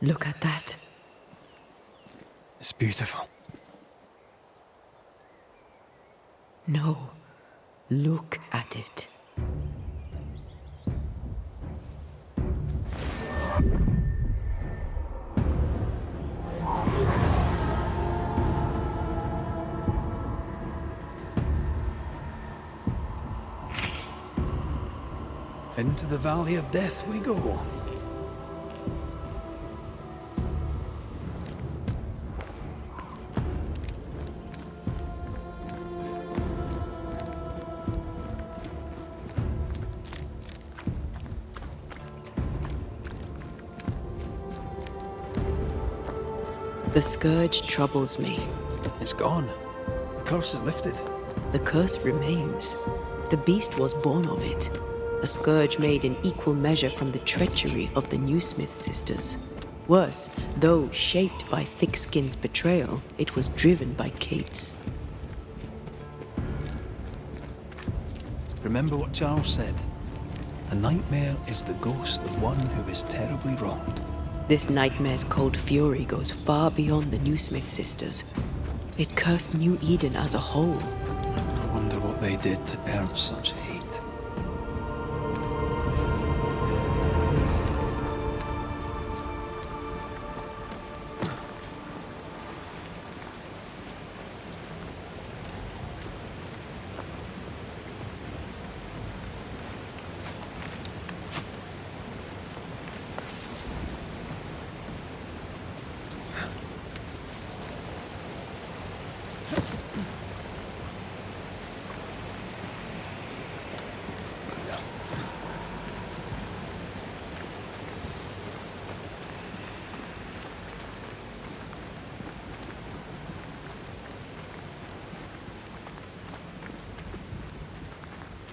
Look at that. It's beautiful. No. Look at it. Into the Valley of Death we go. The scourge troubles me. It's gone. The curse is lifted. The curse remains. The beast was born of it. A scourge made in equal measure from the treachery of the Newsmith sisters. Worse, though shaped by Thickskin's betrayal, it was driven by Kate's. Remember what Charles said. A nightmare is the ghost of one who is terribly wronged. This nightmare's cold fury goes far beyond the Newsmith sisters. It cursed New Eden as a whole. I wonder what they did to earn such hate.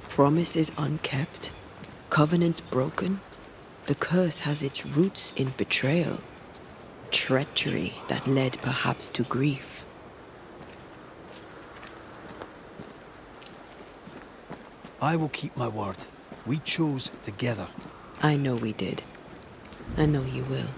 Promises unkept, covenants broken. The curse has its roots in betrayal, treachery that led perhaps to grief. I will keep my word. We chose together. I know we did. I know you will.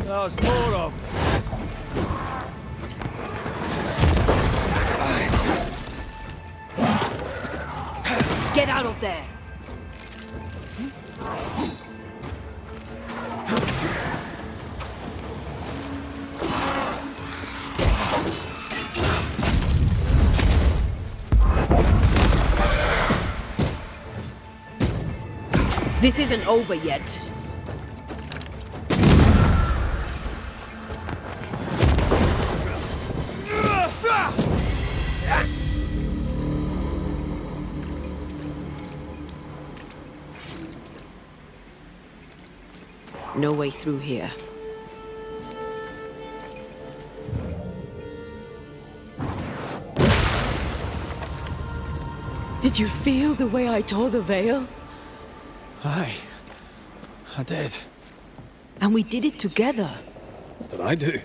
There's more of. Get out of there! This isn't over yet. No way through here. Did you feel the way I tore the veil? Aye, I did. And we did it together. Did I do?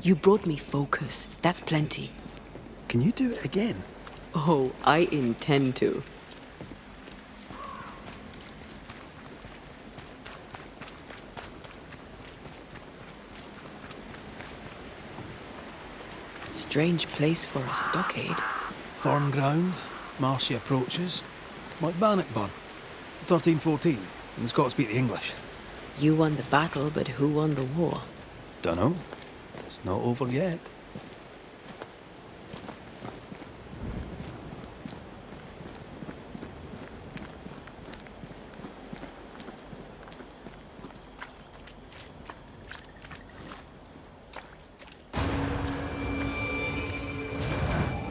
You brought me focus. That's plenty. Can you do it again? Oh, I intend to. Strange place for a stockade. Firm ground, marshy approaches. Like Bannockburn, 1314, and the Scots beat the English. You won the battle, but who won the war? Dunno. It's not over yet.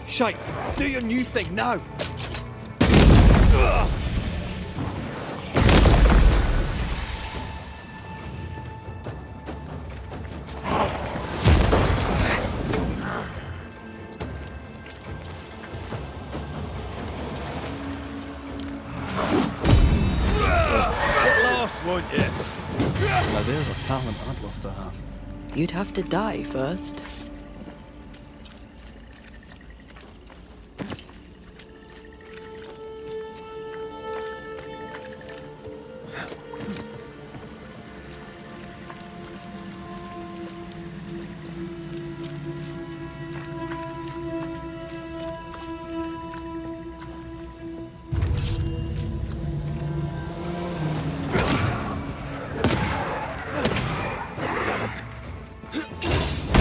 Shite! Do your new thing now! Won't you? Now there's a talent I'd love to have. You'd have to die first.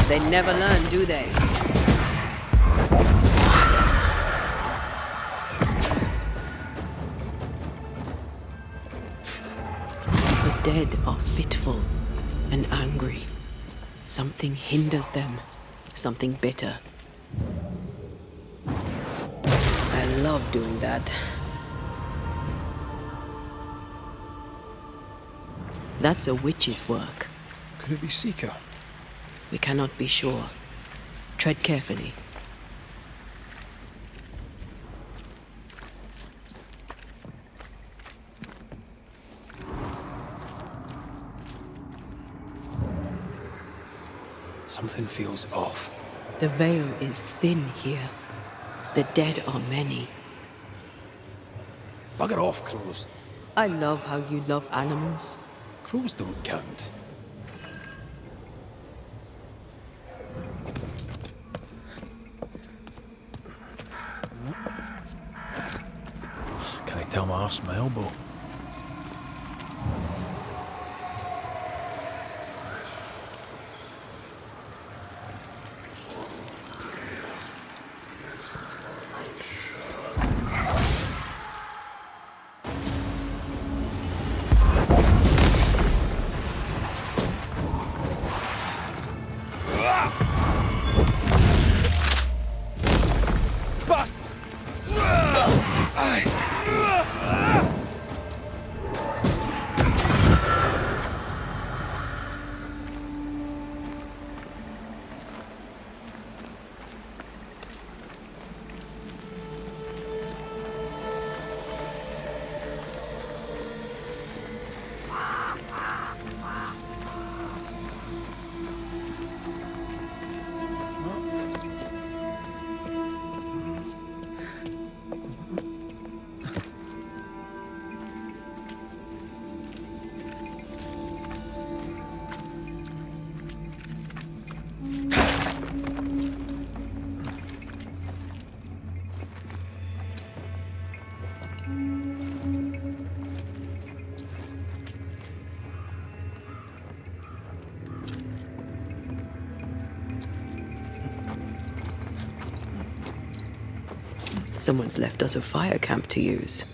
They never learn, do they? The dead are fitful and angry. Something hinders them, something bitter. I love doing that. That's a witch's work. Could it be Seeker? We cannot be sure. Tread carefully. Something feels off. The veil is thin here. The dead are many. Bugger off, crows. I love how you love animals. Crows don't count. Can I tell my arse from my elbow? Bust! Someone's left us a fire camp to use.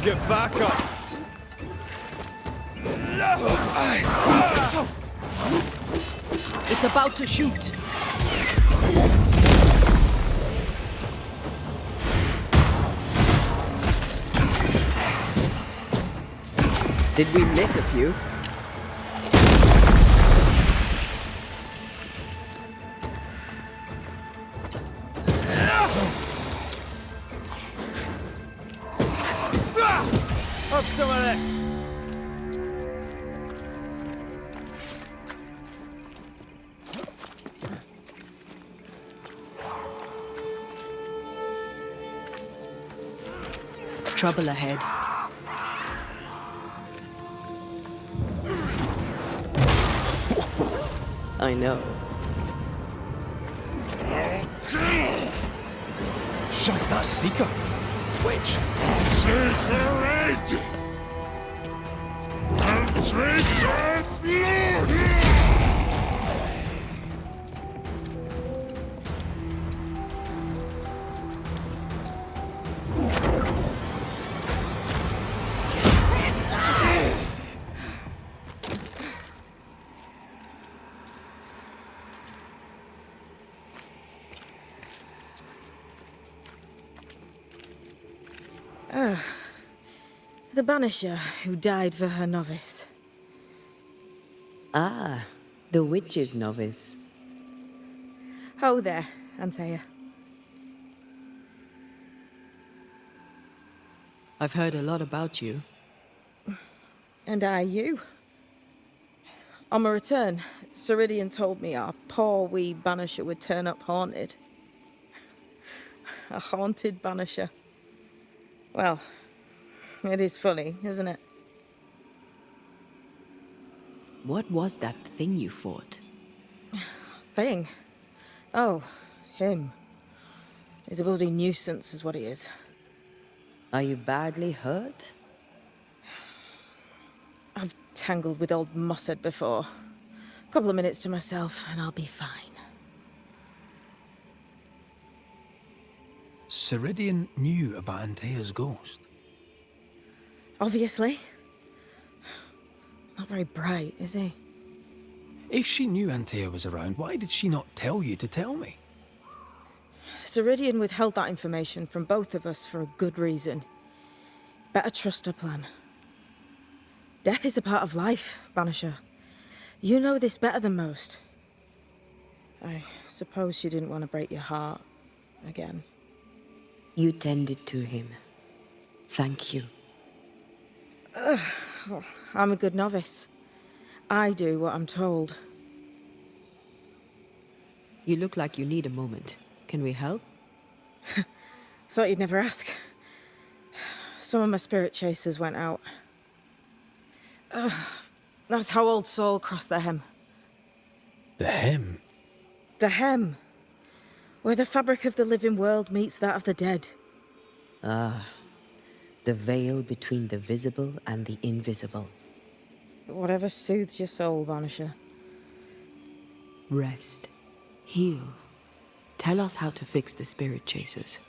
Get back up! It's about to shoot! Did we miss a few? Have some of this! Trouble ahead. I know. Shite, that's Seeker. Which? Take her head! And drink her blood! The Banisher who died for her novice. Ah, the witch's novice. Ho there, Antea. I've heard a lot about you. And I you. On my return, Ceridian told me our poor wee Banisher would turn up haunted. A haunted Banisher. Well, it is funny, isn't it? What was that thing you fought? Thing? Oh, him. He's a bloody nuisance is what he is. Are you badly hurt? I've tangled with old Mossad before. A couple of minutes to myself and I'll be fine. Ceridian knew about Antea's ghost. Obviously. Not very bright, is he? If she knew Antea was around, why did she not tell you to tell me? Ceridian withheld that information from both of us for a good reason. Better trust her plan. Death is a part of life, Banisher. You know this better than most. I suppose she didn't want to break your heart again. You tended to him. Thank you. I'm a good novice. I do what I'm told. You look like you need a moment. Can we help? Thought you'd never ask. Some of my spirit chasers went out. That's how old Saul crossed the hem. The hem? The hem. Where the fabric of the living world meets that of the dead. Ah, the veil between the visible and the invisible. Whatever soothes your soul, Banisher. Rest. Heal. Tell us how to fix the spirit chasers.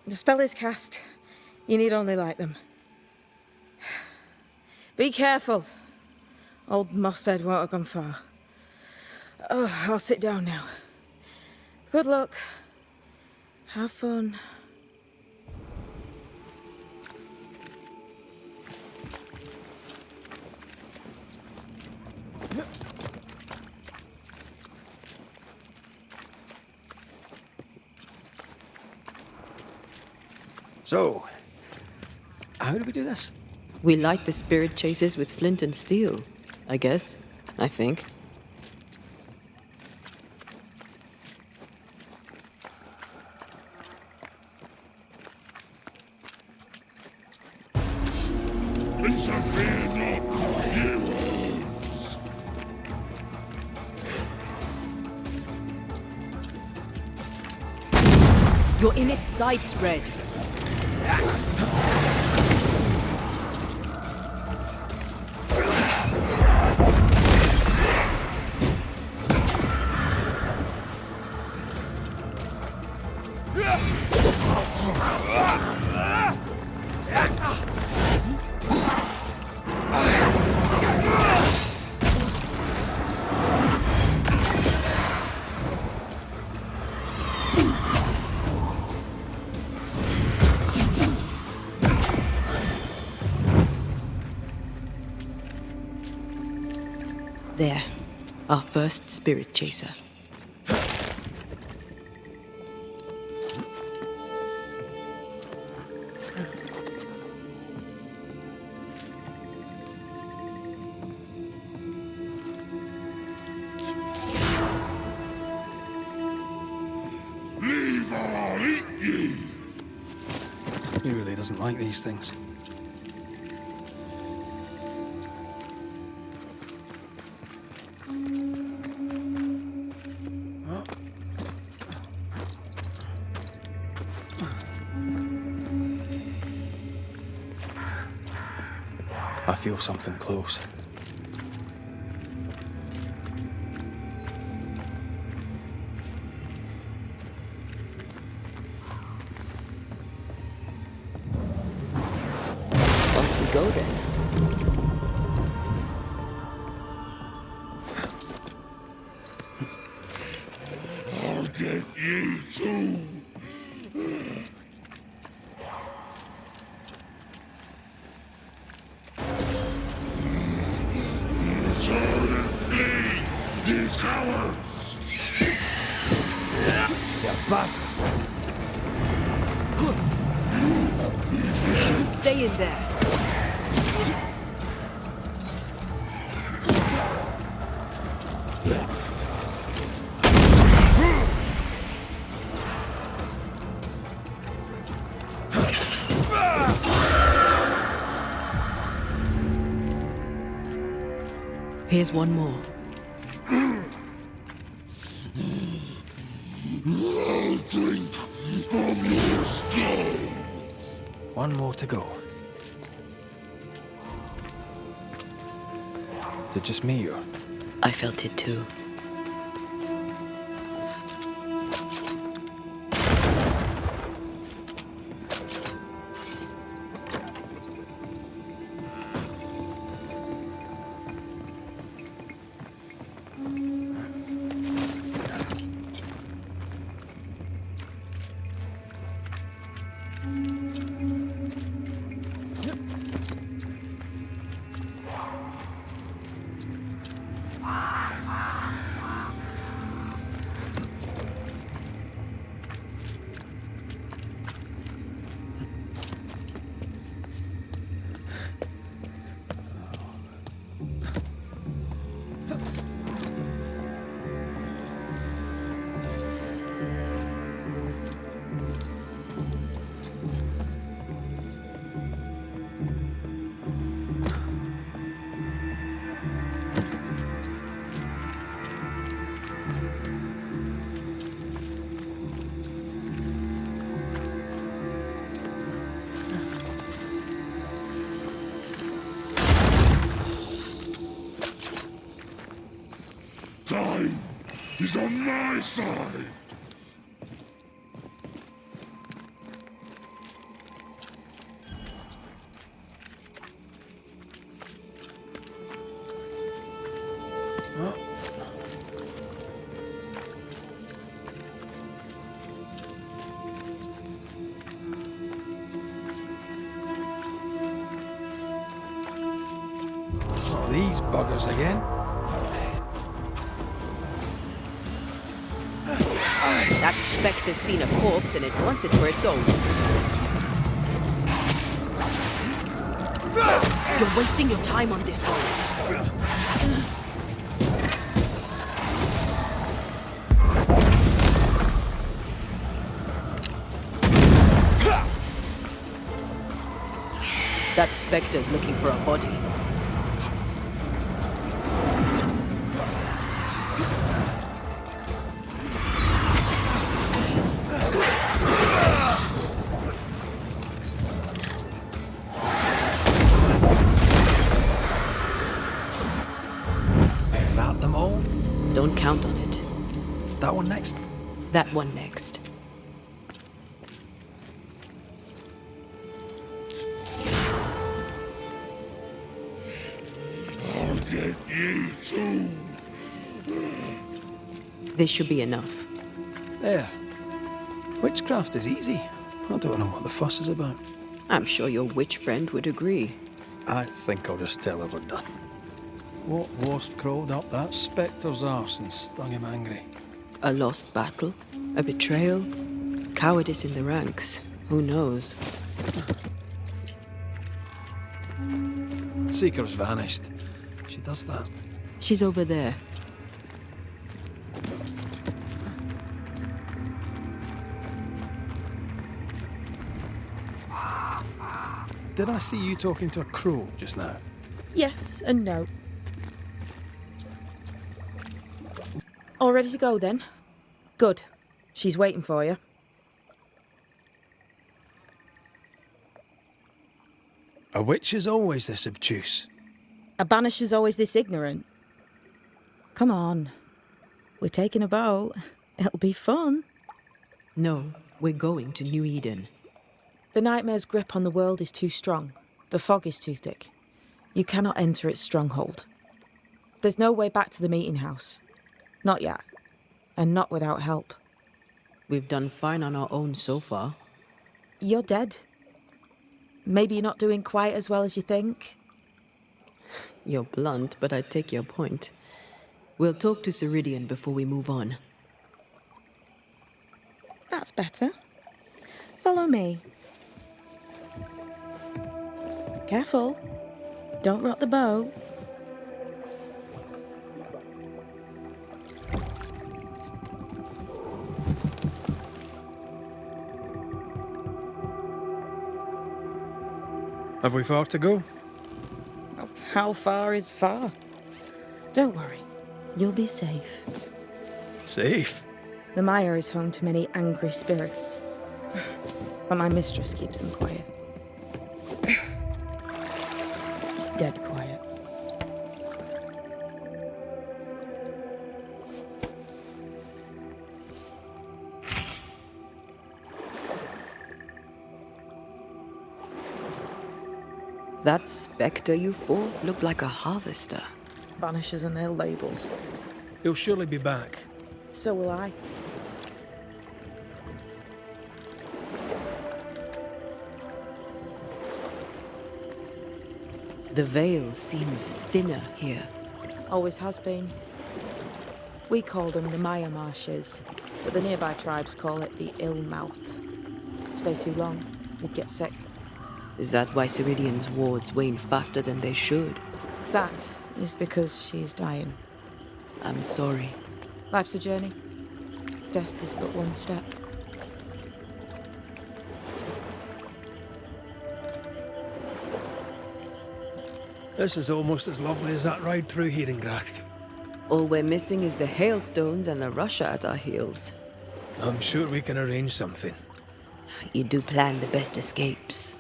The spell is cast. You need only light them. Be careful. Old Mossad won't have gone far. Oh, I'll sit down now. Good luck. Have fun. So, how do we do this? We light the spirit chasers with flint and steel, I guess. I think. Interfere not, heroes! You're in its sights, Red. There, our first spirit chaser. Leave or I'll eat you! He really doesn't like these things. I feel something close. Off we go then. I'll get you too. Turn and flee, you cowards! You bastard! You shouldn't stay in there. Here's one more. I'll drink from your skull. One more to go. Is it just me, or? I felt it too. Time is on my side. These buggers again. That specter's seen a corpse and it wants it for its own. You're wasting your time on this one. That specter's looking for a body. Is that them all? Don't count on it. That one next? That one next. I'll get you too. This should be enough. There. Witchcraft is easy. I don't know what the fuss is about. I'm sure your witch friend would agree. I think I'll just tell her we're done. What wasp crawled up that spectre's arse and stung him angry? A lost battle? A betrayal? Cowardice in the ranks? Who knows? Seeker's vanished. She does that. She's over there. Did I see you talking to a crow just now? Yes and no. All ready to go then? Good. She's waiting for you. A witch is always this obtuse. A banisher's always this ignorant. Come on. We're taking a boat. It'll be fun. No, we're going to New Eden. The nightmare's grip on the world is too strong. The fog is too thick. You cannot enter its stronghold. There's no way back to the meeting house. Not yet. And not without help. We've done fine on our own so far. You're dead. Maybe you're not doing quite as well as you think. You're blunt, but I take your point. We'll talk to Ceridian before we move on. That's better. Follow me. Careful. Don't rock the boat. Have we far to go? How far is far? Don't worry. You'll be safe. Safe? The mire is home to many angry spirits. But my mistress keeps them quiet. Dead quiet. That spectre you fought looked like a harvester. Banishers and their labels. He'll surely be back. So will I. The veil seems thinner here. Always has been. We call them the Maya Marshes, but the nearby tribes call it the Ill Mouth. Stay too long, you'd get sick. Is that why Ceridian's wards wane faster than they should? That is because she's dying. I'm sorry. Life's a journey. Death is but one step. This is almost as lovely as that ride through Herengracht. All we're missing is the hailstones and the Russia at our heels. I'm sure we can arrange something. You do plan the best escapes.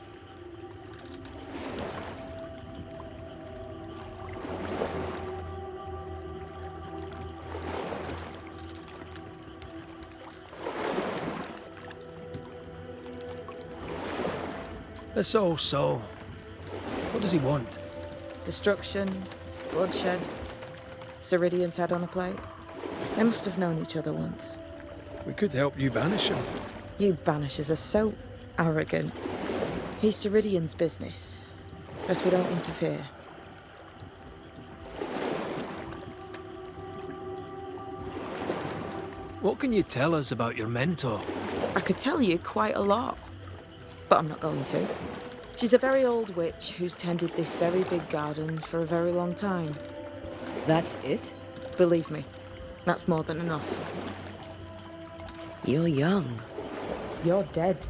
This old soul. What does he want? Destruction, bloodshed. Ceridian's head on a plate. They must have known each other once. We could help you banish him. You banishers are so arrogant. He's Ceridian's business. Guess we don't interfere. What can you tell us about your mentor? I could tell you quite a lot, but I'm not going to. She's a very old witch who's tended this very big garden for a very long time. That's it? Believe me, that's more than enough. You're young. You're dead.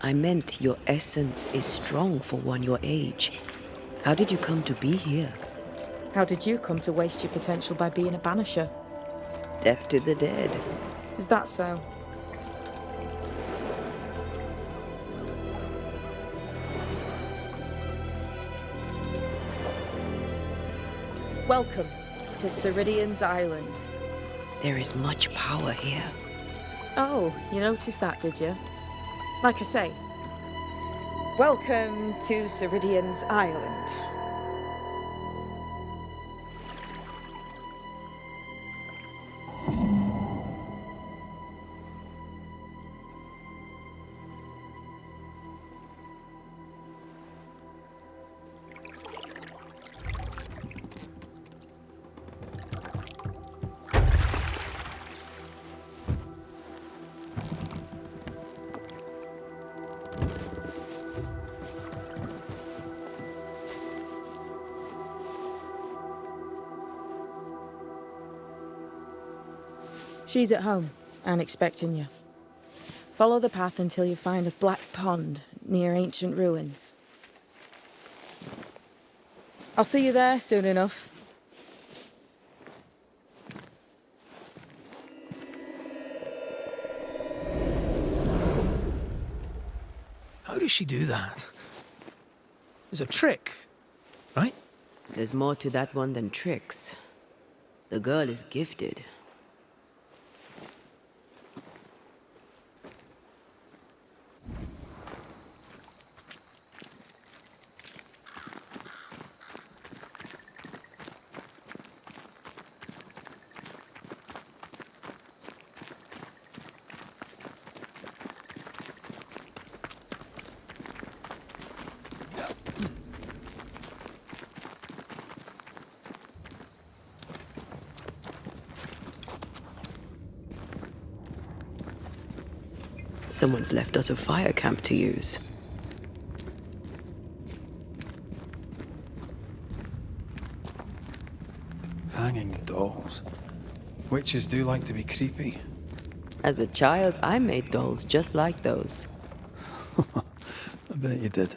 I meant your essence is strong for one your age. How did you come to be here? How did you come to waste your potential by being a banisher? Death to the dead. Is that so? Welcome to Ceridian's Island. There is much power here. Oh, you noticed that, did you? Like I say, welcome to Ceridian's Island. She's at home and expecting you. Follow the path until you find a black pond near ancient ruins. I'll see you there soon enough. How does she do that? It's a trick, right? There's more to that one than tricks. The girl is gifted. Someone's left us a fire camp to use. Hanging dolls. Witches do like to be creepy. As a child, I made dolls just like those. I bet you did.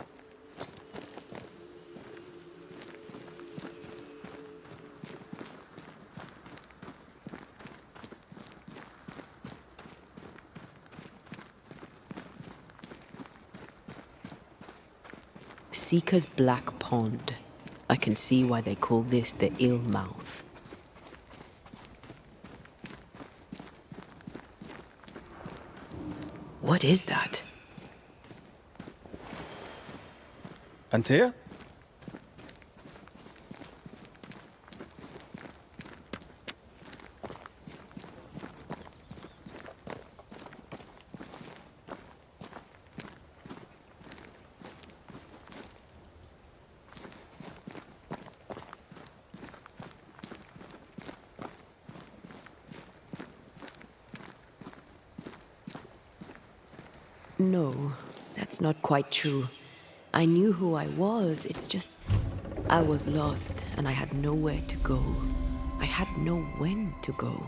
Seeker's Black Pond. I can see why they call this the Ill Mouth. What is that? Antea? No, that's not quite true. I knew who I was, it's just... I was lost, and I had nowhere to go. I had no when to go.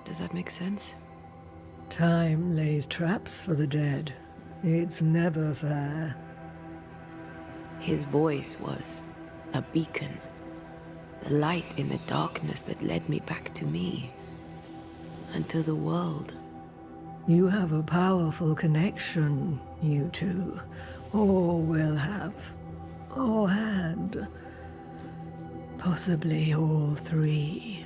Does that make sense? Time lays traps for the dead. It's never fair. His voice was a beacon. The light in the darkness that led me back to me. And to the world. You have a powerful connection, you two. Or will have. Or had. Possibly all three.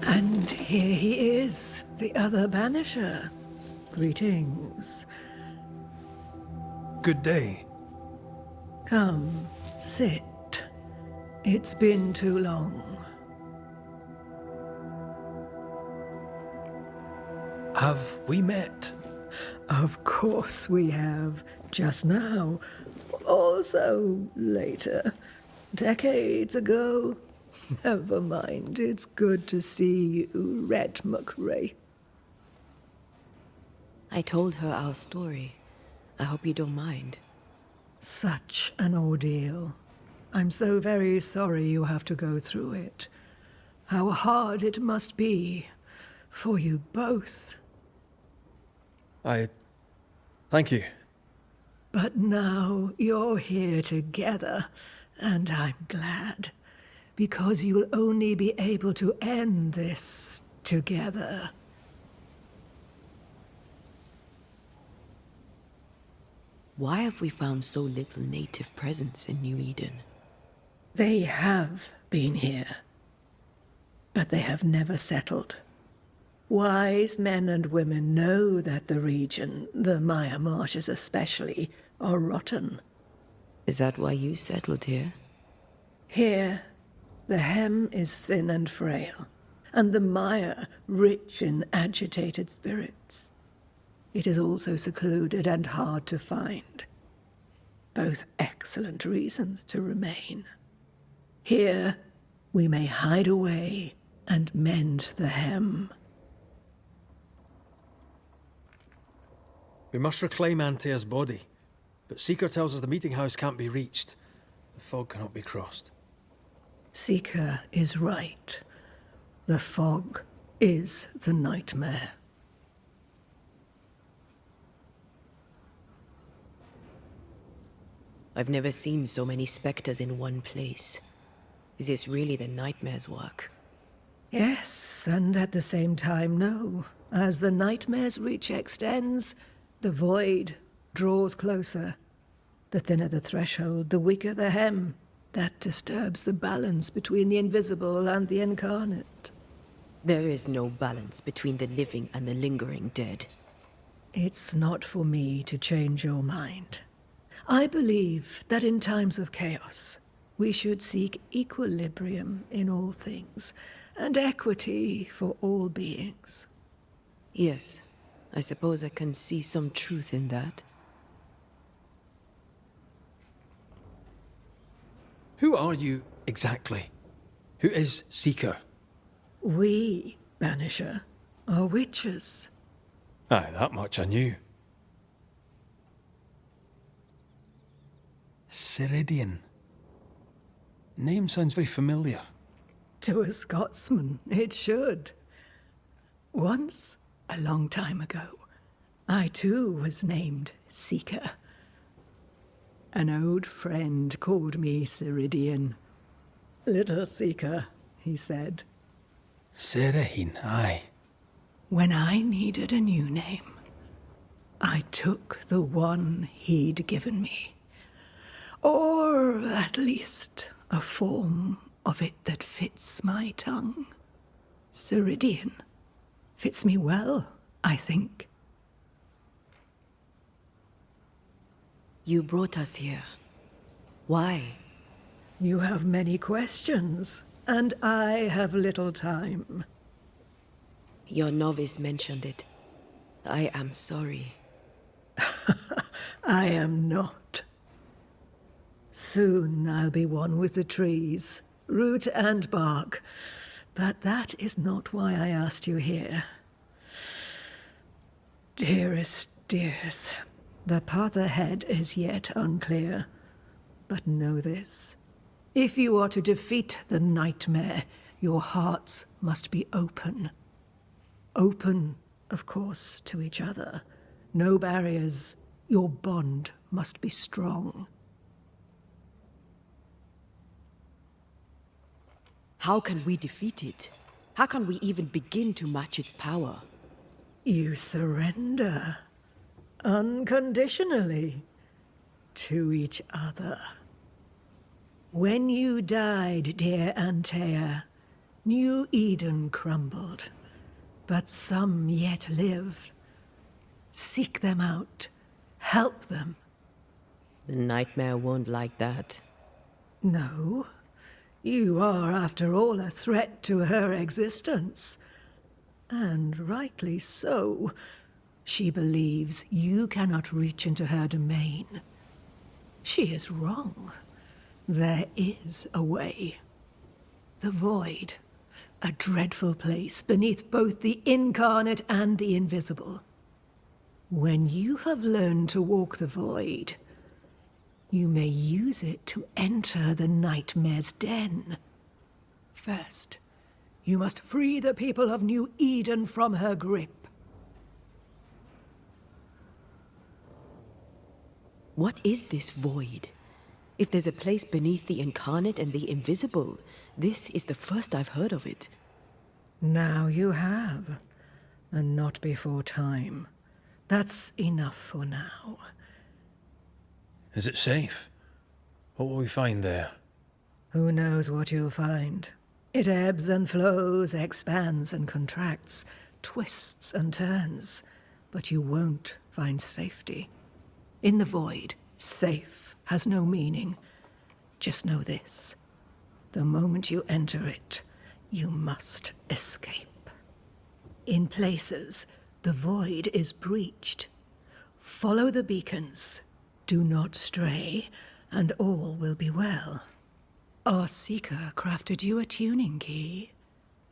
And here he is, the other Banisher. Greetings. Good day. Come, sit. It's been too long. Have we met? Of course we have. Just now. Also later. Decades ago. Never mind. It's good to see you, Red McRae. I told her our story. I hope you don't mind. Such an ordeal. I'm so very sorry you have to go through it. How hard it must be for you both. Thank you. But now you're here together, and I'm glad. Because you'll only be able to end this together. Why have we found so little native presence in New Eden? They have been here, but they have never settled. Wise men and women know that the region, the Maya marshes especially, are rotten. Is that why you settled here? Here, the hem is thin and frail, and the Maya rich in agitated spirits. It is also secluded and hard to find. Both excellent reasons to remain. Here, we may hide away and mend the hem. We must reclaim Antea's body, but Seeker tells us the meeting house can't be reached. The fog cannot be crossed. Seeker is right. The fog is the nightmare. I've never seen so many specters in one place. Is this really the nightmare's work? Yes, and at the same time, no. As the nightmare's reach extends, The void draws closer. The thinner the threshold, the weaker the hem. That disturbs the balance between the invisible and the incarnate. There is no balance between the living and the lingering dead. It's not for me to change your mind. I believe that in times of chaos, we should seek equilibrium in all things, and equity for all beings. Yes, I suppose I can see some truth in that. Who are you, exactly? Who is Seeker? We, Banisher, are witches. Aye, that much I knew. Ceridian. Name sounds very familiar. To a Scotsman, it should. Once, a long time ago, I too was named Seeker. An old friend called me Ceridian. Little Seeker, he said. Serahine, aye. When I needed a new name, I took the one he'd given me. Or at least a form of it that fits my tongue. Ceridian fits me well, I think. You brought us here. Why? You have many questions, and I have little time. Your novice mentioned it. I am sorry. I am not. Soon I'll be one with the trees, root and bark. But that is not why I asked you here. Dearest dears, the path ahead is yet unclear. But know this. If you are to defeat the nightmare, your hearts must be open. Open, of course, to each other. No barriers. Your bond must be strong. How can we defeat it? How can we even begin to match its power? You surrender. Unconditionally. To each other. When you died, dear Antea, New Eden crumbled. But some yet live. Seek them out. Help them. The nightmare won't like that. No. You are, after all, a threat to her existence. And rightly so. She believes you cannot reach into her domain. She is wrong. There is a way. The void. A dreadful place beneath both the incarnate and the invisible. When you have learned to walk the void, you may use it to enter the nightmare's den. First, you must free the people of New Eden from her grip. What is this void? If there's a place beneath the incarnate and the invisible, this is the first I've heard of it. Now you have, and not before time. That's enough for now. Is it safe? What will we find there? Who knows what you'll find? It ebbs and flows, expands and contracts, twists and turns, but you won't find safety. In the void, safe has no meaning. Just know this. The moment you enter it, you must escape. In places, the void is breached. Follow the beacons. Do not stray, and all will be well. Our Seeker crafted you a tuning key.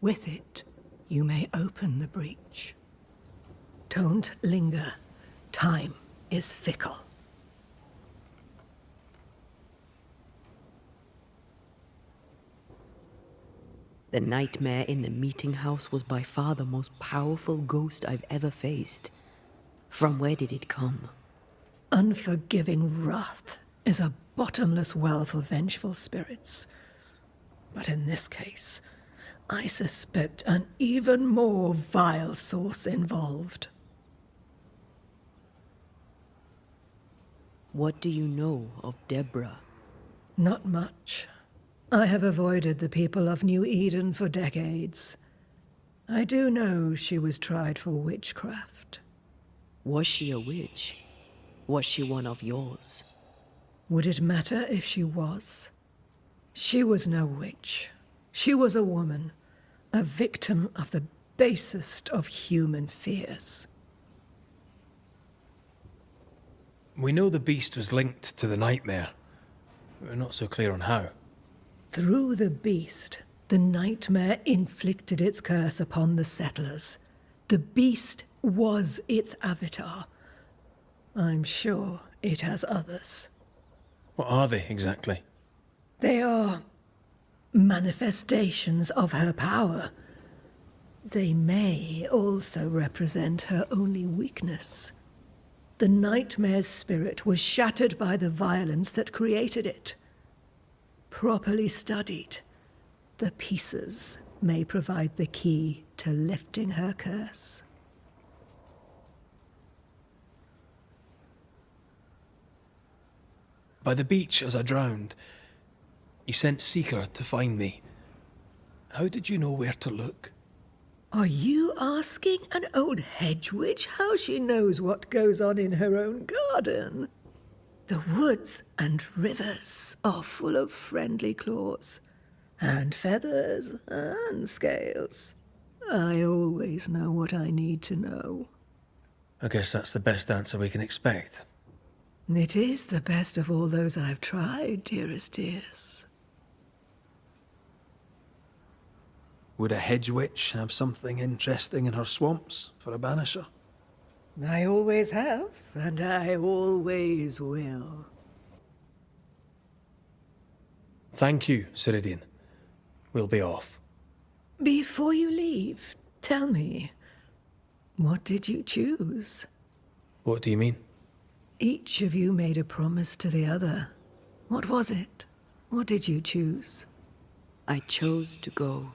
With it, you may open the breach. Don't linger. Time is fickle. The nightmare in the meeting house was by far the most powerful ghost I've ever faced. From where did it come? Unforgiving wrath is a bottomless well for vengeful spirits. But in this case, I suspect an even more vile source involved. What do you know of Deborah? Not much. I have avoided the people of New Eden for decades. I do know she was tried for witchcraft. Was she a witch? Was she one of yours? Would it matter if she was? She was no witch. She was a woman, a victim of the basest of human fears. We know the beast was linked to the nightmare. We're not so clear on how. Through the beast, the nightmare inflicted its curse upon the settlers. The beast was its avatar. I'm sure it has others. What are they, exactly? They are manifestations of her power. They may also represent her only weakness. The nightmare's spirit was shattered by the violence that created it. Properly studied, the pieces may provide the key to lifting her curse. By the beach as I drowned, you sent Seeker to find me. How did you know where to look? Are you asking an old hedge witch how she knows what goes on in her own garden? The woods and rivers are full of friendly claws, and feathers and scales. I always know what I need to know. I guess that's the best answer we can expect. It is the best of all those I've tried, dearest dears. Would a hedge witch have something interesting in her swamps for a banisher? I always have, and I always will. Thank you, Ceridian. We'll be off. Before you leave, tell me, what did you choose? What do you mean? Each of you made a promise to the other. What was it? What did you choose? I chose to go.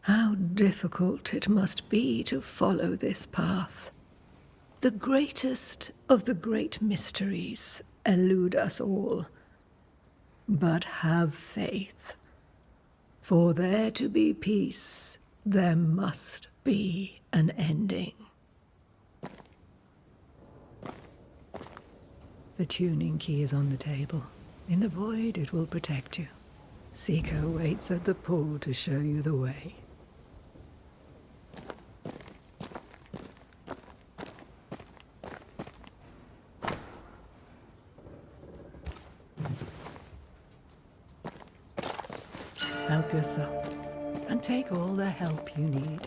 How difficult it must be to follow this path. The greatest of the great mysteries elude us all. But have faith. For there to be peace, there must be an ending. The tuning key is on the table. In the void, it will protect you. Seeker waits at the pool to show you the way. Help yourself, and take all the help you need.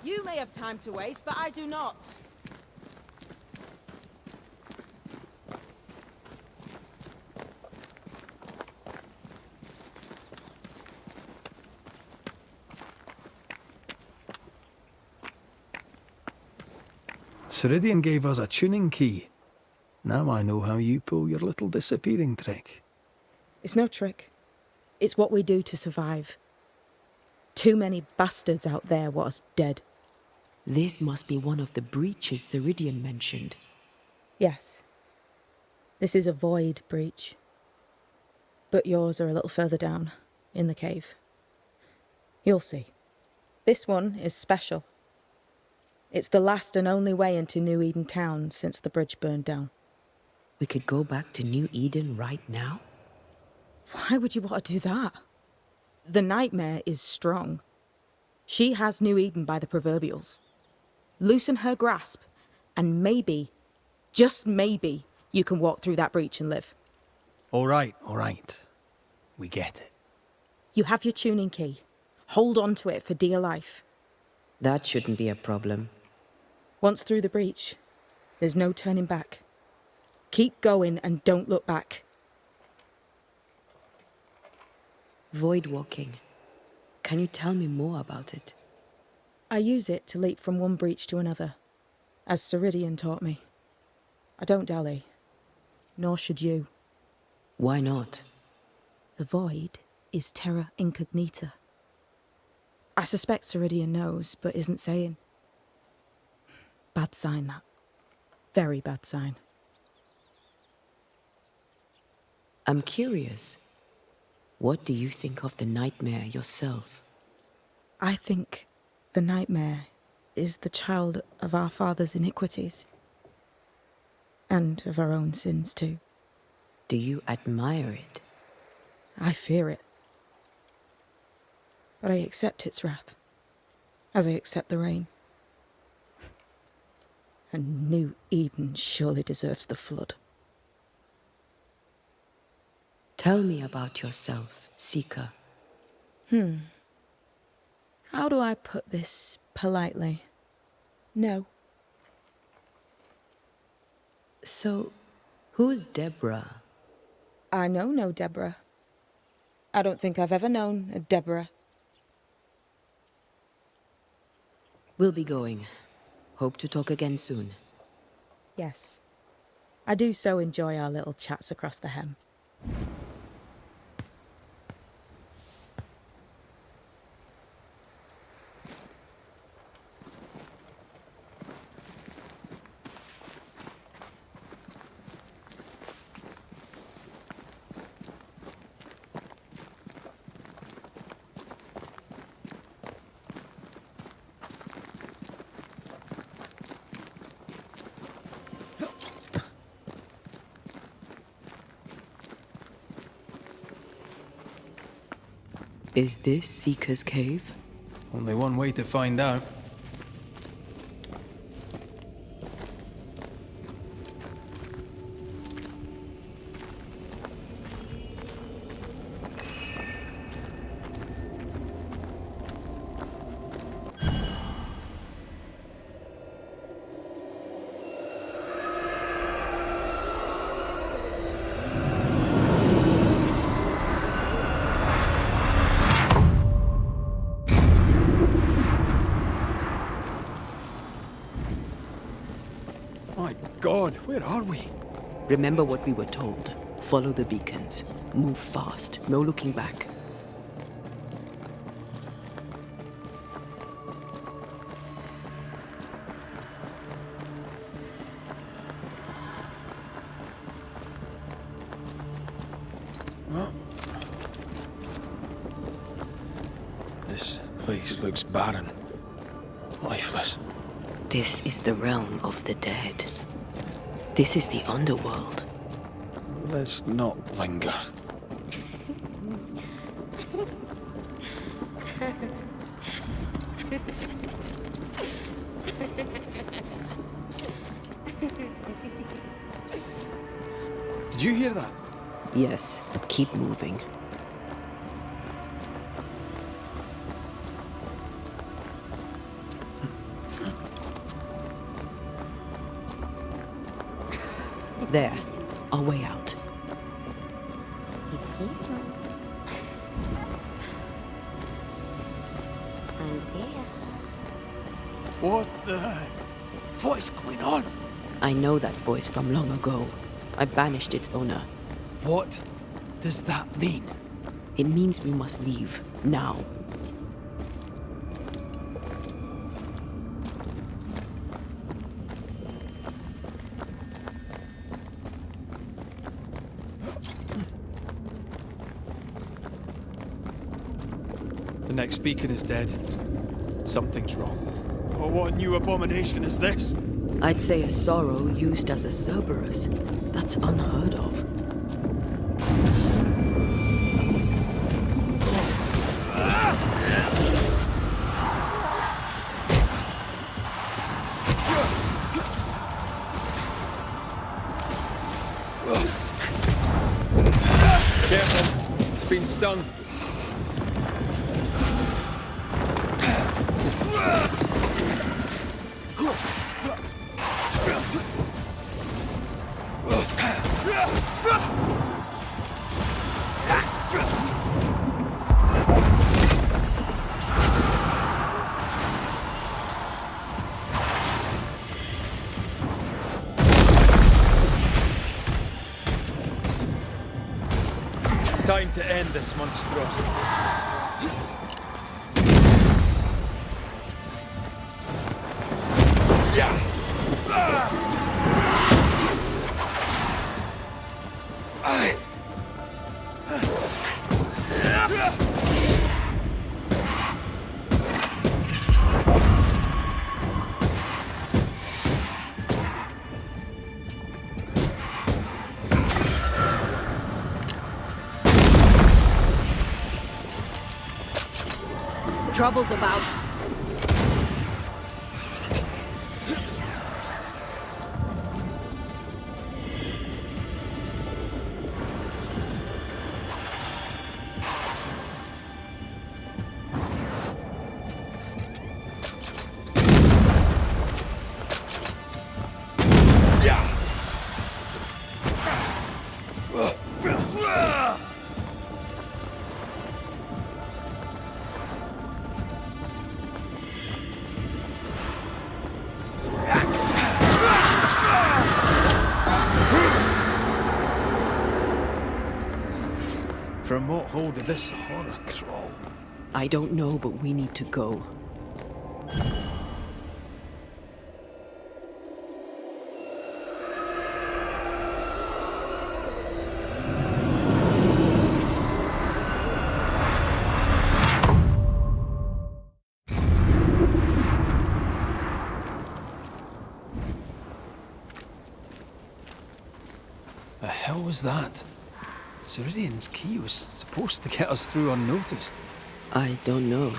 You may have time to waste, but I do not. Ceridian gave us a tuning key. Now I know how you pull your little disappearing trick. It's no trick. It's what we do to survive. Too many bastards out there want us dead. This must be one of the breaches Ceridian mentioned. Yes. This is a void breach. But yours are a little further down, in the cave. You'll see. This one is special. It's the last and only way into New Eden town since the bridge burned down. We could go back to New Eden right now? Why would you want to do that? The nightmare is strong. She has New Eden by the proverbials. Loosen her grasp, and maybe, just maybe, you can walk through that breach and live. All right. We get it. You have your tuning key. Hold on to it for dear life. That shouldn't be a problem. Once through the breach, there's no turning back. Keep going and don't look back. Void walking. Can you tell me more about it? I use it to leap from one breach to another, As Ceridian taught me. I don't dally. Nor should you. Why not? The void is terra incognita. I suspect Ceridian knows, but isn't saying. Bad sign, that. Very bad sign. I'm curious. What do you think of the nightmare yourself? I think the nightmare is the child of our father's iniquities. And of our own sins, too. Do you admire it? I fear it. But I accept its wrath, as I accept the rain. And New Eden surely deserves the flood. Tell me about yourself, Seeker. How do I put this politely? No. So, who's Deborah? I know no Deborah. I don't think I've ever known a Deborah. We'll be going. Hope to talk again soon. Yes. I do so enjoy our little chats across the hem. Is this Seeker's cave? Only one way to find out. My God, where are we? Remember what we were told. Follow the beacons. Move fast. No looking back. This place looks barren. Lifeless. This is the realm of the dead. This is the underworld. Let's not linger. Did you hear that? Yes, keep moving. There, our way out. It's you. Antea. What is going on? I know that voice from long ago. I banished its owner. What does that mean? It means we must leave, now. The next beacon is dead. Something's wrong. Oh, what new abomination is this? I'd say a sorrow used as a Cerberus. That's unheard of. Careful. It's been stung. Time to end this monstrosity. Trouble's about. From what hold did this horror crawl? I don't know, but we need to go. The hell was that? Ceridian's key was supposed to get us through unnoticed. I don't know.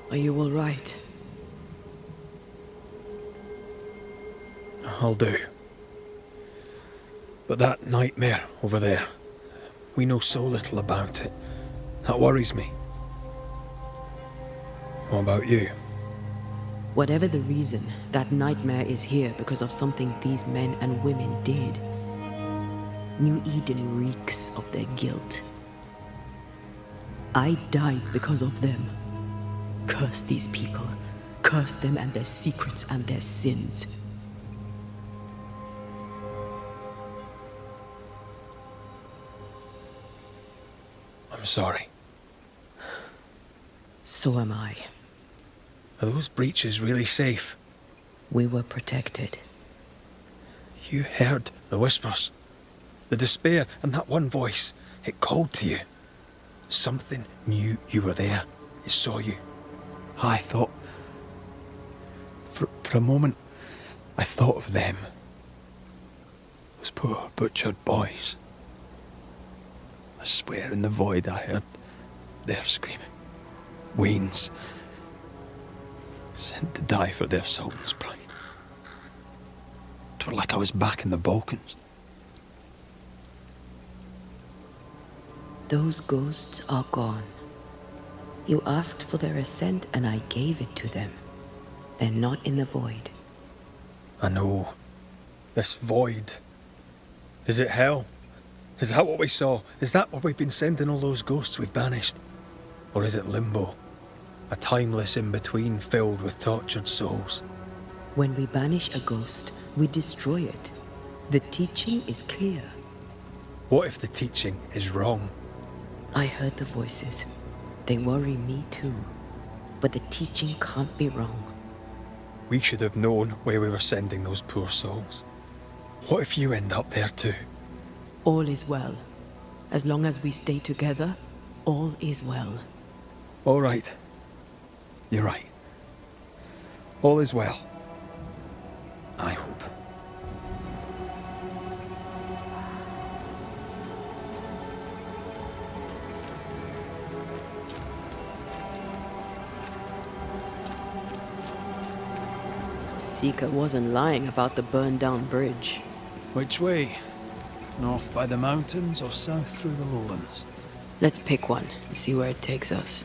Are you all right? I'll do. But that nightmare over there, we know so little about it. That worries me. What about you? Whatever the reason, that nightmare is here because of something these men and women did. New Eden reeks of their guilt. I died because of them. Curse these people. Curse them and their secrets and their sins. I'm sorry. So am I. Are those breaches really safe? We were protected. You heard the whispers, the despair, and that one voice. It called to you. Something knew you were there. It saw you. I thought... For a moment, I thought of them. Those poor butchered boys. I swear in the void I heard their screaming. Wains. Sent to die for their sultan's pride. It was like I was back in the Balkans. Those ghosts are gone. You asked for their ascent and I gave it to them. They're not in the void. I know. This void. Is it hell? Is that what we saw? Is that where we've been sending all those ghosts we've banished? Or is it limbo? A timeless in-between filled with tortured souls? When we banish a ghost, we destroy it. The teaching is clear. What if the teaching is wrong? I heard the voices. They worry me too. But the teaching can't be wrong. We should have known where we were sending those poor souls. What if you end up there too? All is well. As long as we stay together, all is well. All right. You're right. All is well. I hope. Seeker wasn't lying about the burned-down bridge. Which way? North by the mountains or south through the lowlands? Let's pick one and see where it takes us.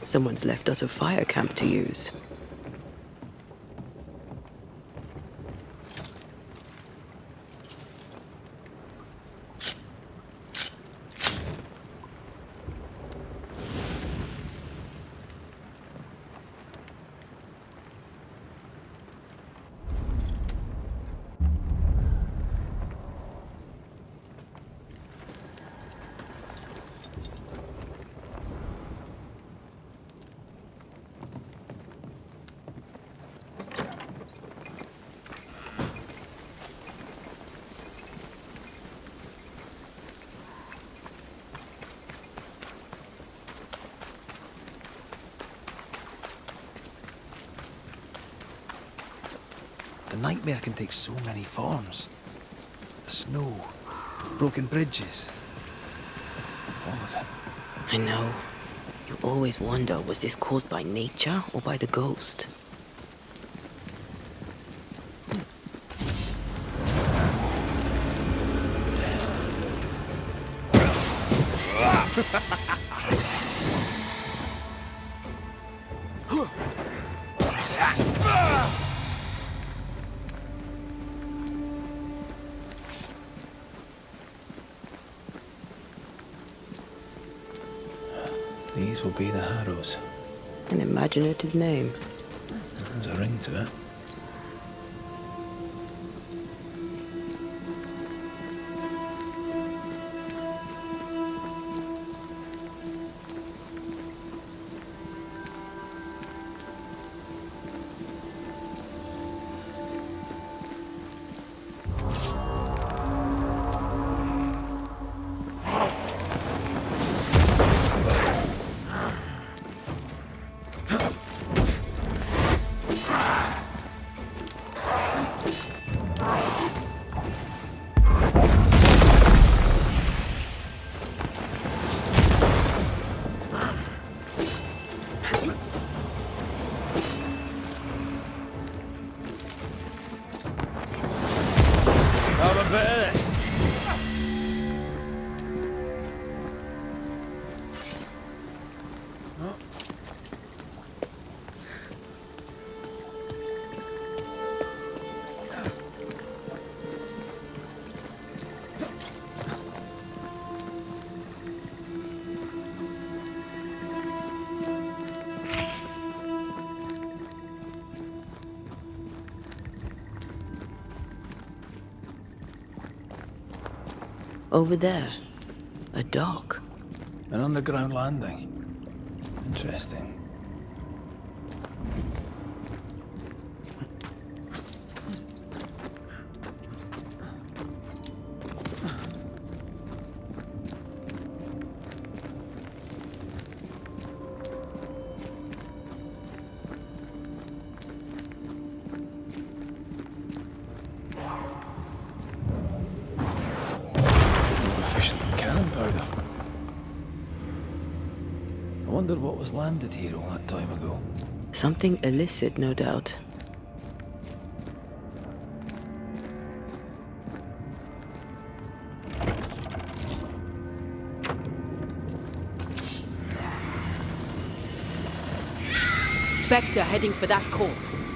Someone's left us a fire camp to use. The nightmare can take so many forms. The snow, broken bridges, all of it. I know. You always wonder, was this caused by nature or by the ghost? These will be the Harrows. An imaginative name. There's a ring to it. Over there, a dock. An underground landing. Interesting. I wonder what was landed here all that time ago. Something illicit, no doubt. Spectre heading for that corpse.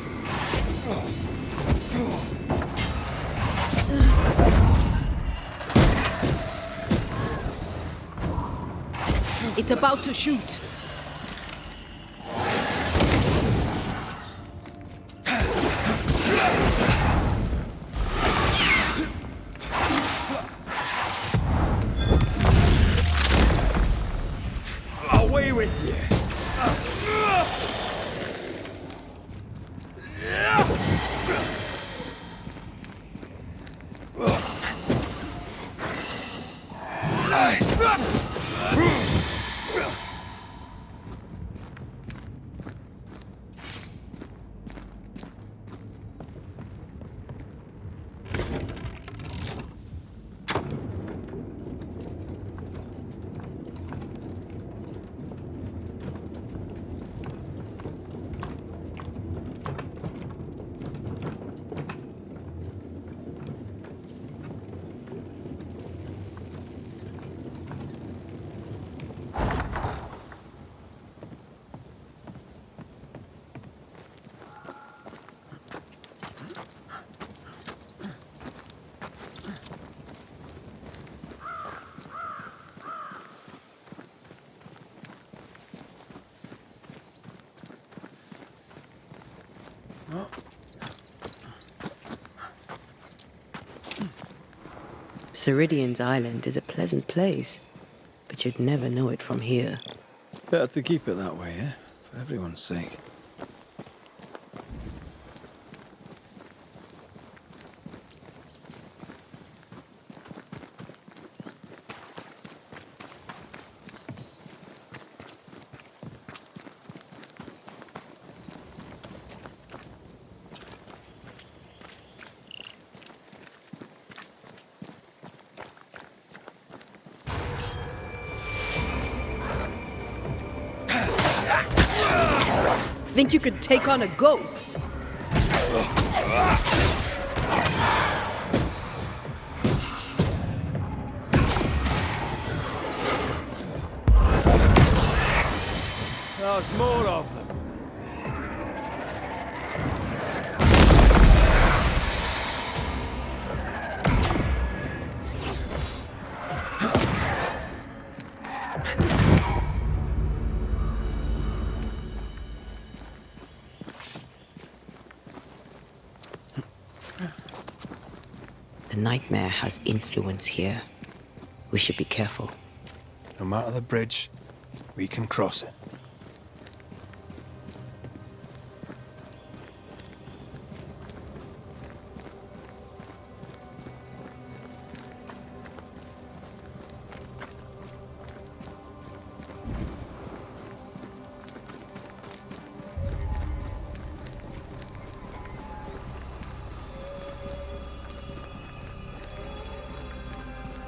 It's about to shoot. Away with you! Ceridian's island is a pleasant place, but you'd never know it from here. Better to keep it that way, eh? For everyone's sake. Think you could take on a ghost? There's more of them. The nightmare has influence here. We should be careful. No matter the bridge, we can cross it.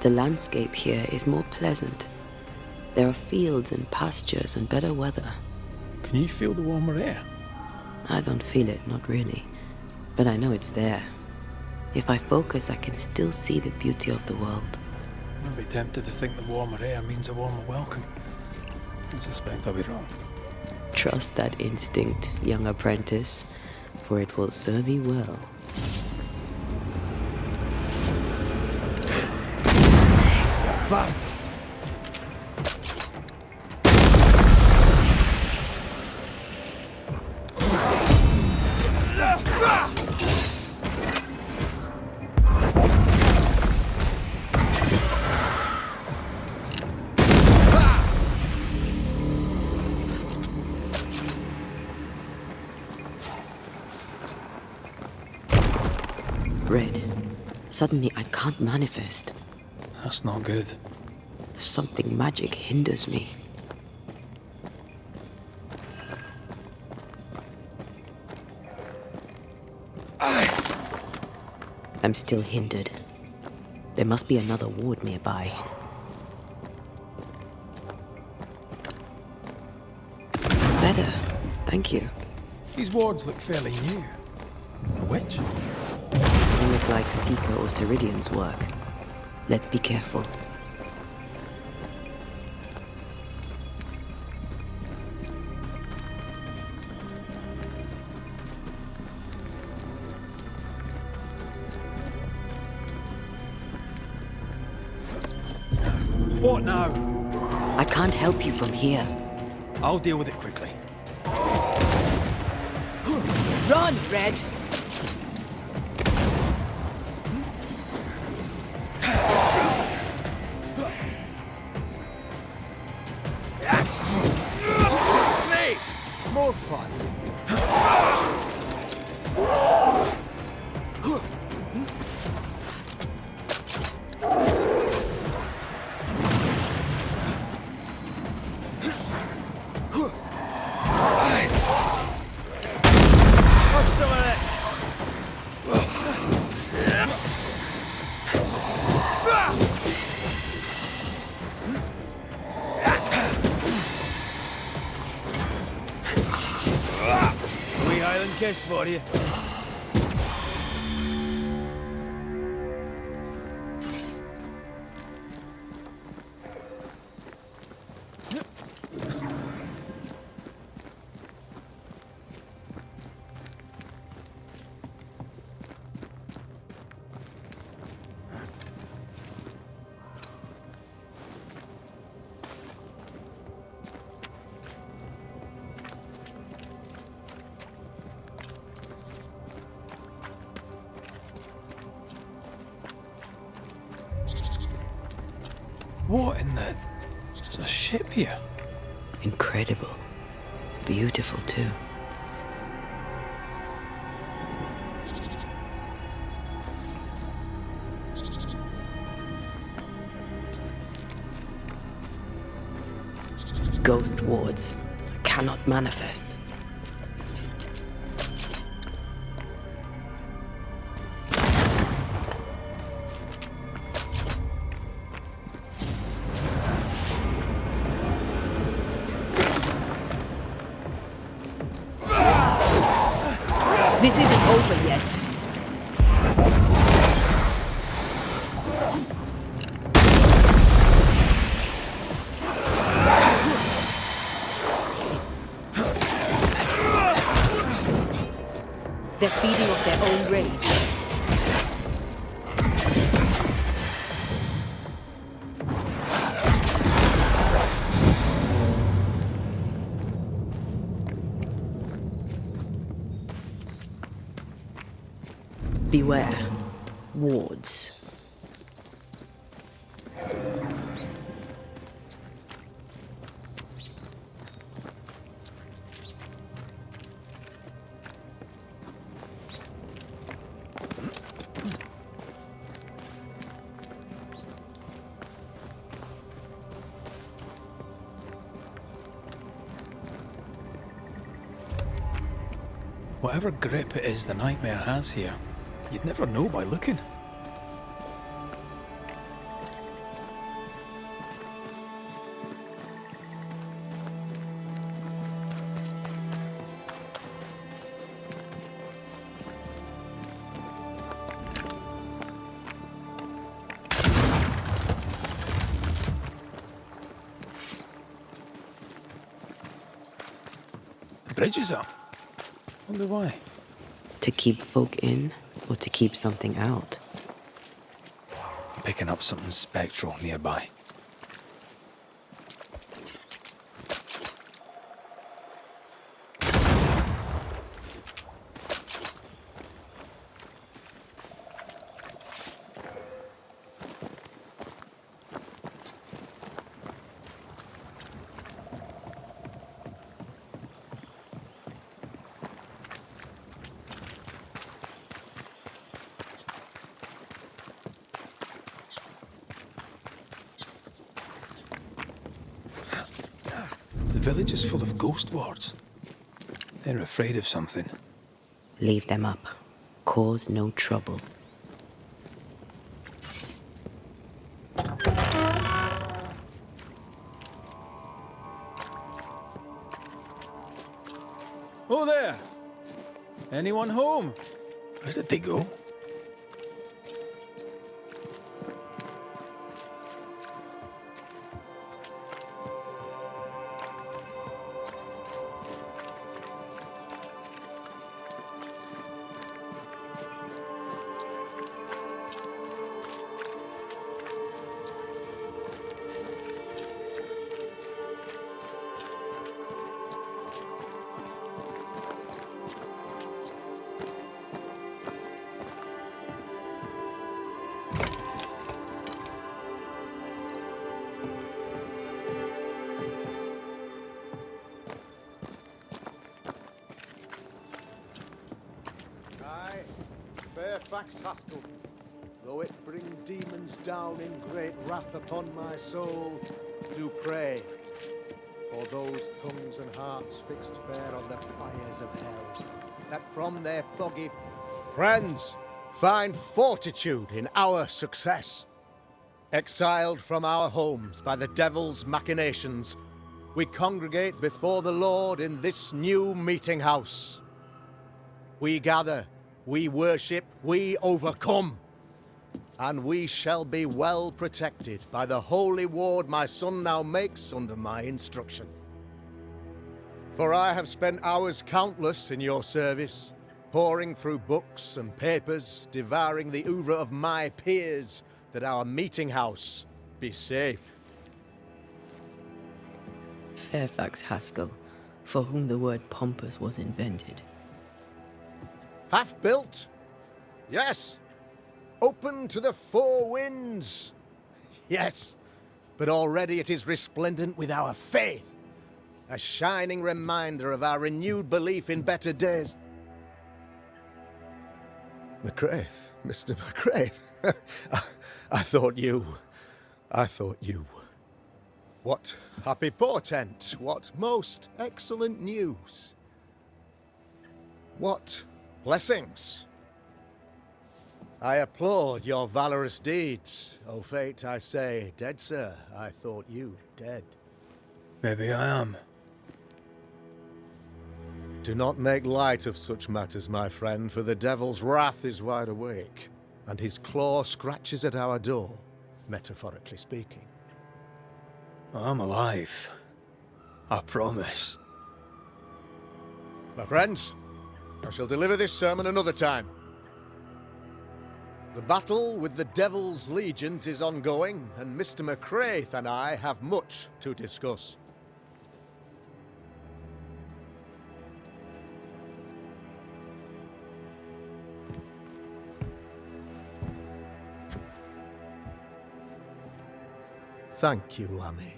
The landscape here is more pleasant. There are fields and pastures and better weather. Can you feel the warmer air? I don't feel it, not really. But I know it's there. If I focus, I can still see the beauty of the world. I'd be tempted to think the warmer air means a warmer welcome. I suspect I'll be wrong. Trust that instinct, young apprentice, for it will serve you well. Bastard! Red. Suddenly I can't manifest. That's not good. Something magic hinders me. I'm still hindered. There must be another ward nearby. Better. Thank you. These wards look fairly new. A witch? They look like Seeker or Ceridian's work. Let's be careful. What now? I can't help you from here. I'll deal with it quickly. Run, Red! Me! More fun. Have some of this. Wee Highland kiss for you. What in the... There's a ship here. Incredible. Beautiful, too. Ghost wards cannot manifest. This isn't over yet. They're feeding off their own rage. Beware. Wards. Whatever grip it is the nightmare has here, you'd never know by looking. The bridge is up. Wonder why. To keep folk in, or to keep something out? I'm picking up something spectral nearby. The village is full of ghost wards. They're afraid of something. Leave them up. Cause no trouble. Oh there! Anyone home? Where did they go? Fairfax Haskell, though it bring demons down in great wrath upon my soul, do pray for those tongues and hearts fixed fair on the fires of hell, that from their foggy friends find fortitude in our success. Exiled from our homes by the devil's machinations, we congregate before the Lord in this new meeting house. We gather, we worship, we overcome. And we shall be well protected by the holy ward my son now makes under my instruction. For I have spent hours countless in your service, poring through books and papers, devouring the oeuvre of my peers, that our meeting house be safe. Fairfax Haskell, for whom the word pompous was invented. Half built? Yes. Open to the four winds? Yes. but already it is resplendent with our faith, a shining reminder of our renewed belief in better days. McRaith, Mr. McRaith. I thought you. What happy portent, what most excellent news. What blessings. I applaud your valorous deeds. O fate, I say, dead sir, I thought you dead. Maybe I am. Do not make light of such matters, my friend, for the devil's wrath is wide awake, and his claw scratches at our door, metaphorically speaking. I'm alive. I promise. My friends, I shall deliver this sermon another time. The battle with the devil's legions is ongoing, and Mr. McRaith and I have much to discuss. Thank you, Lammy.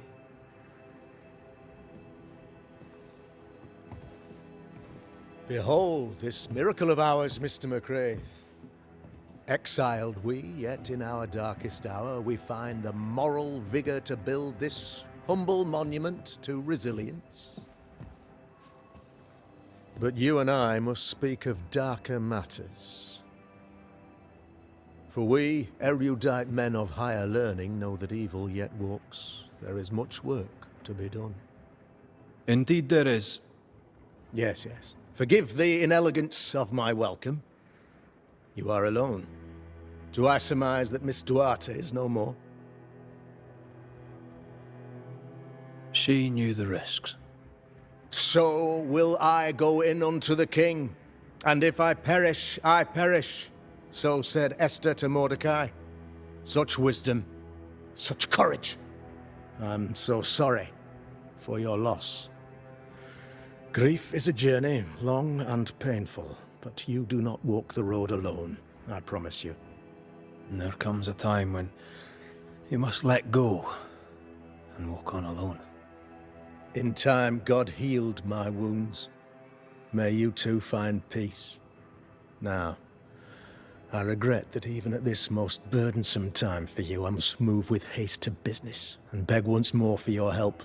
Behold this miracle of ours, Mr. McRaith. Exiled we, yet in our darkest hour we find the moral vigour to build this humble monument to resilience. But you and I must speak of darker matters. For we, erudite men of higher learning, know that evil yet walks. There is much work to be done. Indeed there is. Yes, yes. Forgive the inelegance of my welcome. You are alone. Do I surmise that Miss Duarte is no more? She knew the risks. So will I go in unto the king, and if I perish, I perish. So said Esther to Mordecai. Such wisdom, such courage. I'm so sorry for your loss. Grief is a journey, long and painful, but you do not walk the road alone, I promise you. And there comes a time when you must let go and walk on alone. In time, God healed my wounds. May you too find peace. Now, I regret that even at this most burdensome time for you, I must move with haste to business and beg once more for your help.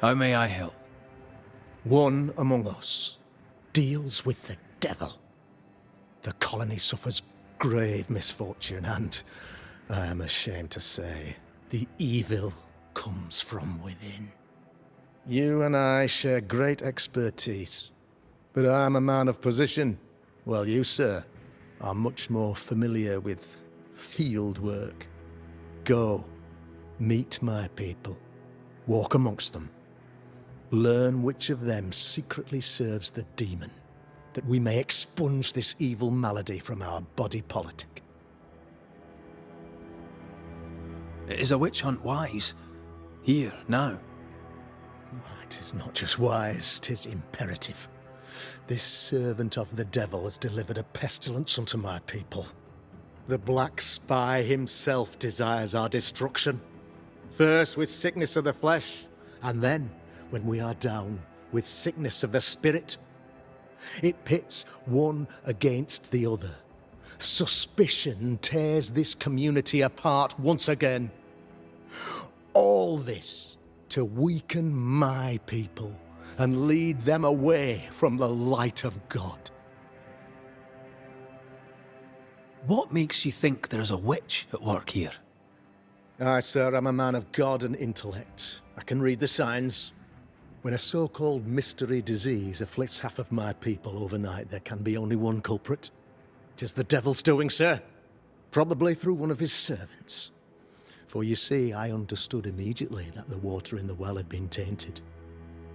How may I help? One among us deals with the devil. The colony suffers grave misfortune, and I am ashamed to say, the evil comes from within. You and I share great expertise, but I am a man of position, while you, sir, are much more familiar with field work. Go, meet my people, walk amongst them, learn which of them secretly serves the demon, that we may expunge this evil malady from our body politic. Is a witch hunt wise? Here, now? It is not just wise, 'tis imperative. This servant of the devil has delivered a pestilence unto my people. The black spy himself desires our destruction. First with sickness of the flesh, and then, when we are down, with sickness of the spirit. It pits one against the other. Suspicion tears this community apart once again. All this to weaken my people and lead them away from the light of God. What makes you think there's a witch at work here? Aye, sir, I'm a man of God and intellect. I can read the signs. When a so-called mystery disease afflicts half of my people overnight, there can be only one culprit. 'Tis the devil's doing, sir. Probably through one of his servants. For you see, I understood immediately that the water in the well had been tainted.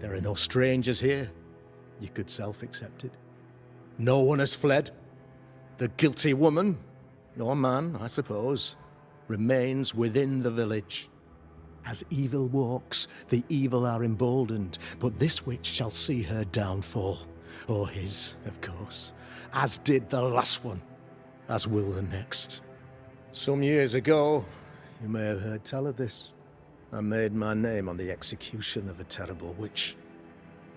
There are no strangers here. You could self-accept it. No one has fled. The guilty woman, or man, I suppose, remains within the village. As evil walks, the evil are emboldened, but this witch shall see her downfall, or his, of course, as did the last one, as will the next. Some years ago, you may have heard tell of this, I made my name on the execution of a terrible witch.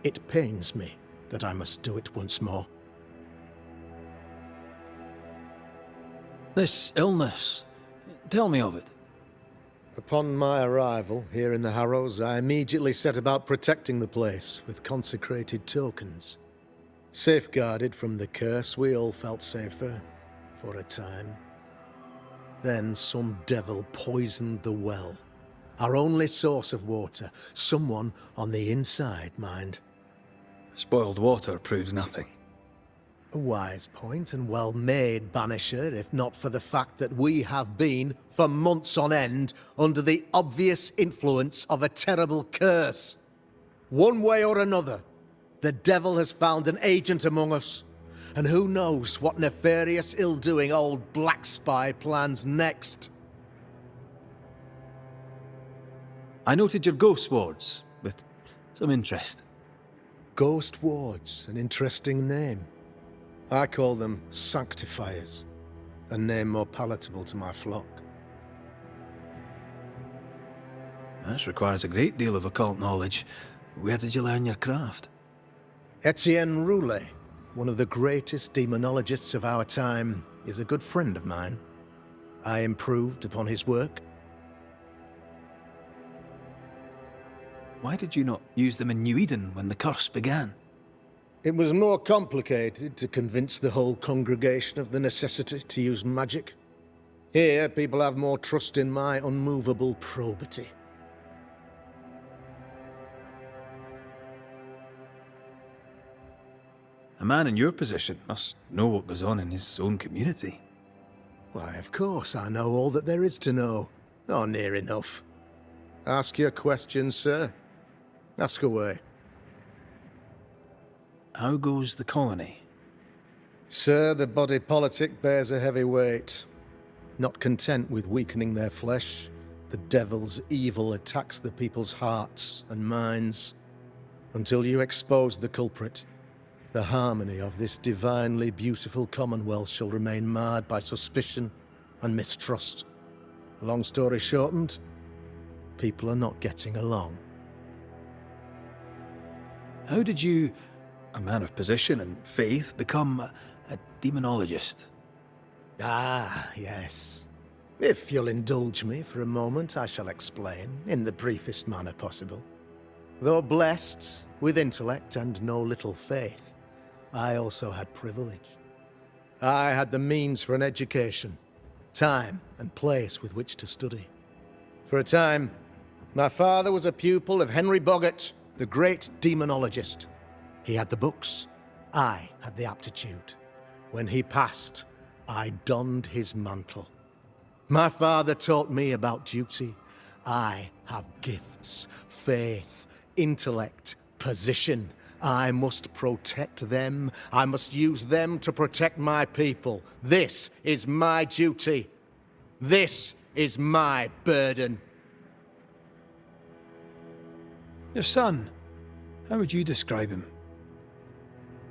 It pains me that I must do it once more. This illness, tell me of it. Upon my arrival here in the Harrows, I immediately set about protecting the place with consecrated tokens. Safeguarded from the curse, we all felt safer, for a time. Then some devil poisoned the well, our only source of water. Someone on the inside, mind. Spoiled water proves nothing. A wise point and well made, Banisher, if not for the fact that we have been, for months on end, under the obvious influence of a terrible curse. One way or another, the devil has found an agent among us, and who knows what nefarious ill-doing old Black Spy plans next. I noted your ghost wards with some interest. Ghost wards, an interesting name. I call them sanctifiers, a name more palatable to my flock. This requires a great deal of occult knowledge. Where did you learn your craft? Etienne Roulet, one of the greatest demonologists of our time, is a good friend of mine. I improved upon his work. Why did you not use them in New Eden when the curse began? It was more complicated to convince the whole congregation of the necessity to use magic. Here, people have more trust in my unmovable probity. A man in your position must know what goes on in his own community. Why, of course I know all that there is to know. Oh, near enough. Ask your questions, sir. Ask away. How goes the colony? Sir, the body politic bears a heavy weight. Not content with weakening their flesh, the devil's evil attacks the people's hearts and minds. Until you expose the culprit, the harmony of this divinely beautiful commonwealth shall remain marred by suspicion and mistrust. Long story shortened, people are not getting along. How did you, a man of position and faith, become a demonologist? Ah, yes. If you'll indulge me for a moment, I shall explain, in the briefest manner possible. Though blessed with intellect and no little faith, I also had privilege. I had the means for an education, time and place with which to study. For a time, my father was a pupil of Henry Boggart, the great demonologist. He had the books, I had the aptitude. When he passed, I donned his mantle. My father taught me about duty. I have gifts, faith, intellect, position. I must protect them. I must use them to protect my people. This is my duty. This is my burden. Your son, how would you describe him?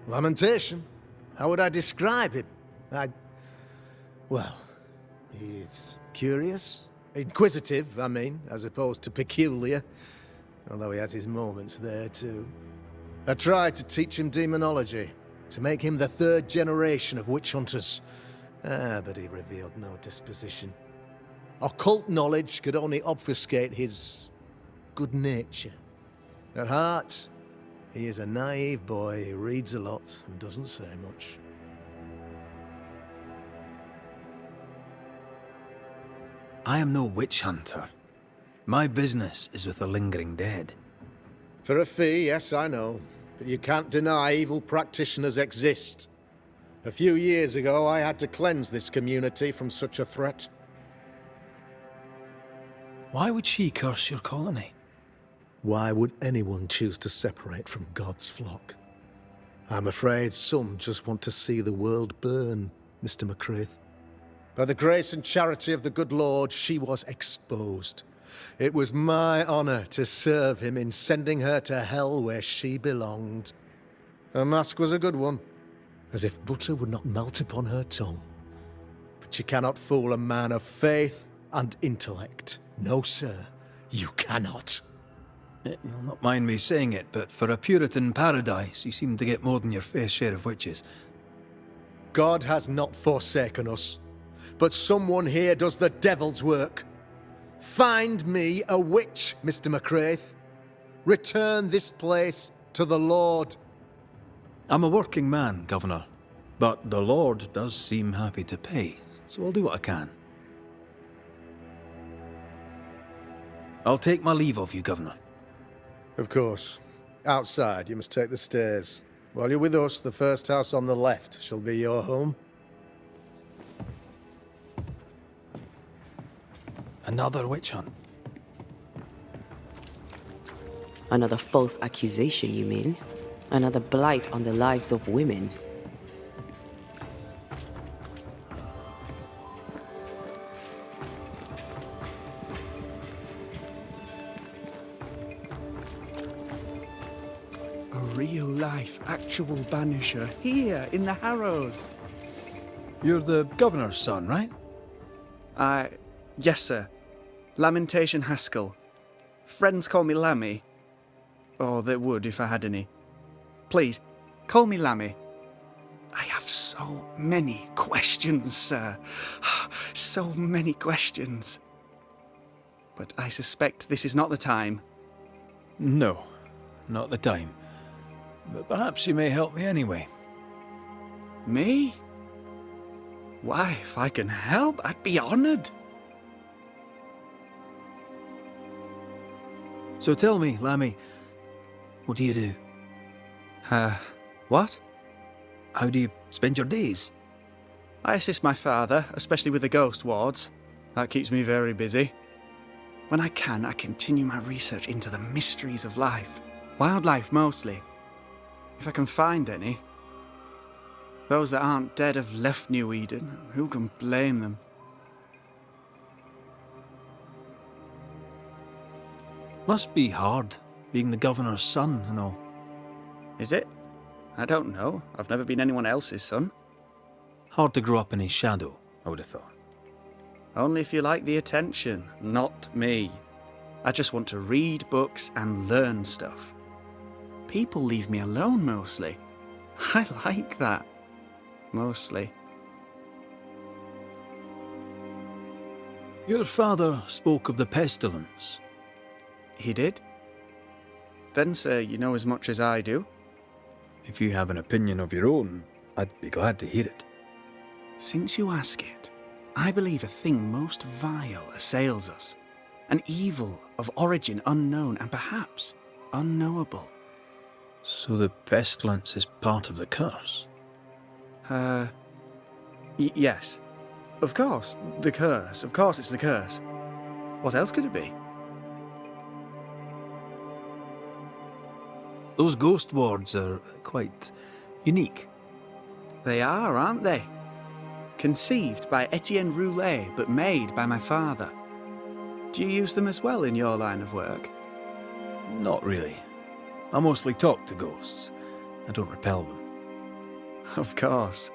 Lamentation? How would I describe him? Well, he's curious. Inquisitive, I mean, as opposed to peculiar. Although he has his moments there, too. I tried to teach him demonology, to make him the third generation of witch hunters. But he revealed no disposition. Occult knowledge could only obfuscate his good nature. At heart, he is a naive boy who reads a lot and doesn't say much. I am no witch hunter. My business is with the lingering dead. For a fee, yes, I know. But you can't deny evil practitioners exist. A few years ago, I had to cleanse this community from such a threat. Why would she curse your colony? Why would anyone choose to separate from God's flock? I'm afraid some just want to see the world burn, Mr. McCraith. By the grace and charity of the good Lord, she was exposed. It was my honor to serve him in sending her to hell where she belonged. Her mask was a good one, as if butter would not melt upon her tongue. But you cannot fool a man of faith and intellect. No, sir, you cannot. You'll not mind me saying it, but for a Puritan paradise, you seem to get more than your fair share of witches. God has not forsaken us, but someone here does the devil's work. Find me a witch, Mr. McRaith. Return this place to the Lord. I'm a working man, Governor, but the Lord does seem happy to pay, so I'll do what I can. I'll take my leave of you, Governor. Of course. Outside, you must take the stairs. While you're with us, the first house on the left shall be your home. Another witch hunt. Another false accusation, you mean? Another blight on the lives of women? A real-life, actual banisher here in the Harrows. You're the Governor's son, right? Yes, sir. Lamentation Haskell. Friends call me Lammy. Or they would if I had any. Please, call me Lammy. I have so many questions, sir. So many questions. But I suspect this is not the time. No, not the time. But perhaps you may help me anyway. Me? Why, if I can help, I'd be honoured. So tell me, Lammy, what do you do? What? How do you spend your days? I assist my father, especially with the ghost wards. That keeps me very busy. When I can, I continue my research into the mysteries of life. Wildlife, mostly. If I can find any. Those that aren't dead have left New Eden. Who can blame them? Must be hard, being the Governor's son and all. Is it? I don't know. I've never been anyone else's son. Hard to grow up in his shadow, I would have thought. Only if you like the attention, not me. I just want to read books and learn stuff. People leave me alone mostly. I like that. Mostly. Your father spoke of the pestilence. He did? Then, sir, you know as much as I do. If you have an opinion of your own, I'd be glad to hear it. Since you ask it, I believe a thing most vile assails us. An evil of origin unknown and perhaps unknowable. So the pestilence is part of the curse? Yes. Of course, the curse. Of course it's the curse. What else could it be? Those ghost wards are quite unique. They are, aren't they? Conceived by Etienne Roulet, but made by my father. Do you use them as well in your line of work? Not really. I mostly talk to ghosts. I don't repel them. Of course.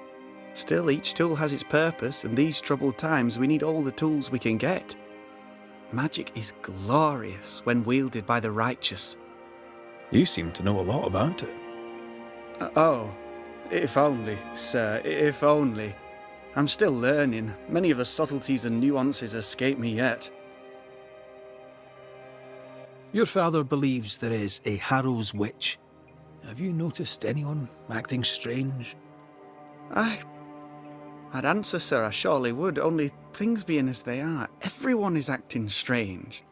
Still, each tool has its purpose, and these troubled times we need all the tools we can get. Magic is glorious when wielded by the righteous. You seem to know a lot about it. Oh, if only, sir, if only. I'm still learning. Many of the subtleties and nuances escape me yet. Your father believes there is a Harrow's witch. Have you noticed anyone acting strange? I'd answer, sir, I surely would, only things being as they are, everyone is acting strange.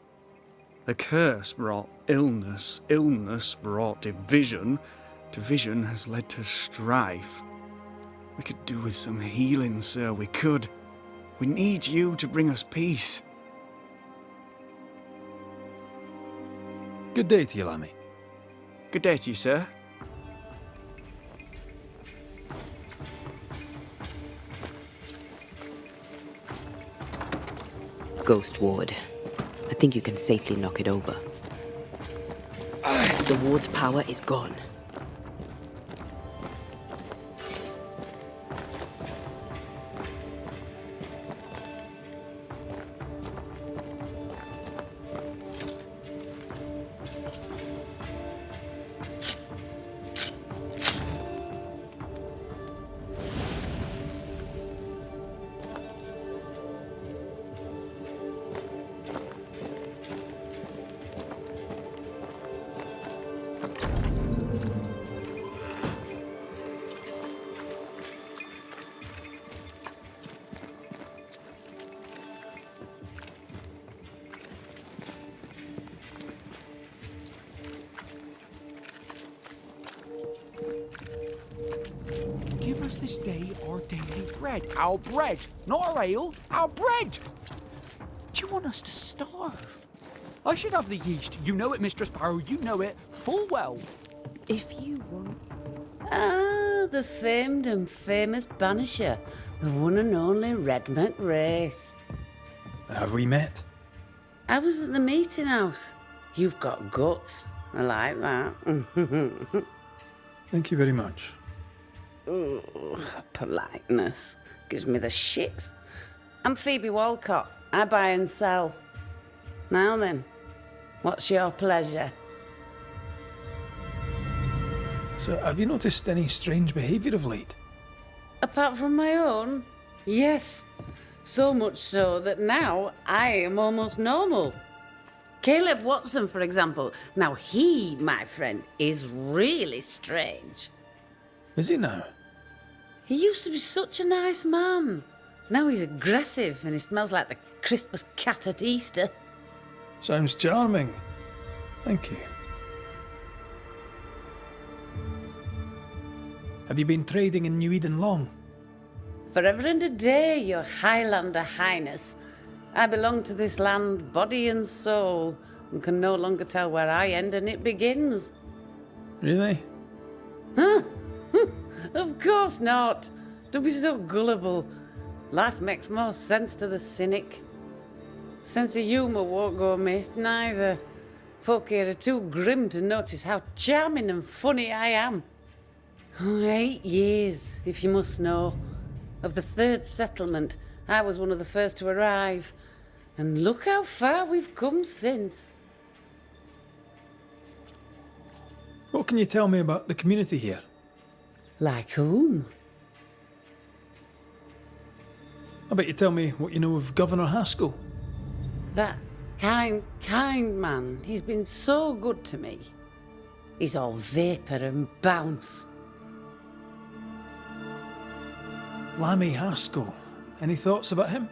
The curse brought illness, illness brought division, division has led to strife. We could do with some healing, sir, we could. We need you to bring us peace. Good day to you, Lammy. Good day to you, sir. Ghost ward. I think you can safely knock it over. The ward's power is gone. Give us this day our daily bread. Our bread, not our ale, our bread! Do you want us to starve? I should have the yeast. You know it, Mistress Barrow, you know it full well. If you want. Ah, the famed and famous Banisher, the one and only Redmond Raith. Have we met? I was at the meeting house. You've got guts. I like that. Thank you very much. Ooh, politeness gives me the shits. I'm Phoebe Walcott. I buy and sell. Now then, what's your pleasure? So, have you noticed any strange behaviour of late? Apart from my own? Yes. So much so that now I am almost normal. Caleb Watson, for example. Now he, my friend, is really strange. Is he now? He used to be such a nice man. Now he's aggressive and he smells like the Christmas cat at Easter. Sounds charming. Thank you. Have you been trading in New Eden long? Forever and a day, your Highlander Highness. I belong to this land, body and soul, and can no longer tell where I end and it begins. Really? Of course not. Don't be so gullible. Life makes more sense to the cynic. Sense of humour won't go amiss, neither. Folk here are too grim to notice how charming and funny I am. 8 years, if you must know. Of the third settlement, I was one of the first to arrive. And look how far we've come since. What can you tell me about the community here? Like whom? I bet you tell me what you know of Governor Haskell. That kind man. He's been so good to me. He's all vapour and bounce. Lammy Haskell. Any thoughts about him?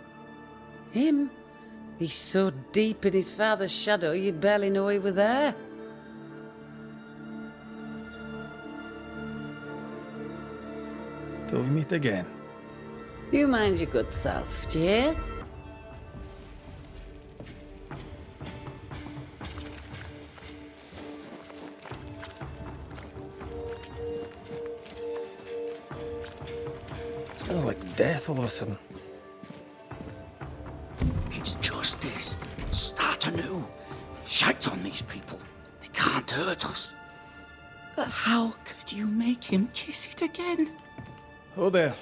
Him? He's so deep in his father's shadow you'd barely know he were there. Till we meet again. You mind your good self, do you hear? Smells like death all of a sudden. It's justice. Start anew. Shite on these people. They can't hurt us. But how could you make him kiss it again? Oh there.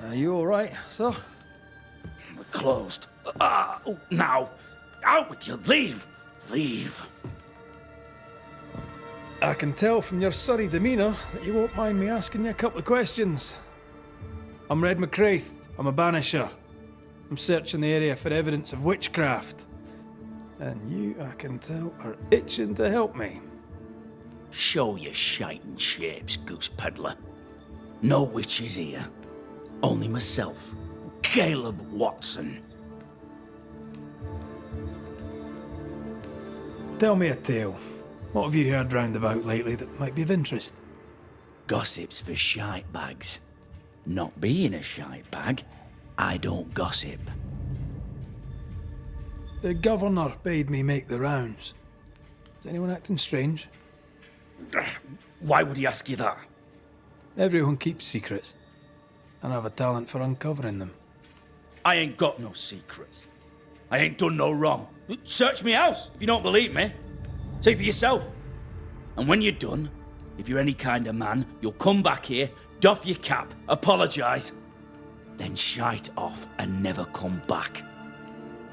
Are you alright, sir? We're closed. Now. Out with you. Leave. Leave. I can tell from your surly demeanour that you won't mind me asking you a couple of questions. I'm Red McRaith. I'm a banisher. I'm searching the area for evidence of witchcraft. And you, I can tell, are itching to help me. Show your shiting shapes, goose peddler. No witches here. Only myself, Caleb Watson. Tell me a tale. What have you heard round about lately that might be of interest? Gossip's for shite bags. Not being a shite bag, I don't gossip. The governor bade me make the rounds. Is anyone acting strange? Why would he ask you that? Everyone keeps secrets, and I have a talent for uncovering them. I ain't got no secrets. I ain't done no wrong. Search me house if you don't believe me. See for yourself. And when you're done, if you're any kind of man, you'll come back here, doff your cap, apologise, then shite off and never come back.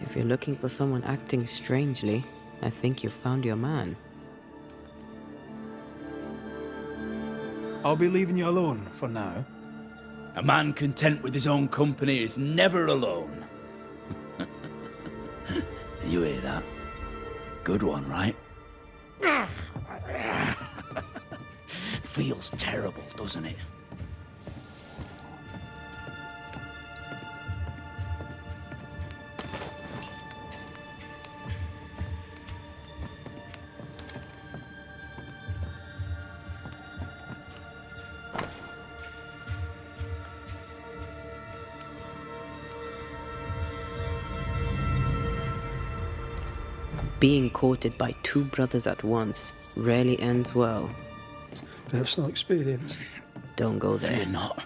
If you're looking for someone acting strangely, I think you've found your man. I'll be leaving you alone for now. A man content with his own company is never alone. You hear that? Good one, right? Feels terrible, doesn't it? Being courted by two brothers at once rarely ends well. Personal experience. Don't go there. Fear not.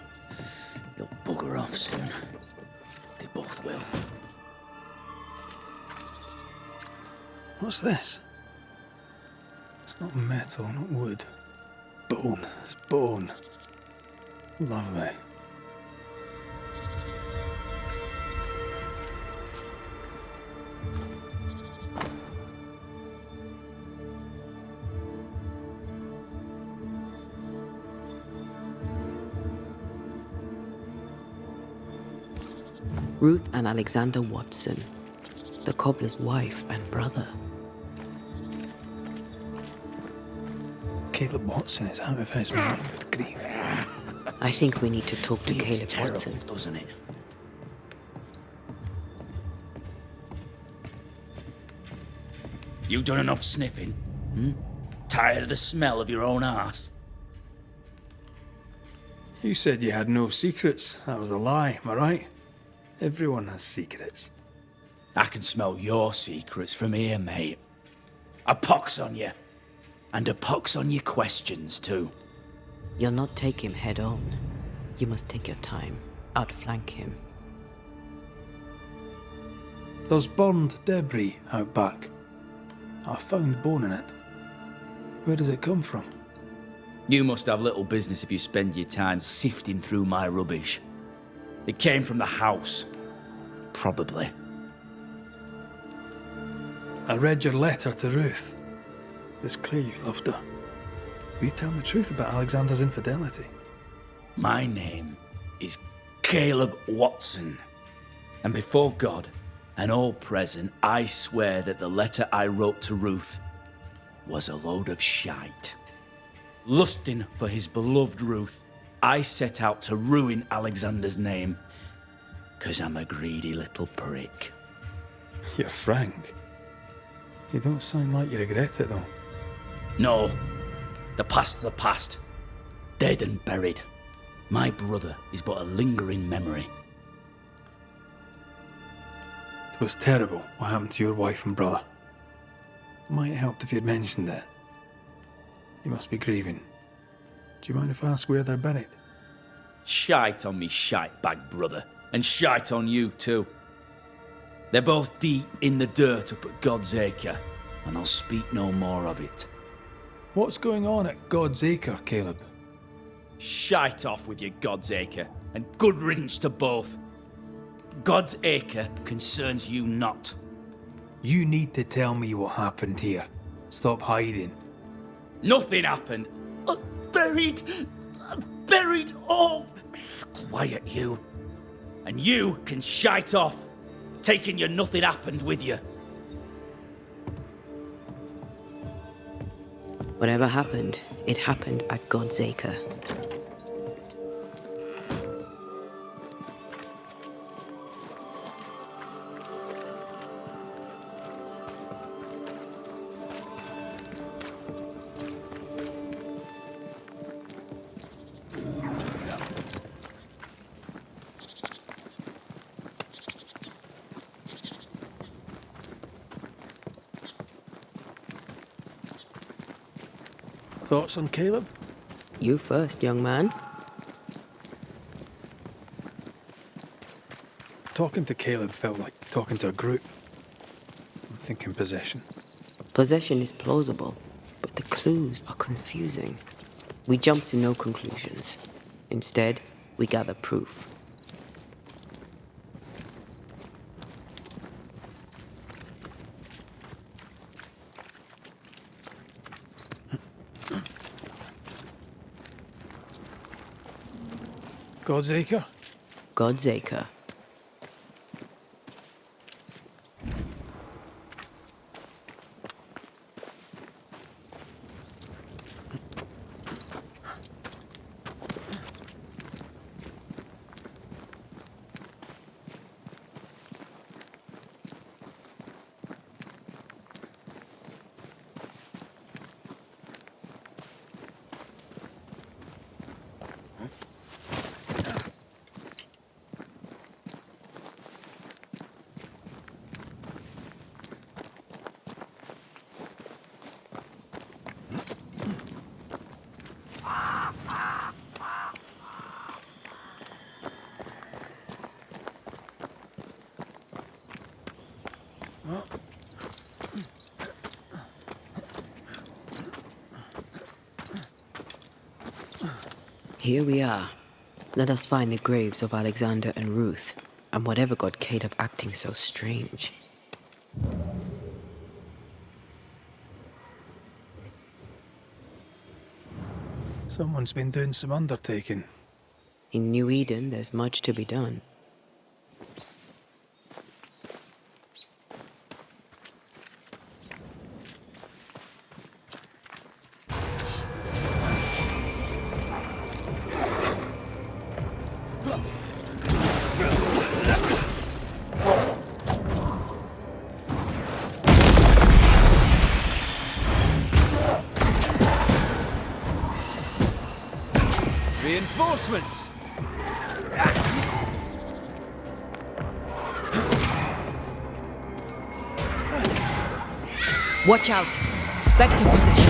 You'll bugger off soon. They both will. What's this? It's not metal, not wood. Bone. It's bone. Lovely. Ruth and Alexander Watson, the cobbler's wife and brother. Caleb Watson is out of his mind with grief. I think we need to talk to Feels Caleb terrible, Watson. doesn't it? You done enough sniffing? Hmm? Tired of the smell of your own arse? You said you had no secrets. That was a lie, am I right? Everyone has secrets. I can smell your secrets from here, mate. A pox on you. And a pox on your questions, too. You'll not take him head on. You must take your time, outflank him. There's burned debris out back. I found bone in it. Where does it come from? You must have little business if you spend your time sifting through my rubbish. It came from the house. Probably. I read your letter to Ruth. It's clear you loved her. Were you telling the truth about Alexander's infidelity? My name is Caleb Watson. And before God and all present, I swear that the letter I wrote to Ruth was a load of shite. Lusting for his beloved Ruth, I set out to ruin Alexander's name, 'cause I'm a greedy little prick. You're frank. You don't sound like you regret it, though. No, the past's the past. Dead and buried. My brother is but a lingering memory. It was terrible what happened to your wife and brother. Might have helped if you'd mentioned it. You must be grieving. Do you mind if I ask where they're buried? Shite on me shite bag brother, and shite on you too. They're both deep in the dirt up at God's Acre, and I'll speak no more of it. What's going on at God's Acre, Caleb? Shite off with your God's Acre, and good riddance to both. God's Acre concerns you not. You need to tell me what happened here. Stop hiding. Nothing happened. Buried. Buried all. Quiet, you. And you can shite off, taking your nothing happened with you. Whatever happened, it happened at God's Acre. Thoughts on Caleb? You first, young man. Talking to Caleb felt like talking to a group. I'm thinking possession. Possession is plausible, but the clues are confusing. We jump to no conclusions. Instead, we gather proof. God's Acre? God's Acre. Here we are. Let us find the graves of Alexander and Ruth, and whatever got Caleb acting so strange. Someone's been doing some undertaking. In New Eden, there's much to be done. Reinforcements! Watch out! Spectre possession!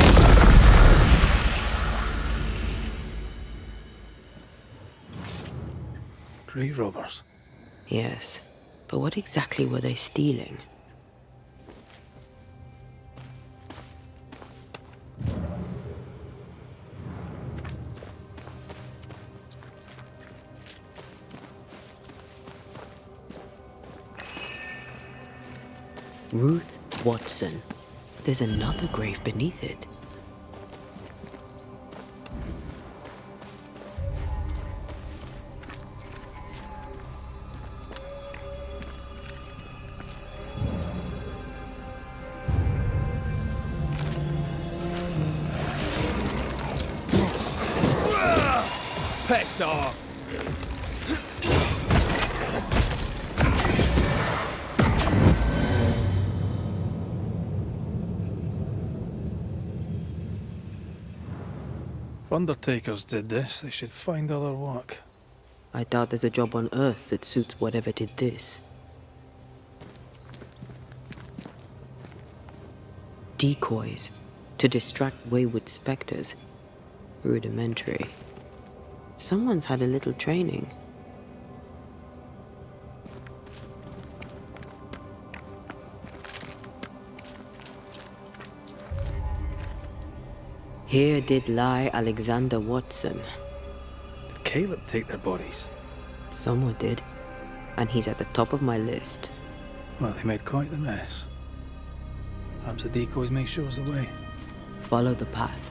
Grave robbers. Yes, but what exactly were they stealing? Ruth Watson. There's another grave beneath it. Piss off! If undertakers did this, they should find other work. I doubt there's a job on Earth that suits whatever did this. Decoys to distract wayward specters. Rudimentary. Someone's had a little training. Here did lie Alexander Watson. Did Caleb take their bodies? Someone did, and he's at the top of my list. Well, they made quite the mess. Perhaps the decoys may show us the way. Follow the path.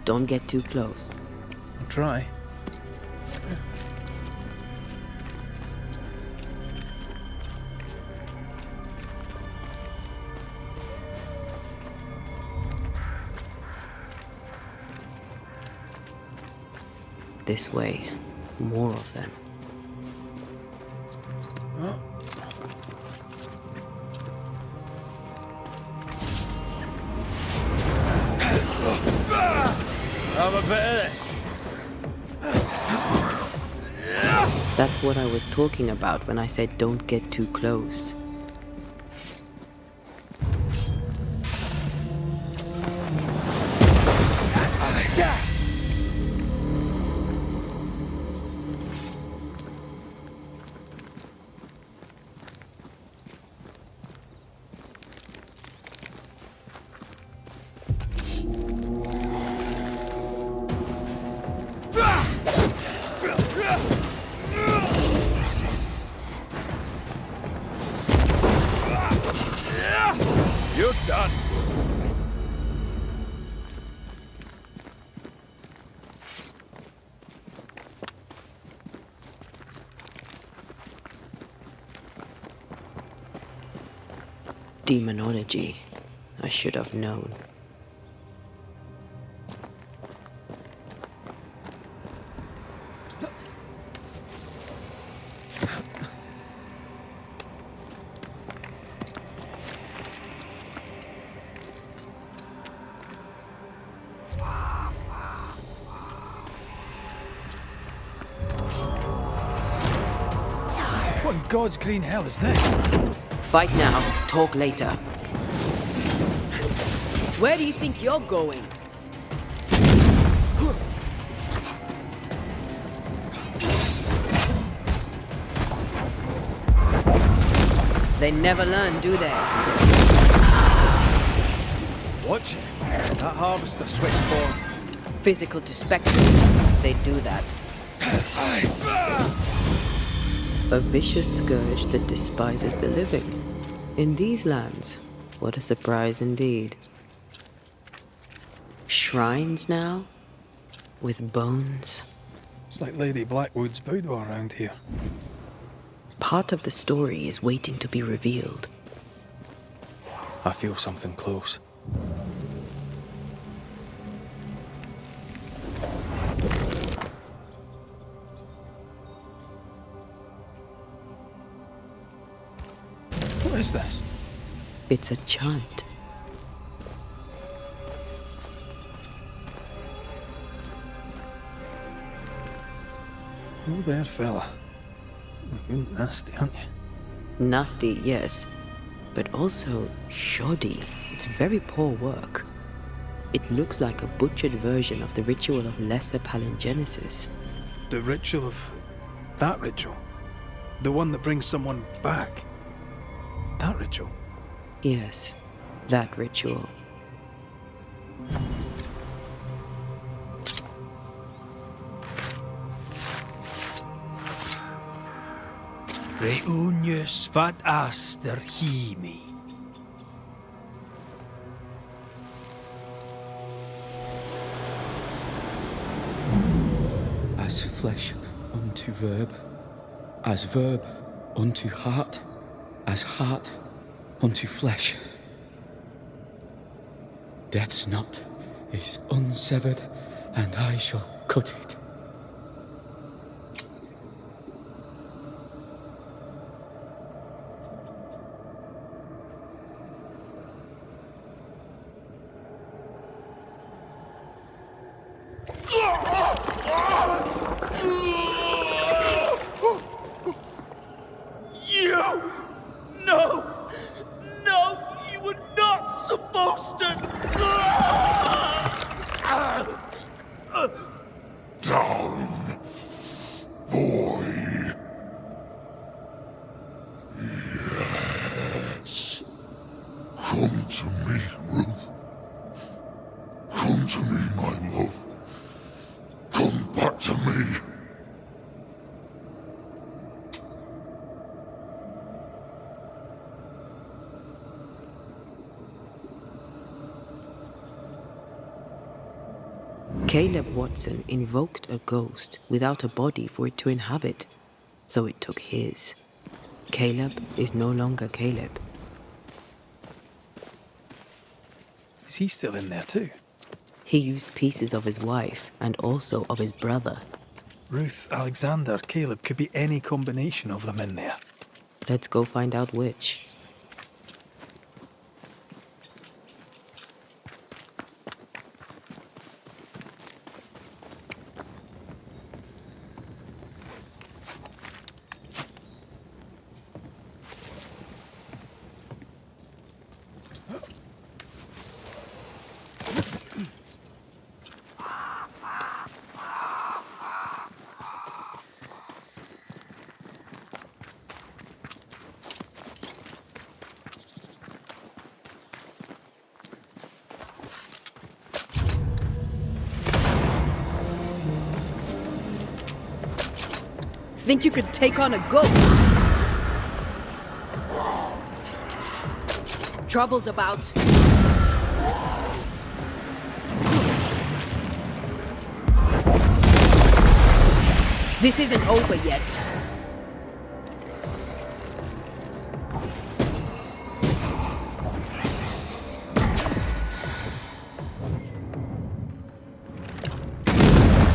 Don't get too close. I'll try. This way. More of them. Oh. Have a bit of this. That's what I was talking about when I said don't get too close. You're done. Demonology. I should have known. What in God's green hell is this? Fight now, talk later. Where do you think you're going? They never learn, do they? Watch it. That harvester switched form. Physical to spectrum. They do that. A vicious scourge that despises the living. In these lands, what a surprise indeed. Shrines now? With bones? It's like Lady Blackwood's boudoir around here. Part of the story is waiting to be revealed. I feel something close. What is this? It's a chant. Oh there, fella. You're nasty, aren't you? Nasty, yes, but also shoddy. It's very poor work. It looks like a butchered version of the ritual of Lesser Palingenesis. The ritual of... that ritual? The one that brings someone back? That ritual? Yes, that ritual. Reunius vat aster himi. As flesh unto verb, as verb unto heart, as heart unto flesh. Death's knot is unsevered, and I shall cut it. Down, boy. Yes. Come to me, Ruth. Come to me, my love. Come back to me. Caleb Watson invoked a ghost without a body for it to inhabit, so it took his. Caleb is no longer Caleb. Is he still in there too? He used pieces of his wife and also of his brother. Ruth, Alexander, Caleb could be any combination of them in there. Let's go find out which. Think you could take on a ghost? Trouble's about. This isn't over yet.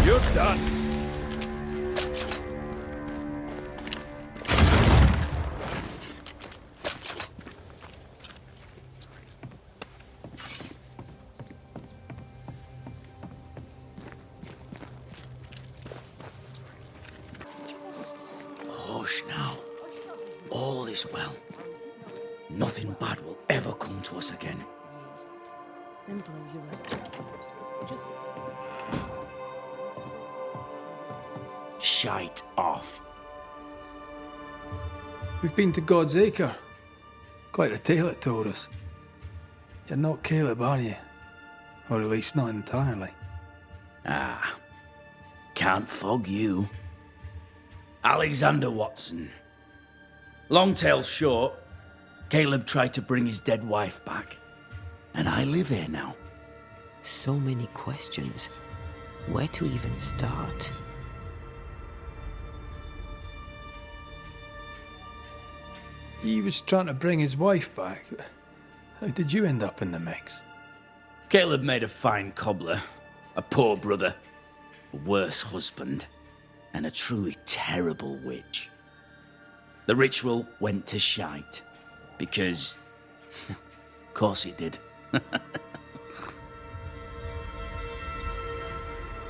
You're done. Hush now. All is well. Nothing bad will ever come to us again. Then blow your own. Just Shite off. We've been to God's Acre. Quite a tale it told us. You're not Caleb, are you? Or at least not entirely. Ah, can't fog you. Alexander Watson. Long tale short, Caleb tried to bring his dead wife back. And I live here now. So many questions. Where to even start? He was trying to bring his wife back. How did you end up in the mix? Caleb made a fine cobbler, a poor brother, a worse husband, and a truly terrible witch. The ritual went to shite, because... of course it did.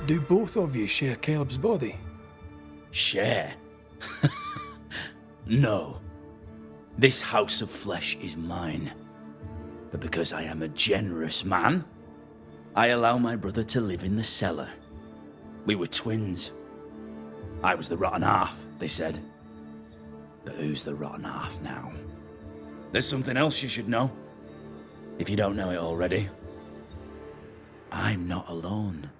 Do both of you share Caleb's body? Share? No. This house of flesh is mine. But because I am a generous man, I allow my brother to live in the cellar. We were twins. I was the rotten half, they said. But who's the rotten half now? There's something else you should know. If you don't know it already. I'm not alone.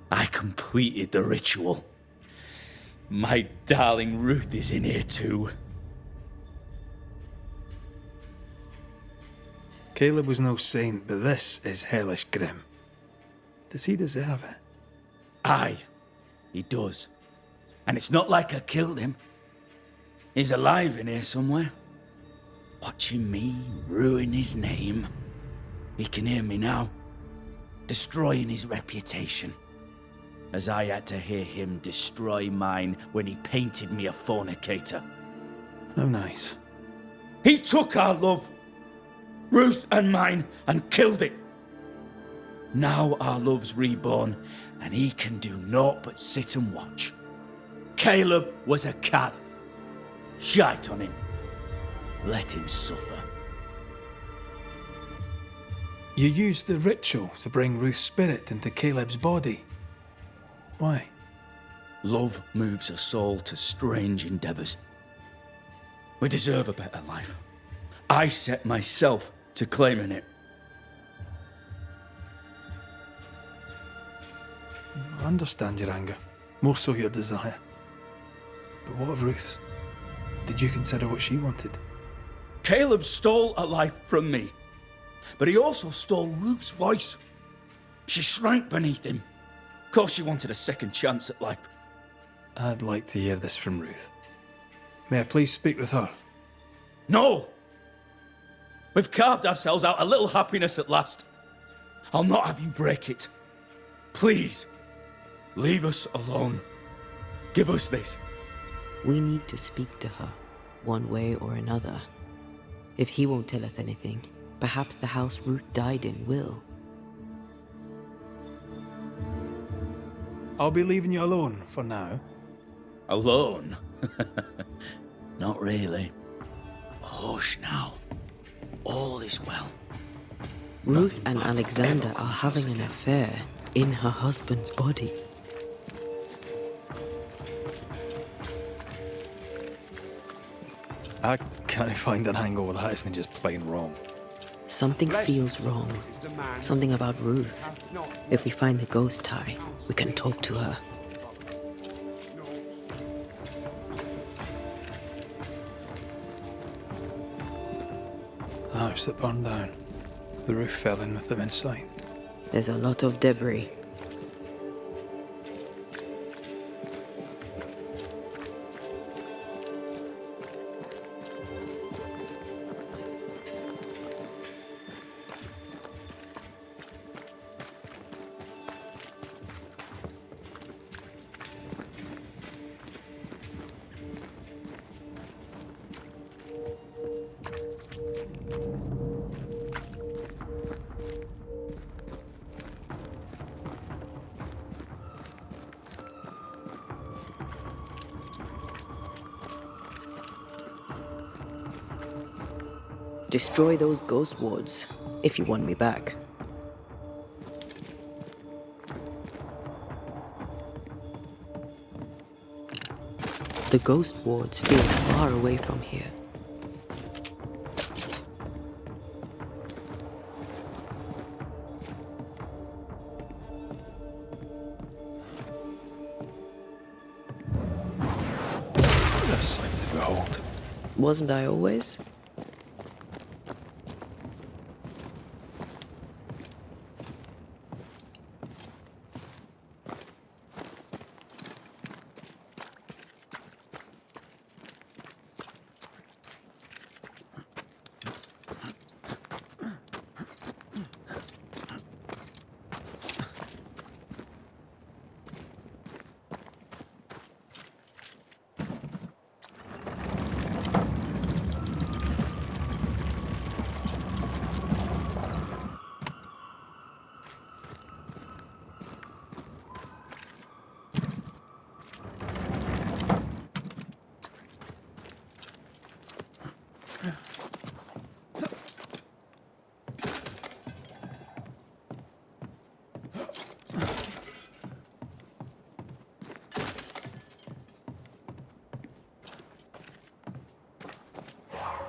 I completed the ritual. My darling Ruth is in here too. Caleb was no saint, but this is hellish grim. Does he deserve it? Aye, he does. And it's not like I killed him. He's alive in here somewhere. Watching me ruin his name. He can hear me now. Destroying his reputation. As I had to hear him destroy mine when he painted me a fornicator. How nice. He took our love, Ruth and mine, and killed it. Now our love's reborn, and he can do naught but sit and watch. Caleb was a cad. Shite on him. Let him suffer. You used the ritual to bring Ruth's spirit into Caleb's body. Why? Love moves a soul to strange endeavours. We deserve a better life. I set myself to claiming it. I understand your anger, more so your desire. But what of Ruth's? Did you consider what she wanted? Caleb stole a life from me, but he also stole Ruth's voice. She shrank beneath him. Of course she wanted a second chance at life. I'd like to hear this from Ruth. May I please speak with her? No! We've carved ourselves out a little happiness at last. I'll not have you break it. Please, leave us alone. Give us this. We need to speak to her, one way or another. If he won't tell us anything, perhaps the house Ruth died in will. I'll be leaving you alone for now. Alone? Not really. Hush now. All is well. Ruth Nothing and bad Alexander ever are comes having us an again. affair in her husband's body. I can't find an angle with that isn't just plain wrong. Something feels wrong. Something about Ruth. If we find the ghost tie, we can talk to her. The house that burned down. The roof fell in with them inside. There's a lot of debris. Destroy those ghost wards, if you want me back. The ghost wards feel far away from here. a sight to behold. Wasn't I always?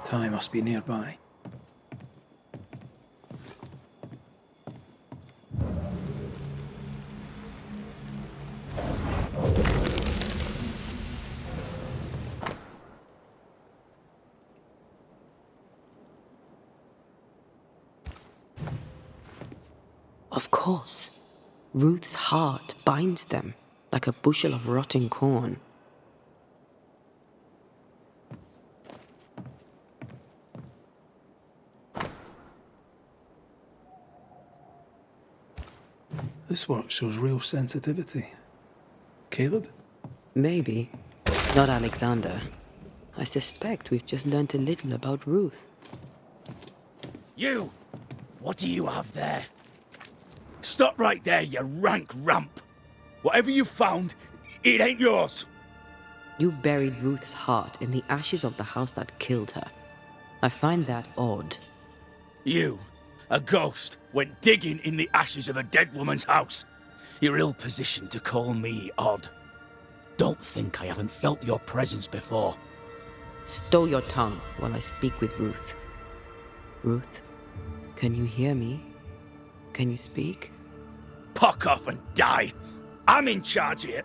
Ty must be nearby. Of course. Ruth's heart binds them like a bushel of rotting corn. This work shows real sensitivity. Caleb? Maybe. Not Alexander. I suspect we've just learnt a little about Ruth. You! What do you have there? Stop right there, you rank ramp! Whatever you found, it ain't yours! You buried Ruth's heart in the ashes of the house that killed her. I find that odd. You, a ghost, went digging in the ashes of a dead woman's house. You're ill-positioned to call me odd. Don't think I haven't felt your presence before. Stow your tongue while I speak with Ruth. Ruth, can you hear me? Can you speak? Pock off and die! I'm in charge here.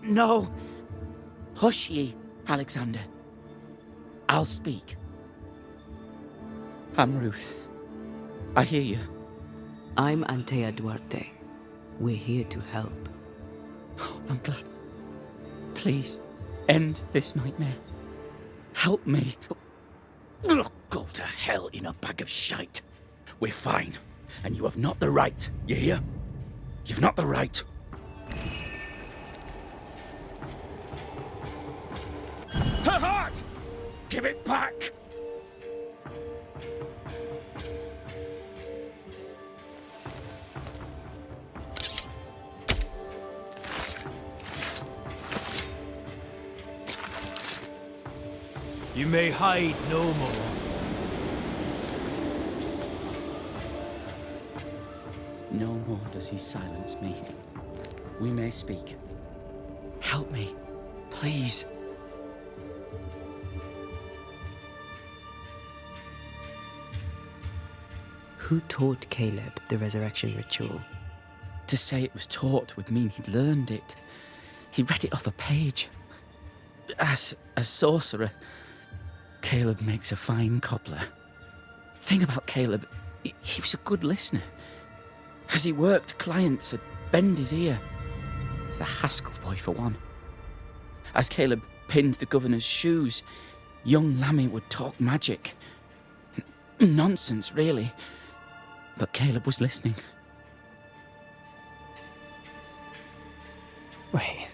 No. Hush ye, Alexander. I'll speak. I'm Ruth. I hear you. I'm Antea Duarte. We're here to help. Oh, I'm glad. Please, end this nightmare. Help me. Go to hell in a bag of shite. We're fine, and you have not the right, you hear? You've not the right. Her heart! Give it back! You may hide no more. No more does he silence me. We may speak. Help me, please. Who taught Caleb the resurrection ritual? To say it was taught would mean he'd learned it. He read it off a page. As a sorcerer, Caleb makes a fine cobbler. Thing about Caleb, he was a good listener. As he worked, clients would bend his ear. The Haskell boy, for one. As Caleb pinned the governor's shoes, young Lammy would talk magic. Nonsense, really. But Caleb was listening. Wait.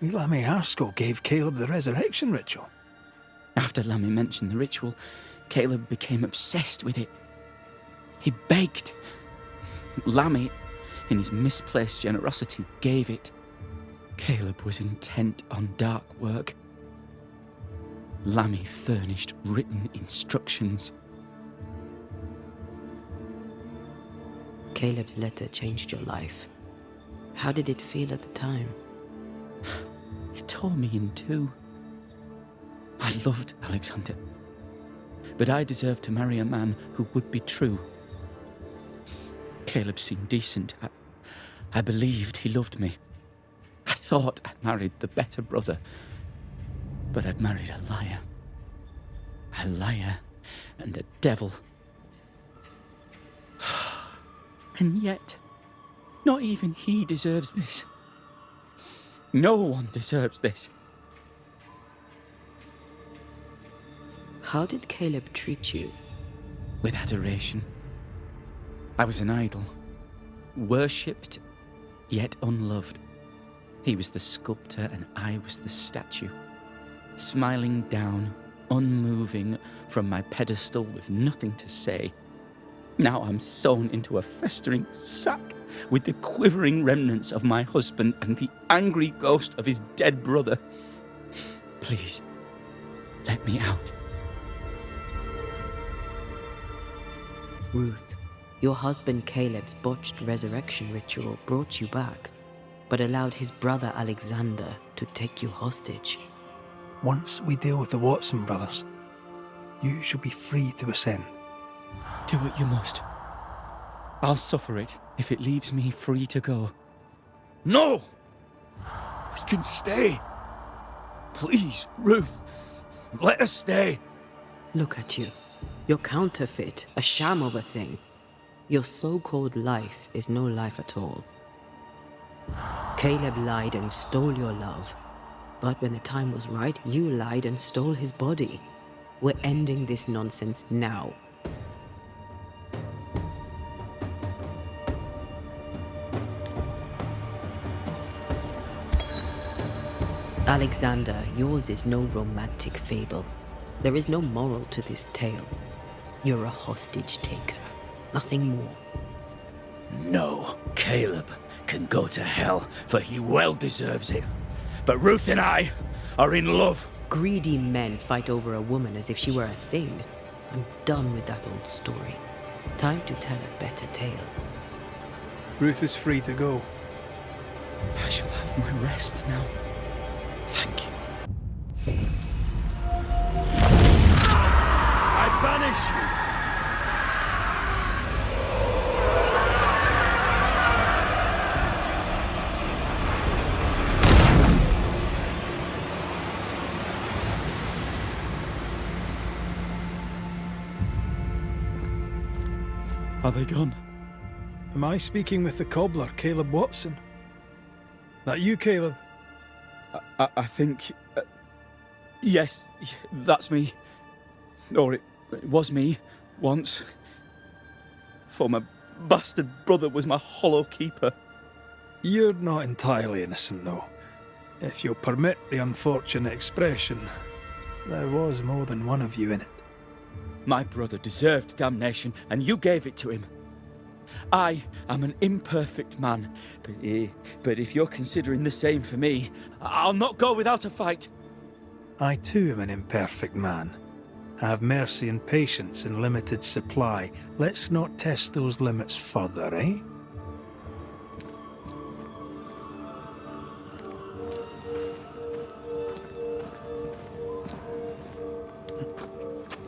Lammy Haskell gave Caleb the resurrection ritual. After Lammy mentioned the ritual, Caleb became obsessed with it. He begged. Lammy, in his misplaced generosity, gave it. Caleb was intent on dark work. Lammy furnished written instructions. Caleb's letter changed your life. How did it feel at the time? It tore me in two. I loved Alexander, but I deserved to marry a man who would be true. Caleb seemed decent. I believed he loved me. I thought I married the better brother. But I'd married a liar. A liar and a devil. And yet, not even he deserves this. No one deserves this. How did Caleb treat you? With adoration. I was an idol. Worshipped, yet unloved. He was the sculptor and I was the statue. Smiling down, unmoving from my pedestal with nothing to say. Now I'm sewn into a festering sack with the quivering remnants of my husband and the angry ghost of his dead brother. Please, let me out. Ruth, your husband Caleb's botched resurrection ritual brought you back, but allowed his brother Alexander to take you hostage. Once we deal with the Watson brothers, you shall be free to ascend. Do what you must. I'll suffer it if it leaves me free to go. No! We can stay. Please, Ruth. Let us stay. Look at you. You're counterfeit, a sham of a thing. Your so-called life is no life at all. Caleb lied and stole your love. But when the time was right, you lied and stole his body. We're ending this nonsense now. Alexander, yours is no romantic fable. There is no moral to this tale. You're a hostage taker, nothing more. No, Caleb can go to hell, for he well deserves it. But Ruth and I are in love. Greedy men fight over a woman as if she were a thing. I'm done with that old story. Time to tell a better tale. Ruth is free to go. I shall have my rest now. Thank you. I banish you. Are they gone? Am I speaking with the cobbler, Caleb Watson? That you, Caleb? I think... yes, that's me. Or it was me, once. For my bastard brother was my hollow keeper. You're not entirely innocent, though. If you'll permit the unfortunate expression, there was more than one of you in it. My brother deserved damnation, and you gave it to him. I am an imperfect man, but if you're considering the same for me, I'll not go without a fight. I too am an imperfect man. I have mercy and patience in limited supply. Let's not test those limits further, eh?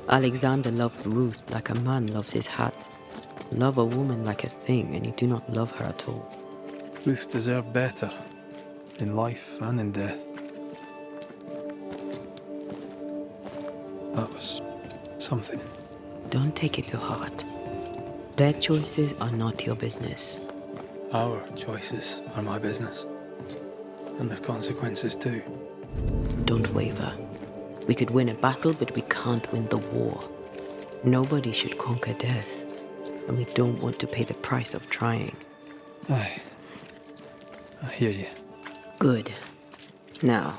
Alexander loved Ruth like a man loves his hat. Love a woman like a thing, and you do not love her at all. Ruth deserved better, in life and in death. That was something. Don't take it to heart. Their choices are not your business. Our choices are my business. And their consequences too. Don't waver. We could win a battle, but we can't win the war. Nobody should conquer death, and we don't want to pay the price of trying. Aye. I hear you. Good. Now,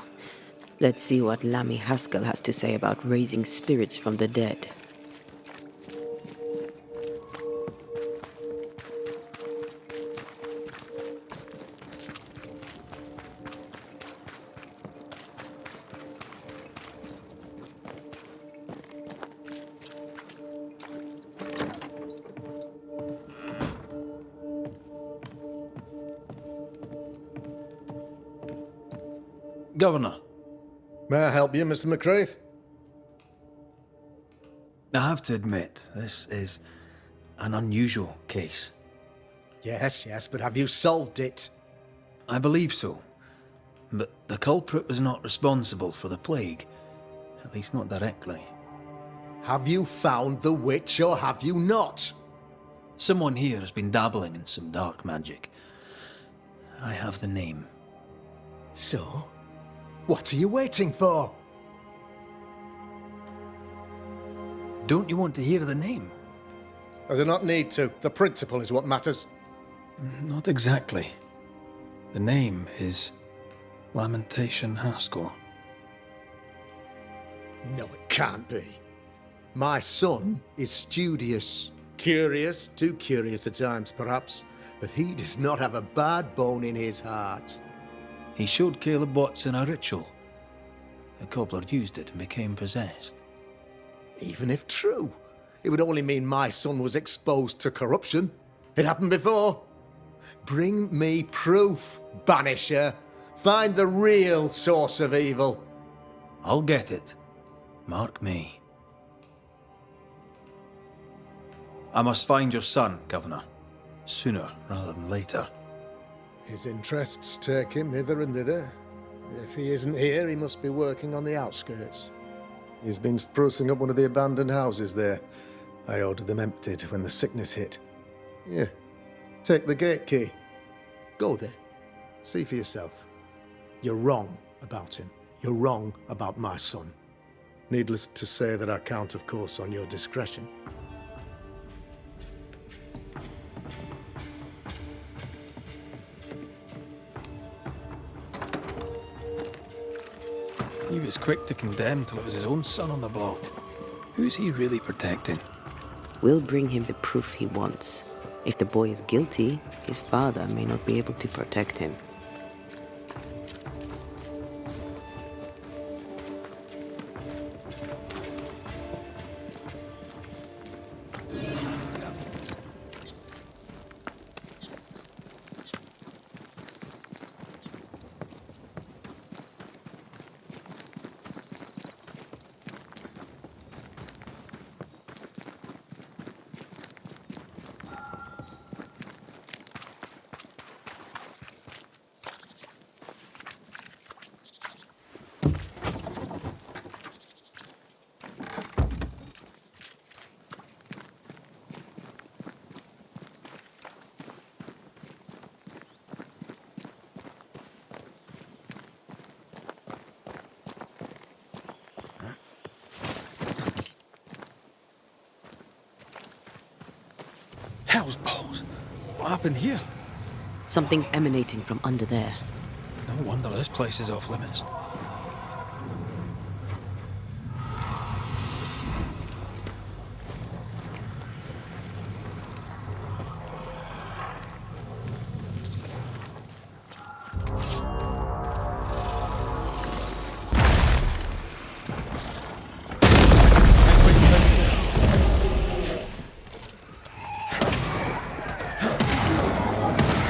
let's see what Lammy Haskell has to say about raising spirits from the dead. Governor. May I help you, Mr. McRaith? I have to admit, this is an unusual case. Yes, but have you solved it? I believe so. But the culprit was not responsible for the plague. At least not directly. Have you found the witch or have you not? Someone here has been dabbling in some dark magic. I have the name. So? What are you waiting for? Don't you want to hear the name? I do not need to. The principle is what matters. Not exactly. The name is Lamentation Haskell. No, it can't be. My son is studious. Curious, too curious at times perhaps, but he does not have a bad bone in his heart. He showed Caleb Watson a ritual. The cobbler used it and became possessed. Even if true, it would only mean my son was exposed to corruption. It happened before. Bring me proof, Banisher. Find the real source of evil. I'll get it. Mark me. I must find your son, Governor. Sooner rather than later. His interests take him hither and thither. If he isn't here, he must be working on the outskirts. He's been sprucing up one of the abandoned houses there. I ordered them emptied when the sickness hit. Here, take the gate key. Go there. See for yourself. You're wrong about him. You're wrong about my son. Needless to say that I count, of course, on your discretion. He was quick to condemn till it was his own son on the block. Who's he really protecting? We'll bring him the proof he wants. If the boy is guilty, his father may not be able to protect him. Hell's balls. What happened here? Something's emanating from under there. No wonder this place is off limits.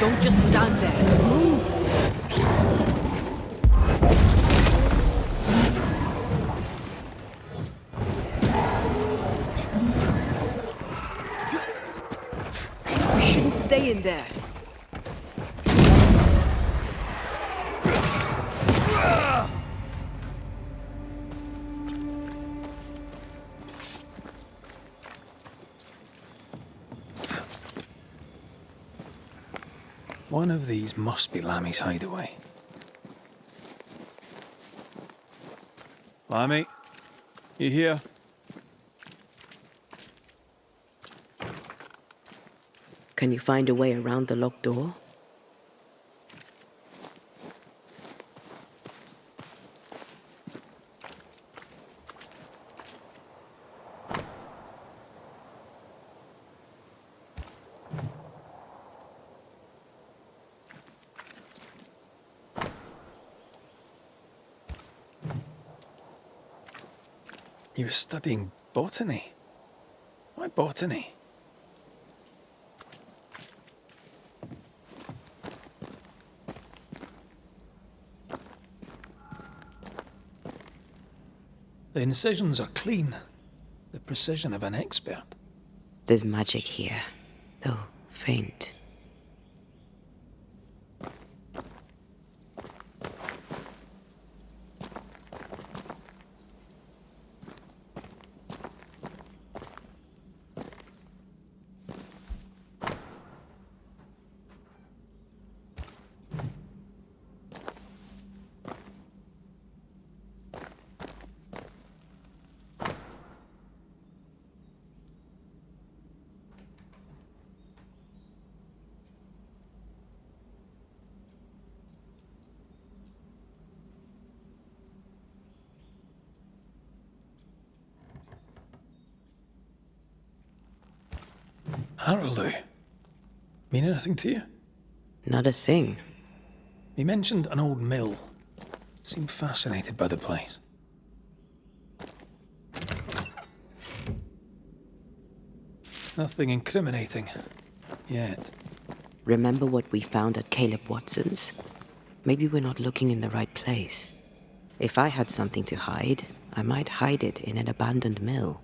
Don't just stand there. Move! You shouldn't stay in there. One of these must be Lammy's hideaway. Lammy, you here? Can you find a way around the locked door? He was studying botany. Why botany? The incisions are clean. The precision of an expert. There's magic here, though faint. Araloo. Mean anything to you? Not a thing. He mentioned an old mill. Seemed fascinated by the place. Nothing incriminating. Yet. Remember what we found at Caleb Watson's? Maybe we're not looking in the right place. If I had something to hide, I might hide it in an abandoned mill.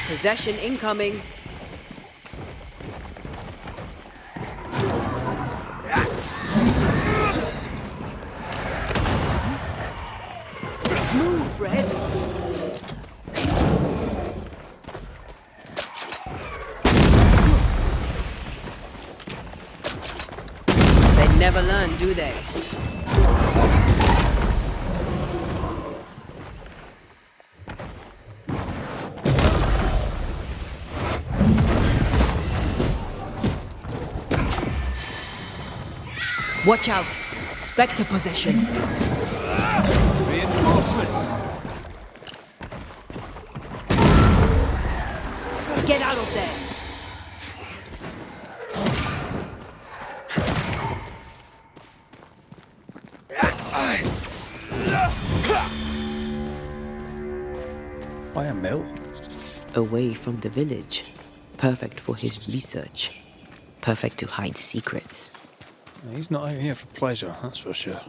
Possession incoming. Move, Red. They never learn, do they? Watch out! Spectre possession. Reinforcements! Get out of there! By a mill? Away from the village. Perfect for his research. Perfect to hide secrets. He's not out here for pleasure, that's for sure.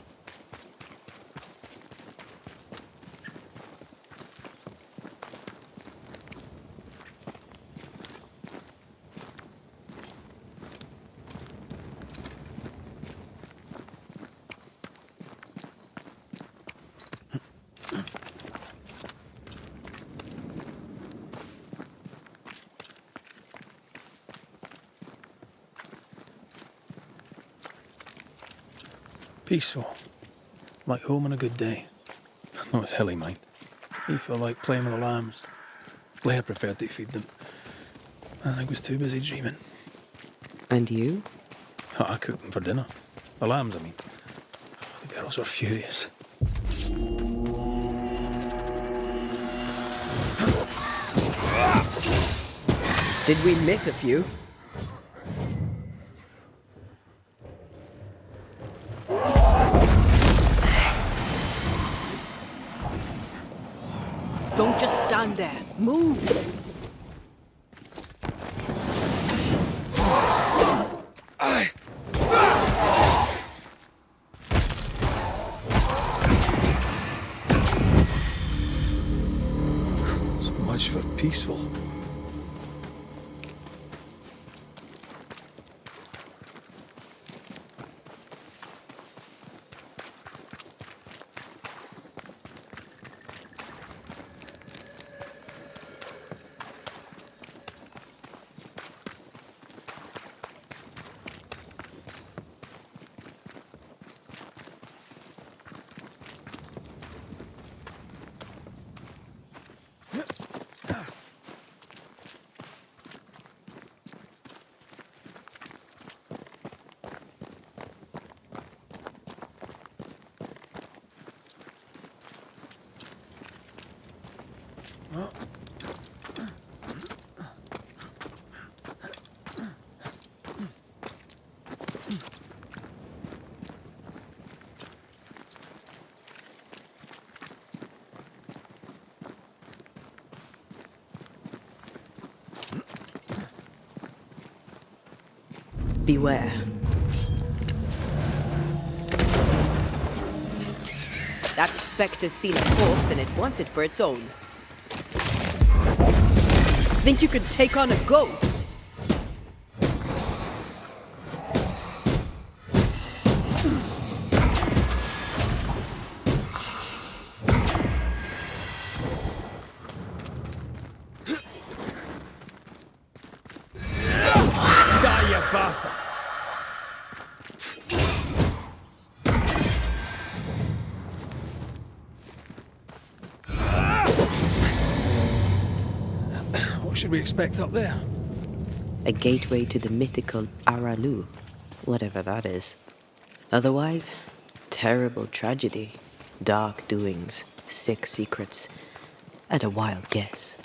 Peaceful. Like home on a good day. No, it's hilly, mind. He felt like playing with the lambs. Blair preferred to feed them. And I was too busy dreaming. And you? I cooked them for dinner. The lambs, I mean. The girls were furious. Did we miss a few? Don't just stand there. Move! So much for peaceful. Beware. That specter's seen a corpse and it wants it for its own. Think you could take on a ghost? Die, you bastard! What should we expect up there? A gateway to the mythical Aralu, whatever that is. Otherwise, terrible tragedy, dark doings, sick secrets, and a wild guess.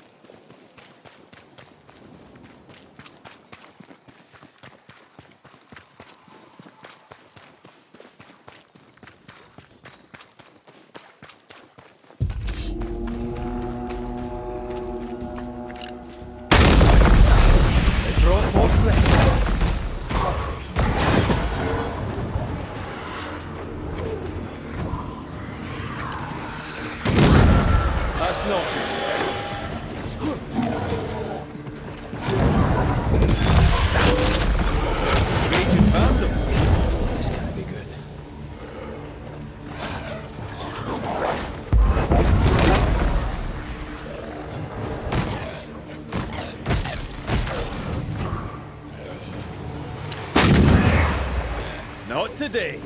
That's not. Agent found them. This can't be good. Not today.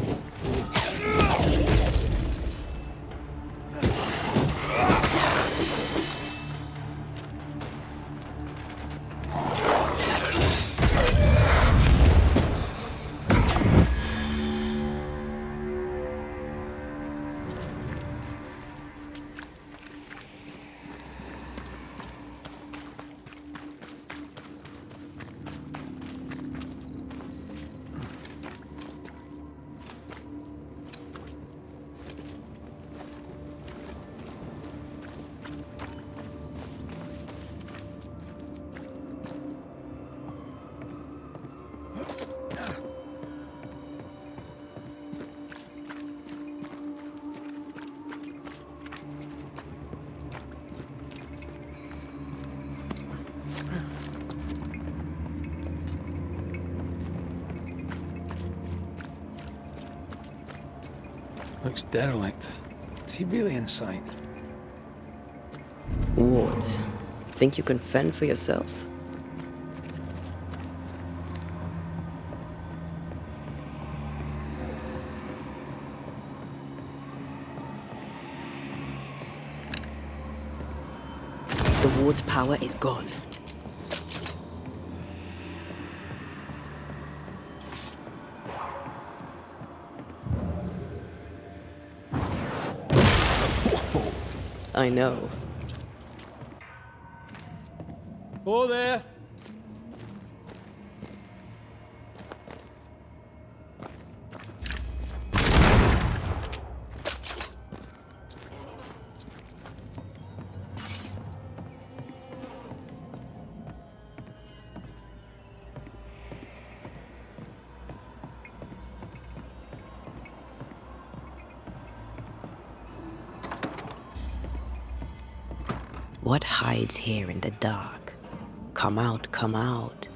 Looks derelict. Is he really inside? Wards, think you can fend for yourself? The ward's power is gone. I know. Oh, there! What hides here in the dark? Come out, come out.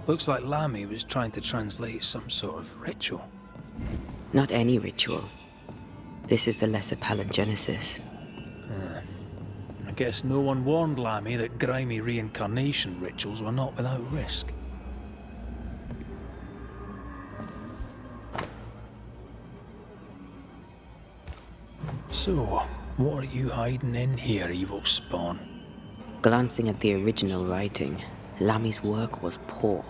Looks like Lamy was trying to translate some sort of ritual. Not any ritual. This is the lesser palingenesis. I guess no one warned Lamy that grimy reincarnation rituals were not without risk. So, what are you hiding in here, evil spawn? Glancing at the original writing, Lamy's work was poor.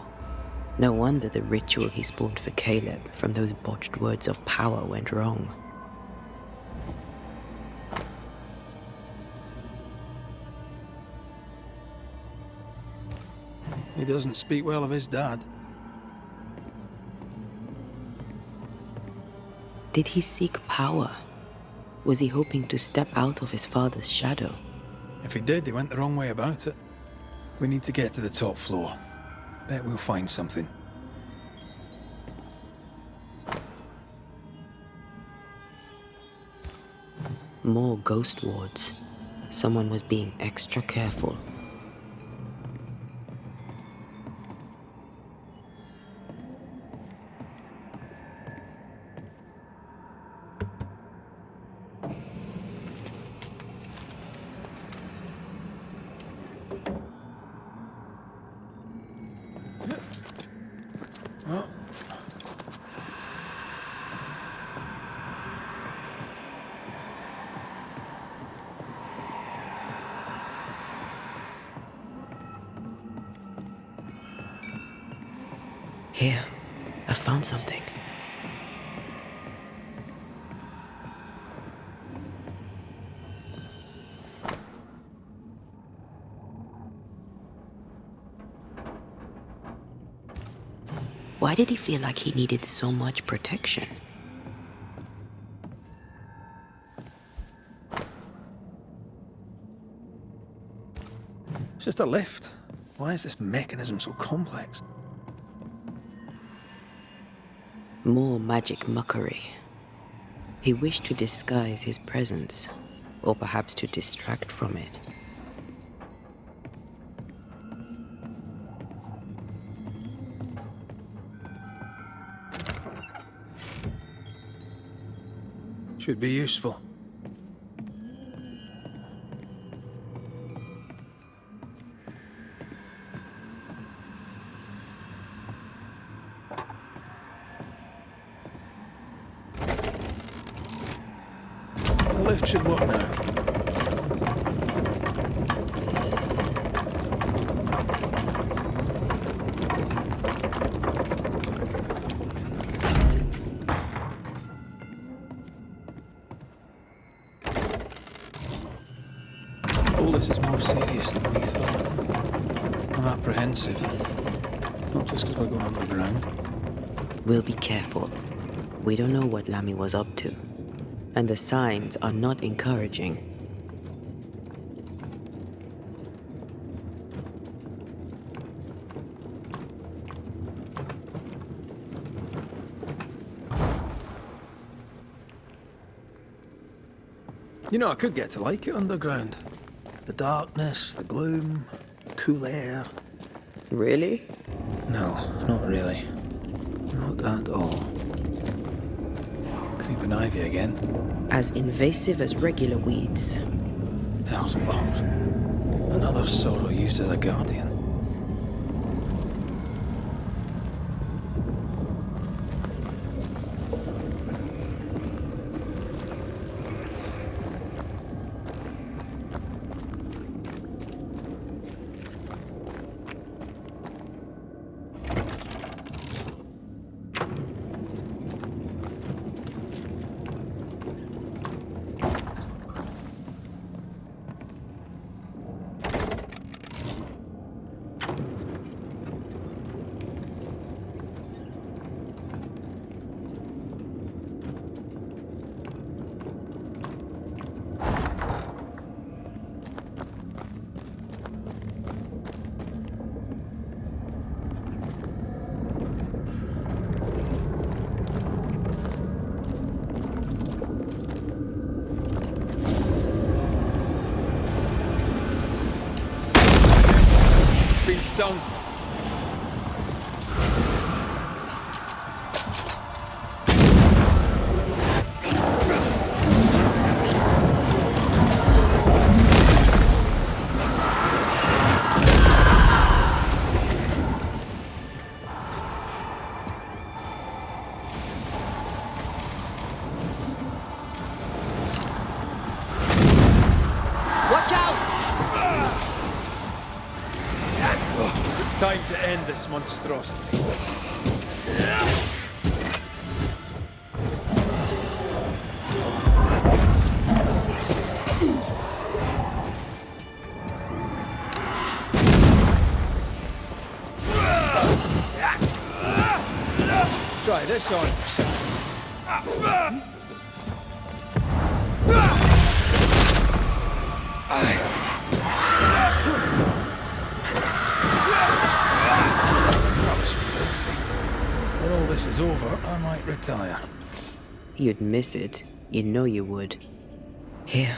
No wonder the ritual he spawned for Caleb from those botched words of power went wrong. He doesn't speak well of his dad. Did he seek power? Was he hoping to step out of his father's shadow? If he did, he went the wrong way about it. We need to get to the top floor. Bet we'll find something. More ghost wards. Someone was being extra careful. Here, I found something. Why did he feel like he needed so much protection? It's just a lift. Why is this mechanism so complex? More magic muckery. He wished to disguise his presence, or perhaps to distract from it. Should be useful. The lift should work now. All this is more serious than we thought. I'm apprehensive. Not just because we're going underground. We'll be careful. We don't know what Lammy was up to, and the signs are not encouraging. You know, I could get to like it underground. The darkness, the gloom, the cool air. Really? No, not really. Not at all. Creeping ivy again. As invasive as regular weeds. Hell's balls. Another sorrow used as a guardian. Been stung. Watch out! Time to end this monstrosity. Try this on yourselves. That was filthy. When all this is over, I might retire. You'd miss it. You know you would. Here,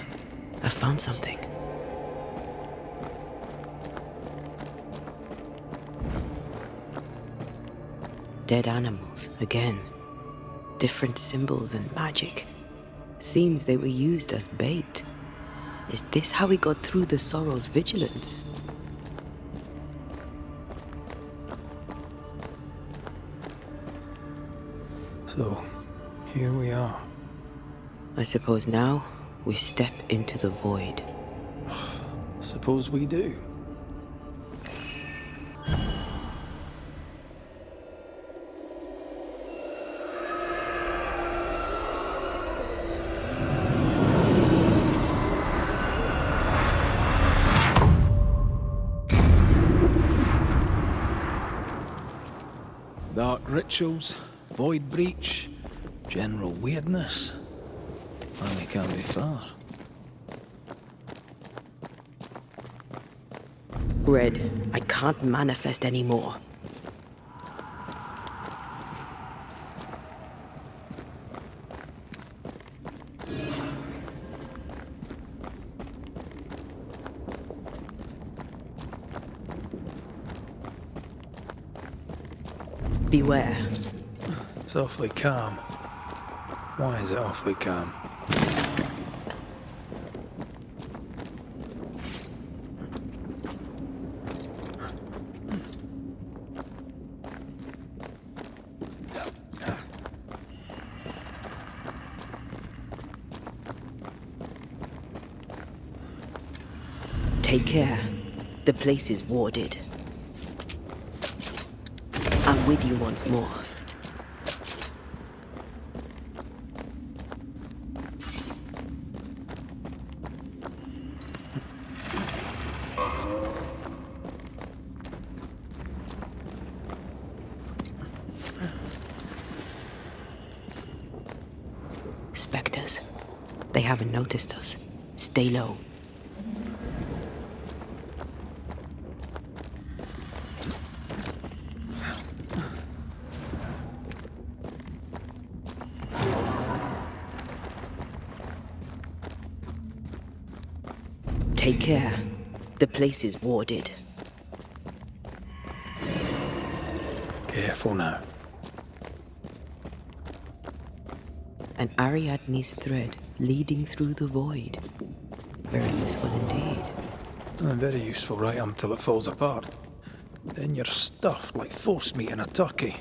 I found something. Dead animals, again. Different symbols and magic. Seems they were used as bait. Is this how we got through the Sorrow's vigilance? So, here we are. I suppose now we step into the void. Suppose we do. Dark rituals, void breach, general weirdness. Only can't be far. Red, I can't manifest anymore. Beware. It's awfully calm. Why is it awfully calm? Take care. The place is warded. I'm with you once more. Specters. They haven't noticed us. Stay low. Take care. The place is warded. Careful now. An Ariadne's thread leading through the void. Very useful indeed. Very useful right until it falls apart. Then you're stuffed like force meat in a turkey.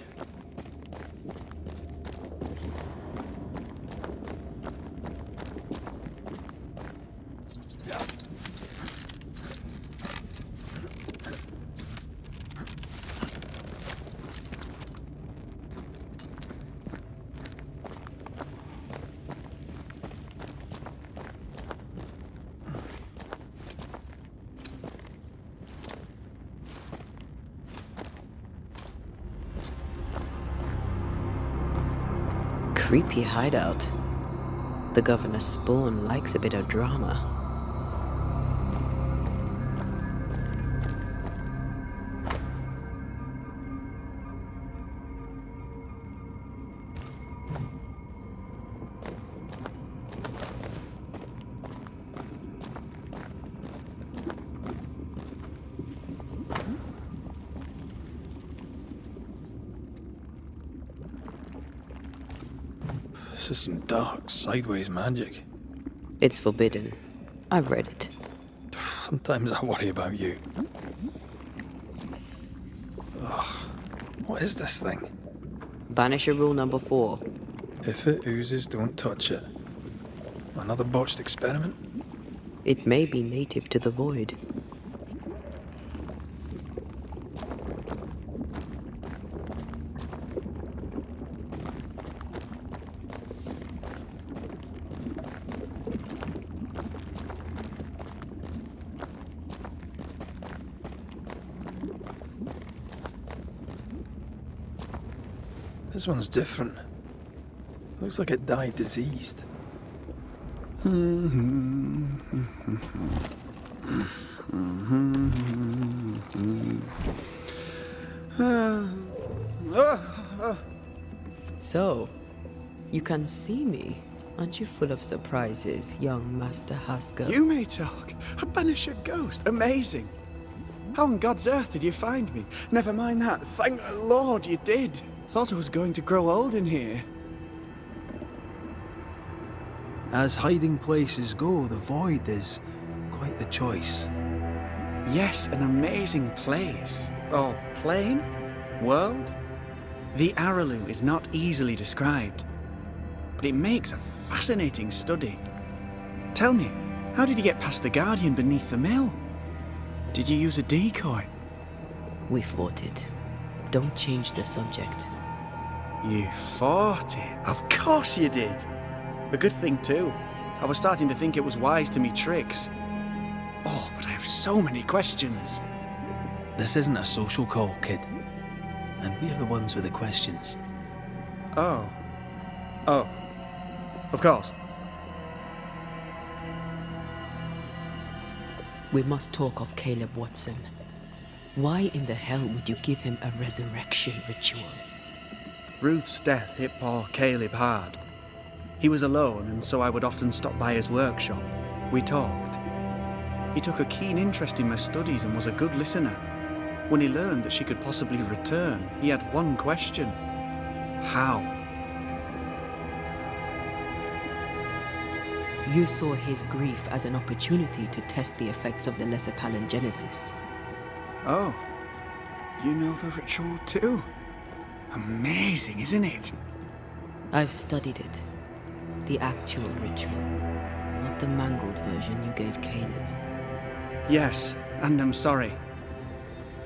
Creepy hideout. The governor's spawn likes a bit of drama. This is some dark, sideways magic. It's forbidden. I've read it. Sometimes I worry about you. Ugh. What is this thing? Banisher rule number 4. If it oozes, don't touch it. Another botched experiment? It may be native to the void. This one's different. Looks like it died diseased. So, you can see me. Aren't you full of surprises, young Master Haskell? You may talk. A Banisher ghost. Amazing. How on God's earth did you find me? Never mind that. Thank the Lord you did. Thought I was going to grow old in here. As hiding places go, the Void is quite the choice. Yes, an amazing place. Or plane? World? The Araloo is not easily described, but it makes a fascinating study. Tell me, how did you get past the Guardian beneath the mill? Did you use a decoy? We fought it. Don't change the subject. You fought it? Of course you did. A good thing too. I was starting to think it was wise to me tricks. Oh, but I have so many questions. This isn't a social call, kid. And we're the ones with the questions. Oh. Oh. Of course. We must talk of Caleb Watson. Why in the hell would you give him a resurrection ritual? Ruth's death hit poor Caleb hard. He was alone, and so I would often stop by his workshop. We talked. He took a keen interest in my studies and was a good listener. When he learned that she could possibly return, he had one question. How? You saw his grief as an opportunity to test the effects of the lesser palingenesis. Oh. You know the ritual too? Amazing, isn't it? I've studied it. The actual ritual, not the mangled version you gave Caleb. Yes, and I'm sorry.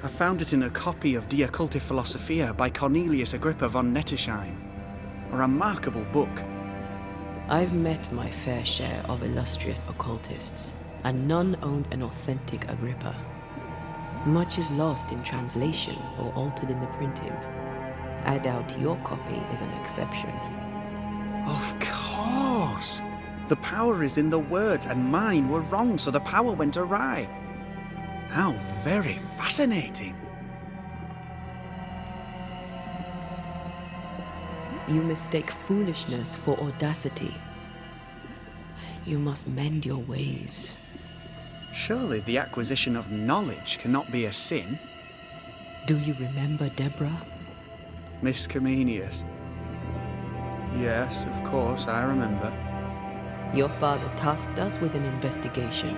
I found it in a copy of De Occulti Philosophia by Cornelius Agrippa von Nettesheim. A remarkable book. I've met my fair share of illustrious occultists, and none owned an authentic Agrippa. Much is lost in translation or altered in the printing. I doubt your copy is an exception. Of course! The power is in the words, and mine were wrong, so the power went awry. How very fascinating. You mistake foolishness for audacity. You must mend your ways. Surely the acquisition of knowledge cannot be a sin. Do you remember Deborah? Miss Comenius. Yes, of course, I remember. Your father tasked us with an investigation.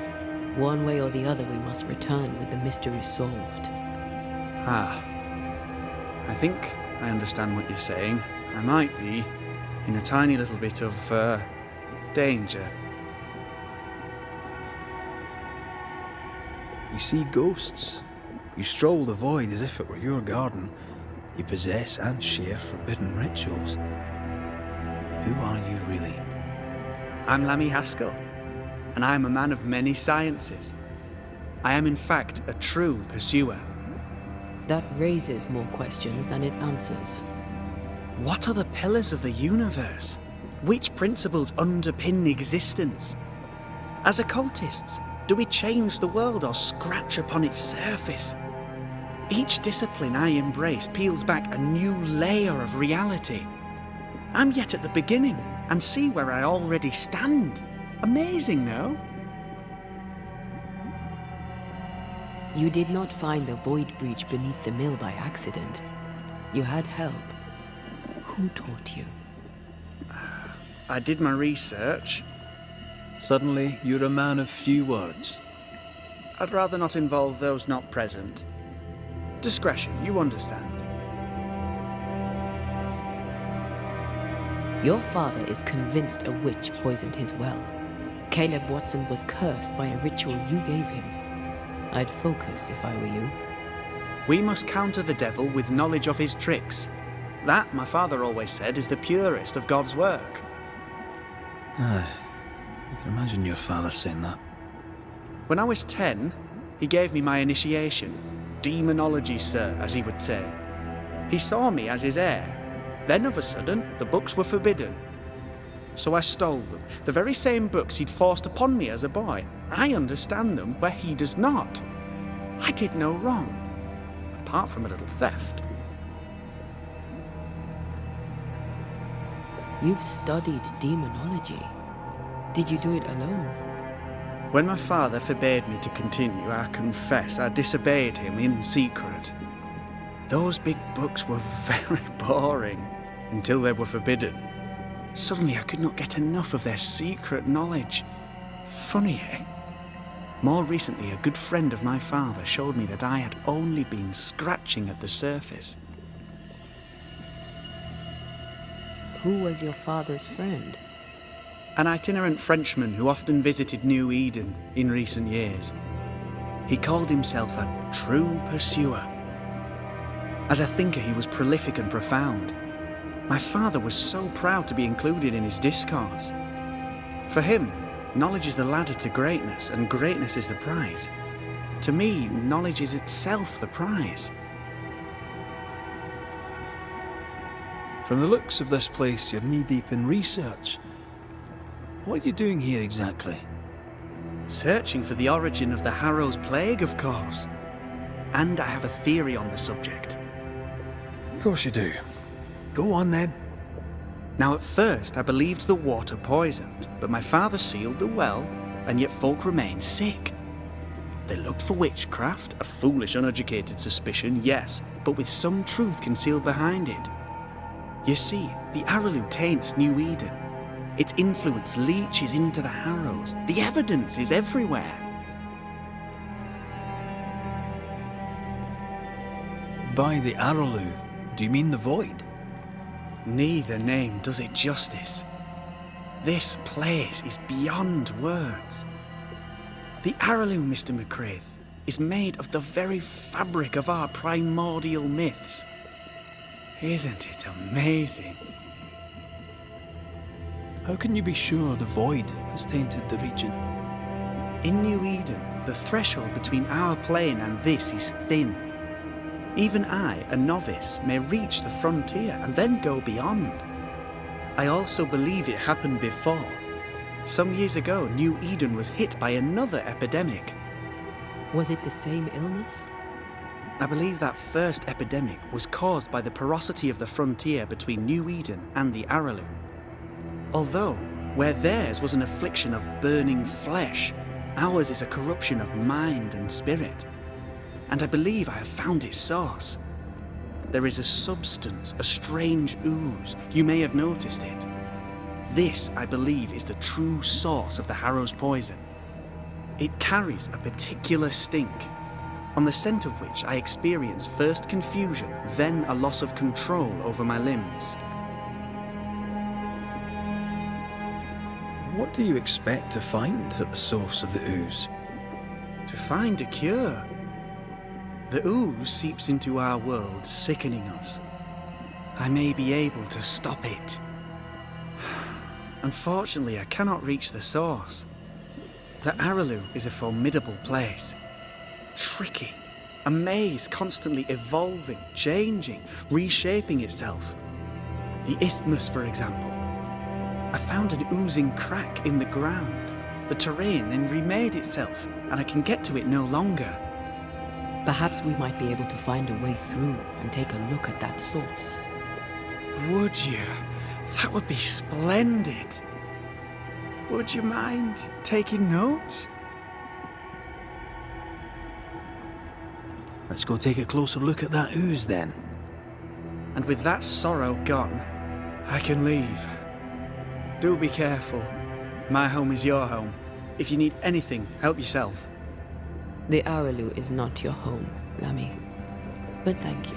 One way or the other, we must return with the mystery solved. Ah. I think I understand what you're saying. I might be in a tiny little bit of, danger. You see ghosts. You stroll the Void as if it were your garden. You possess and share forbidden rituals. Who are you really? I'm Lammy Haskell, and I am a man of many sciences. I am in fact a true pursuer. That raises more questions than it answers. What are the pillars of the universe? Which principles underpin existence? As occultists, do we change the world or scratch upon its surface? Each discipline I embrace peels back a new layer of reality. I'm yet at the beginning, and see where I already stand. Amazing, no? You did not find the void breach beneath the mill by accident. You had help. Who taught you? I did my research. Suddenly, you're a man of few words. I'd rather not involve those not present. Discretion, you understand. Your father is convinced a witch poisoned his well. Caleb Watson was cursed by a ritual you gave him. I'd focus if I were you. We must counter the devil with knowledge of his tricks. That, my father always said, is the purest of God's work. I can imagine your father saying that. When I was 10, he gave me my initiation. Demonology, sir, as he would say. He saw me as his heir, Then of a sudden, the books were forbidden. So I stole them, the very same books he'd forced upon me as a boy. I understand them where he does not. I did no wrong, apart from a little theft. You've studied demonology. Did you do it alone? When my father forbade me to continue, I confess I disobeyed him in secret. Those big books were very boring until they were forbidden. Suddenly I could not get enough of their secret knowledge. Funny, eh? More recently, a good friend of my father showed me that I had only been scratching at the surface. Who was your father's friend? An itinerant Frenchman who often visited New Eden in recent years. He called himself a true pursuer. As a thinker, he was prolific and profound. My father was so proud to be included in his discourse. For him, knowledge is the ladder to greatness, and greatness is the prize. To me, knowledge is itself the prize. From the looks of this place, you're knee-deep in research. What are you doing here exactly? Searching for the origin of the Harrow's plague, of course. And I have a theory on the subject. Of course you do. Go on then. Now at first I believed the water poisoned, but my father sealed the well, and yet folk remained sick. They looked for witchcraft, a foolish, uneducated suspicion, yes, but with some truth concealed behind it. You see, the Araloo taints New Eden. Its influence leaches into the Harrows. The evidence is everywhere. By the Araloo, do you mean the void? Neither name does it justice. This place is beyond words. The Araloo, Mr. McCraith, is made of the very fabric of our primordial myths. Isn't it amazing? How can you be sure the void has tainted the region? In New Eden, the threshold between our plane and this is thin. Even I, a novice, may reach the frontier and then go beyond. I also believe it happened before. Some years ago, New Eden was hit by another epidemic. Was it the same illness? I believe that first epidemic was caused by the porosity of the frontier between New Eden and the Araloo. Although, where theirs was an affliction of burning flesh, ours is a corruption of mind and spirit. And I believe I have found its source. There is a substance, a strange ooze. You may have noticed it. This, I believe, is the true source of the Harrow's poison. It carries a particular stink, on the scent of which I experience first confusion, then a loss of control over my limbs. What do you expect to find at the source of the ooze? To find a cure. The ooze seeps into our world, sickening us. I may be able to stop it. Unfortunately, I cannot reach the source. The Araloo is a formidable place. Tricky. A maze constantly evolving, changing, reshaping itself. The isthmus, for example. I found an oozing crack in the ground. The terrain then remade itself, and I can get to it no longer. Perhaps we might be able to find a way through and take a look at that source. Would you? That would be splendid. Would you mind taking notes? Let's go take a closer look at that ooze then. And with that sorrow gone, I can leave. Do be careful. My home is your home. If you need anything, help yourself. The Araloo is not your home, Lammy. But thank you.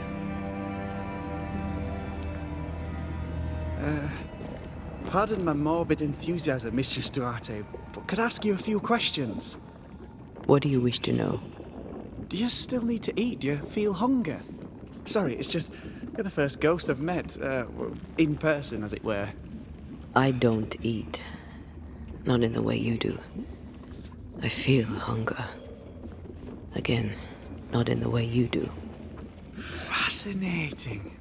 Pardon my morbid enthusiasm, Mistress Duarte, but could I ask you a few questions? What do you wish to know? Do you still need to eat? Do you feel hunger? Sorry, it's just you're the first ghost I've met, in person, as it were. I don't eat. Not in the way you do. I feel hunger. Again, not in the way you do. Fascinating.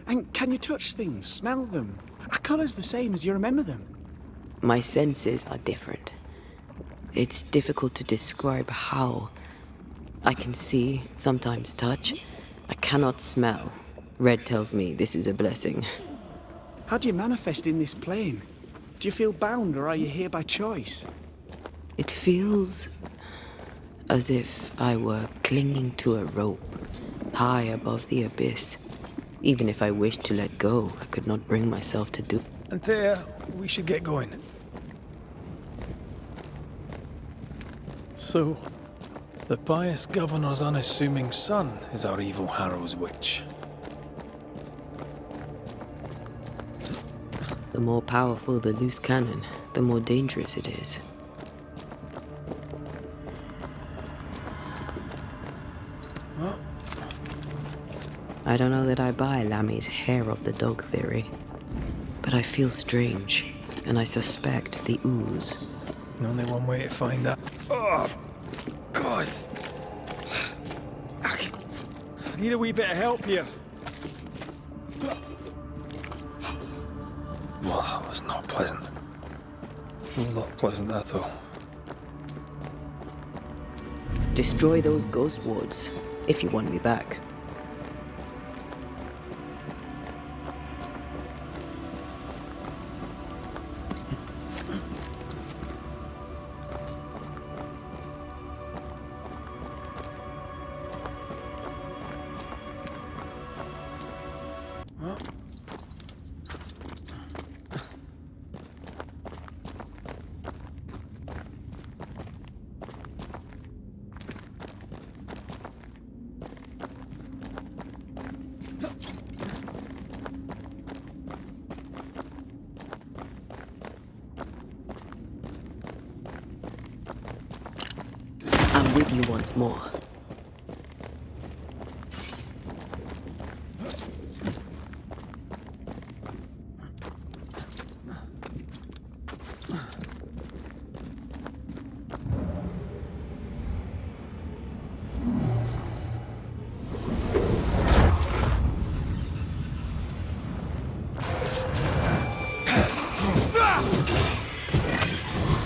And can you touch things, smell them? Are colours the same as you remember them? My senses are different. It's difficult to describe how. I can see, sometimes touch. I cannot smell. Red tells me this is a blessing. How do you manifest in this plane? Do you feel bound, or are you here by choice? It feels as if I were clinging to a rope, high above the abyss. Even if I wished to let go, I could not bring myself to do. Antea, we should get going. So, the pious governor's unassuming son is our evil Harrow's witch. The more powerful the loose cannon, the more dangerous it is. I don't know that I buy Lammy's hair of the dog theory, but I feel strange, and I suspect the ooze. Only one way to find that. Oh, God. I need a wee bit of help here. Well, that was not pleasant. Not pleasant at all. Destroy those ghost wards, if you want me back. I'm with you once more.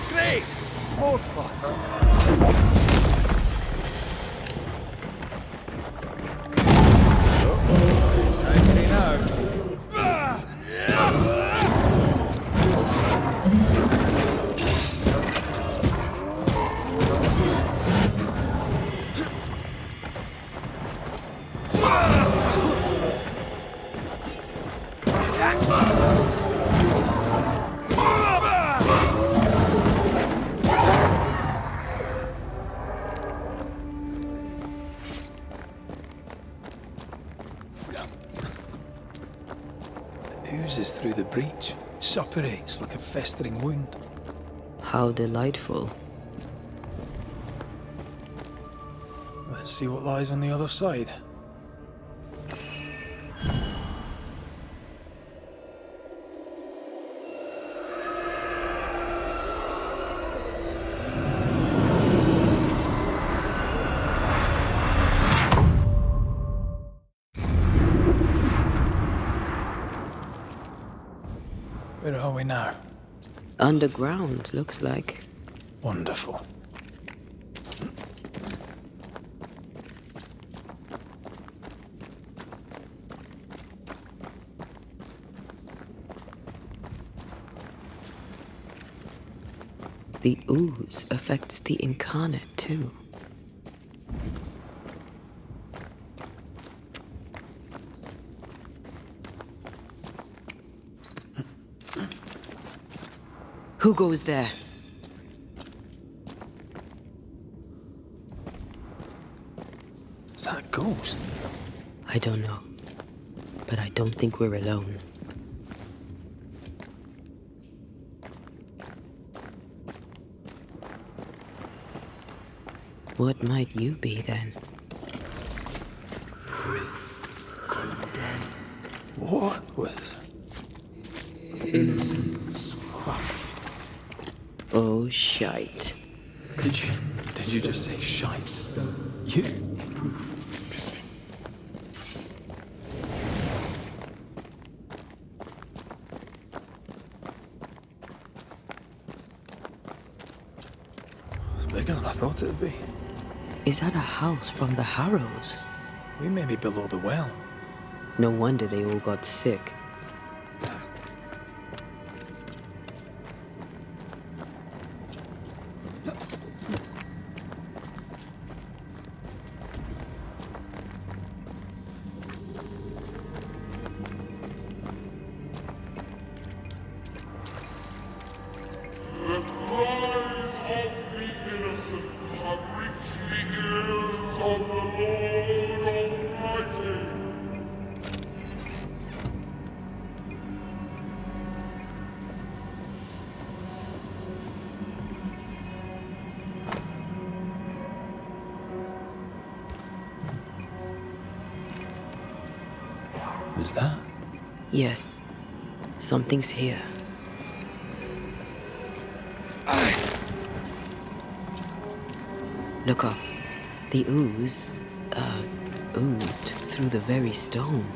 Great! More fun! Oozes through the breach, suppurates like a festering wound. How delightful. Let's see what lies on the other side. Where are we now? Underground, looks like. Wonderful. The ooze affects the incarnate, too. Who goes there? Is that a ghost? I don't know. But I don't think we're alone. What might you be, then? What was? Innocence crushed. Oh, shite. Did you just say shite? You? bigger than I thought it would be. Is that a house from the Harrows? We may be below the well. No wonder they all got sick. The cries of the innocent have reached the ears of the Lord Almighty. Who's that? Yes, something's here. Look up. The ooze, oozed through the very stone.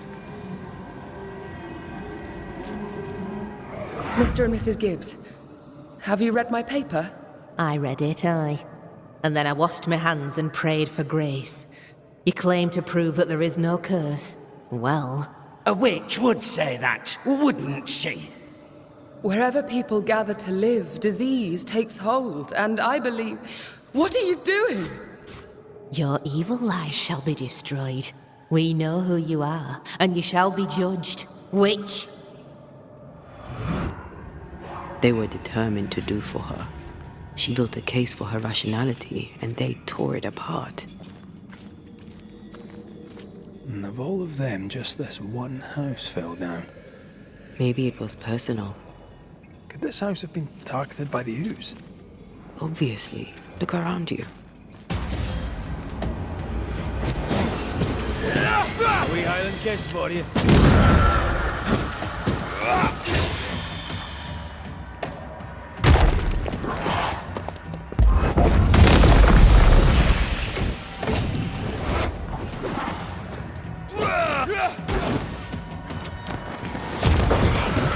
Mr. and Mrs. Gibbs, have you read my paper? I read it, aye. And then I washed my hands and prayed for grace. You claim to prove that there is no curse. Well, A witch would say that, wouldn't she? wherever people gather to live, disease takes hold, and I believe... What are you doing? your evil lies shall be destroyed. We know who you are, and you shall be judged. Witch! They were determined to do for her. She built a case for her rationality, and they tore it apart. And of all of them, just this one house fell down. Maybe it was personal. Could this house have been targeted by the ooze? Obviously. Look around you. A wee Highland kiss for you.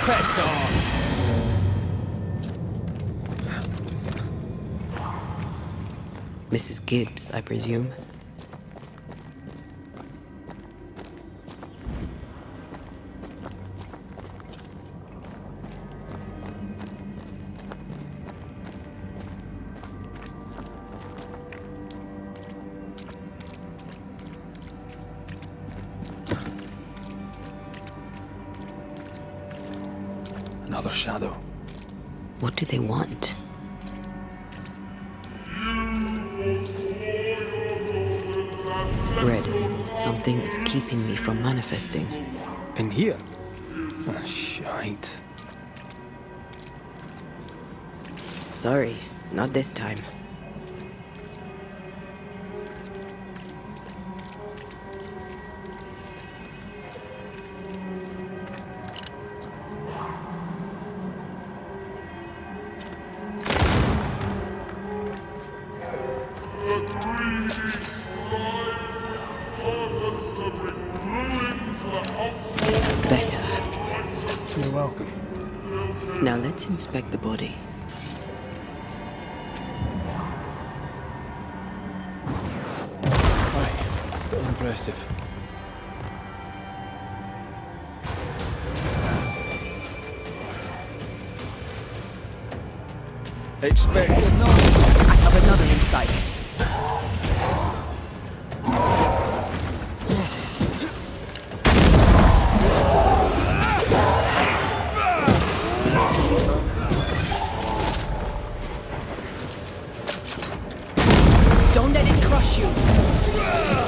Press on! Mrs. Gibbs, I presume. Another shadow. What do they want? Red, something is keeping me from manifesting. In here? Ah, shite. Sorry, not this time. Better. You're welcome. Now let's inspect the body. Aye, still impressive. Expect another. I have another in sight. Don't let it crush you.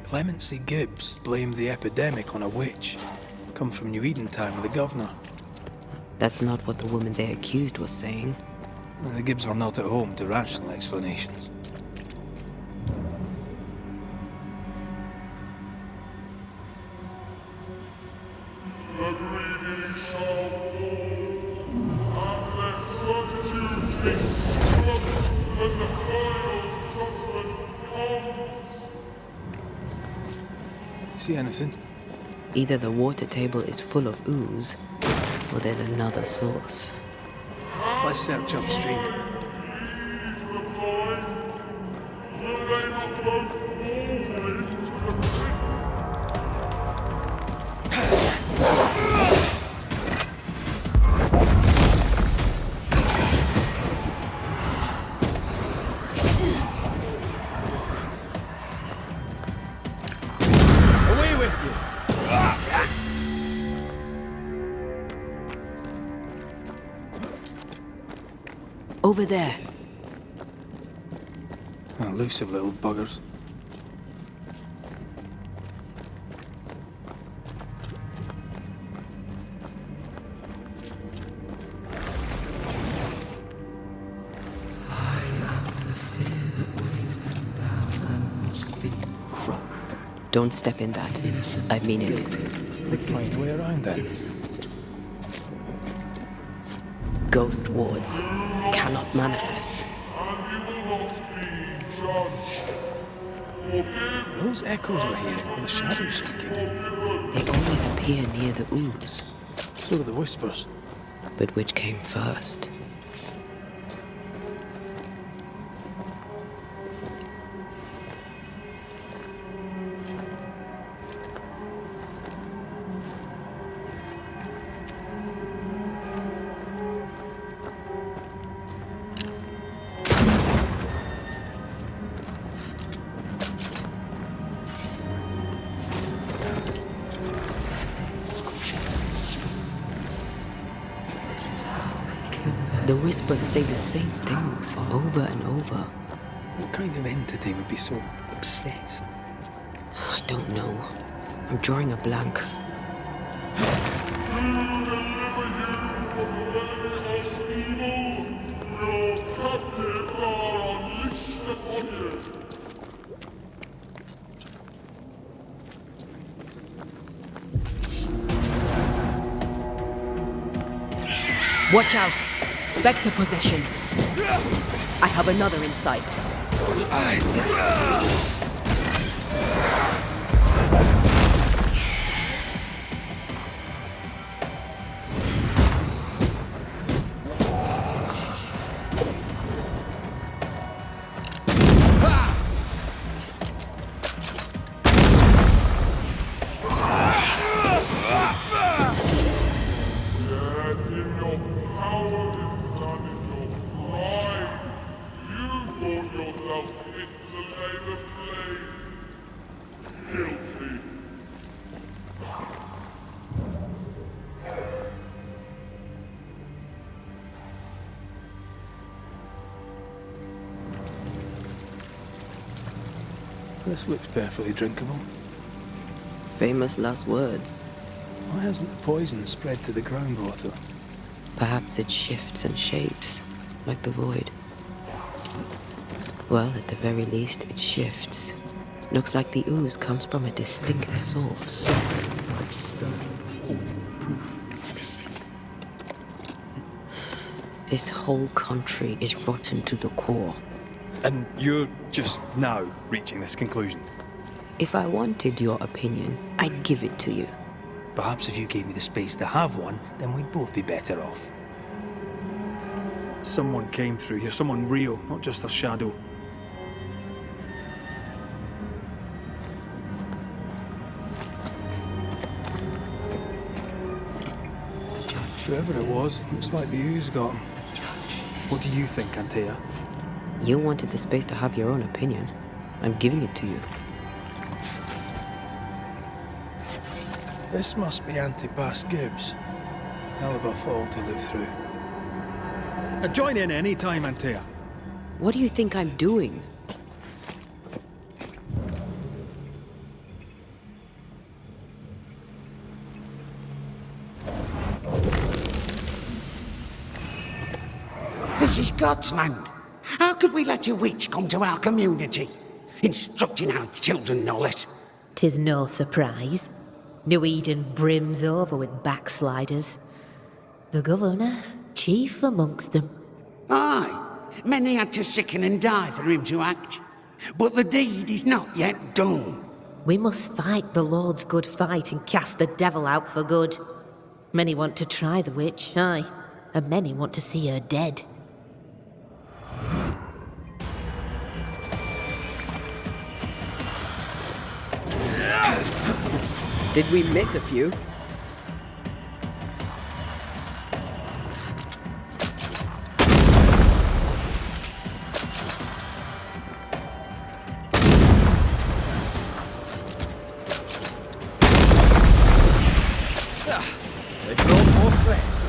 Clemency Gibbs blamed the epidemic on a witch. Come from New Eden time with the governor. That's not what the woman they accused was saying. The Gibbs were not at home to rational explanations. The greedy shall fall, unless certitudes be squelched when the final judgment comes. See anything? Either the water table is full of ooze, or there's another source. Let's search upstream. Lead the blind. Will they not both fall into the pit? Away with you! Over there. Elusive little buggers. Don't step in that. I mean it. We'd find a way around that. Ghost wards cannot manifest. And you will not be judged. Forgive. Those echoes we're hearing are the shadows speaking. They always appear near the ooze. So are the whispers. But which came first? The whispers say the same things over and over. What kind of entity would be so obsessed? I don't know. I'm drawing a blank. To deliver you from the belly of evil, your captives are unleashed upon you. Watch out! Spectre possession. I have another in sight. Yet in your cowardice and in your pride, you thought yourself fit to lay the blame. Guilty. This looks perfectly drinkable. Famous last words. Why hasn't the poison spread to the groundwater? Perhaps it shifts and shapes, like the void. Well, at the very least, it shifts. Looks like the ooze comes from a distinct source. This whole country is rotten to the core. And you're just now reaching this conclusion? If I wanted your opinion, I'd give it to you. Perhaps if you gave me the space to have one, then we'd both be better off. Someone came through here, someone real, not just a shadow. Whoever it was, looks like the ooze got him. What do you think, Antea? You wanted the space to have your own opinion. I'm giving it to you. This must be Antipas Gibbs. Hell of a fall to live through. Join in any time, Antea. What do you think I'm doing? This is God's land. How could we let a witch come to our community? Instructing our children, no less. 'Tis no surprise. New Eden brims over with backsliders. The governor, chief amongst them. Aye, many had to sicken and die for him to act. But the deed is not yet done. We must fight the Lord's good fight and cast the devil out for good. Many want to try the witch, aye, and many want to see her dead. Did we miss a few? They brought more friends.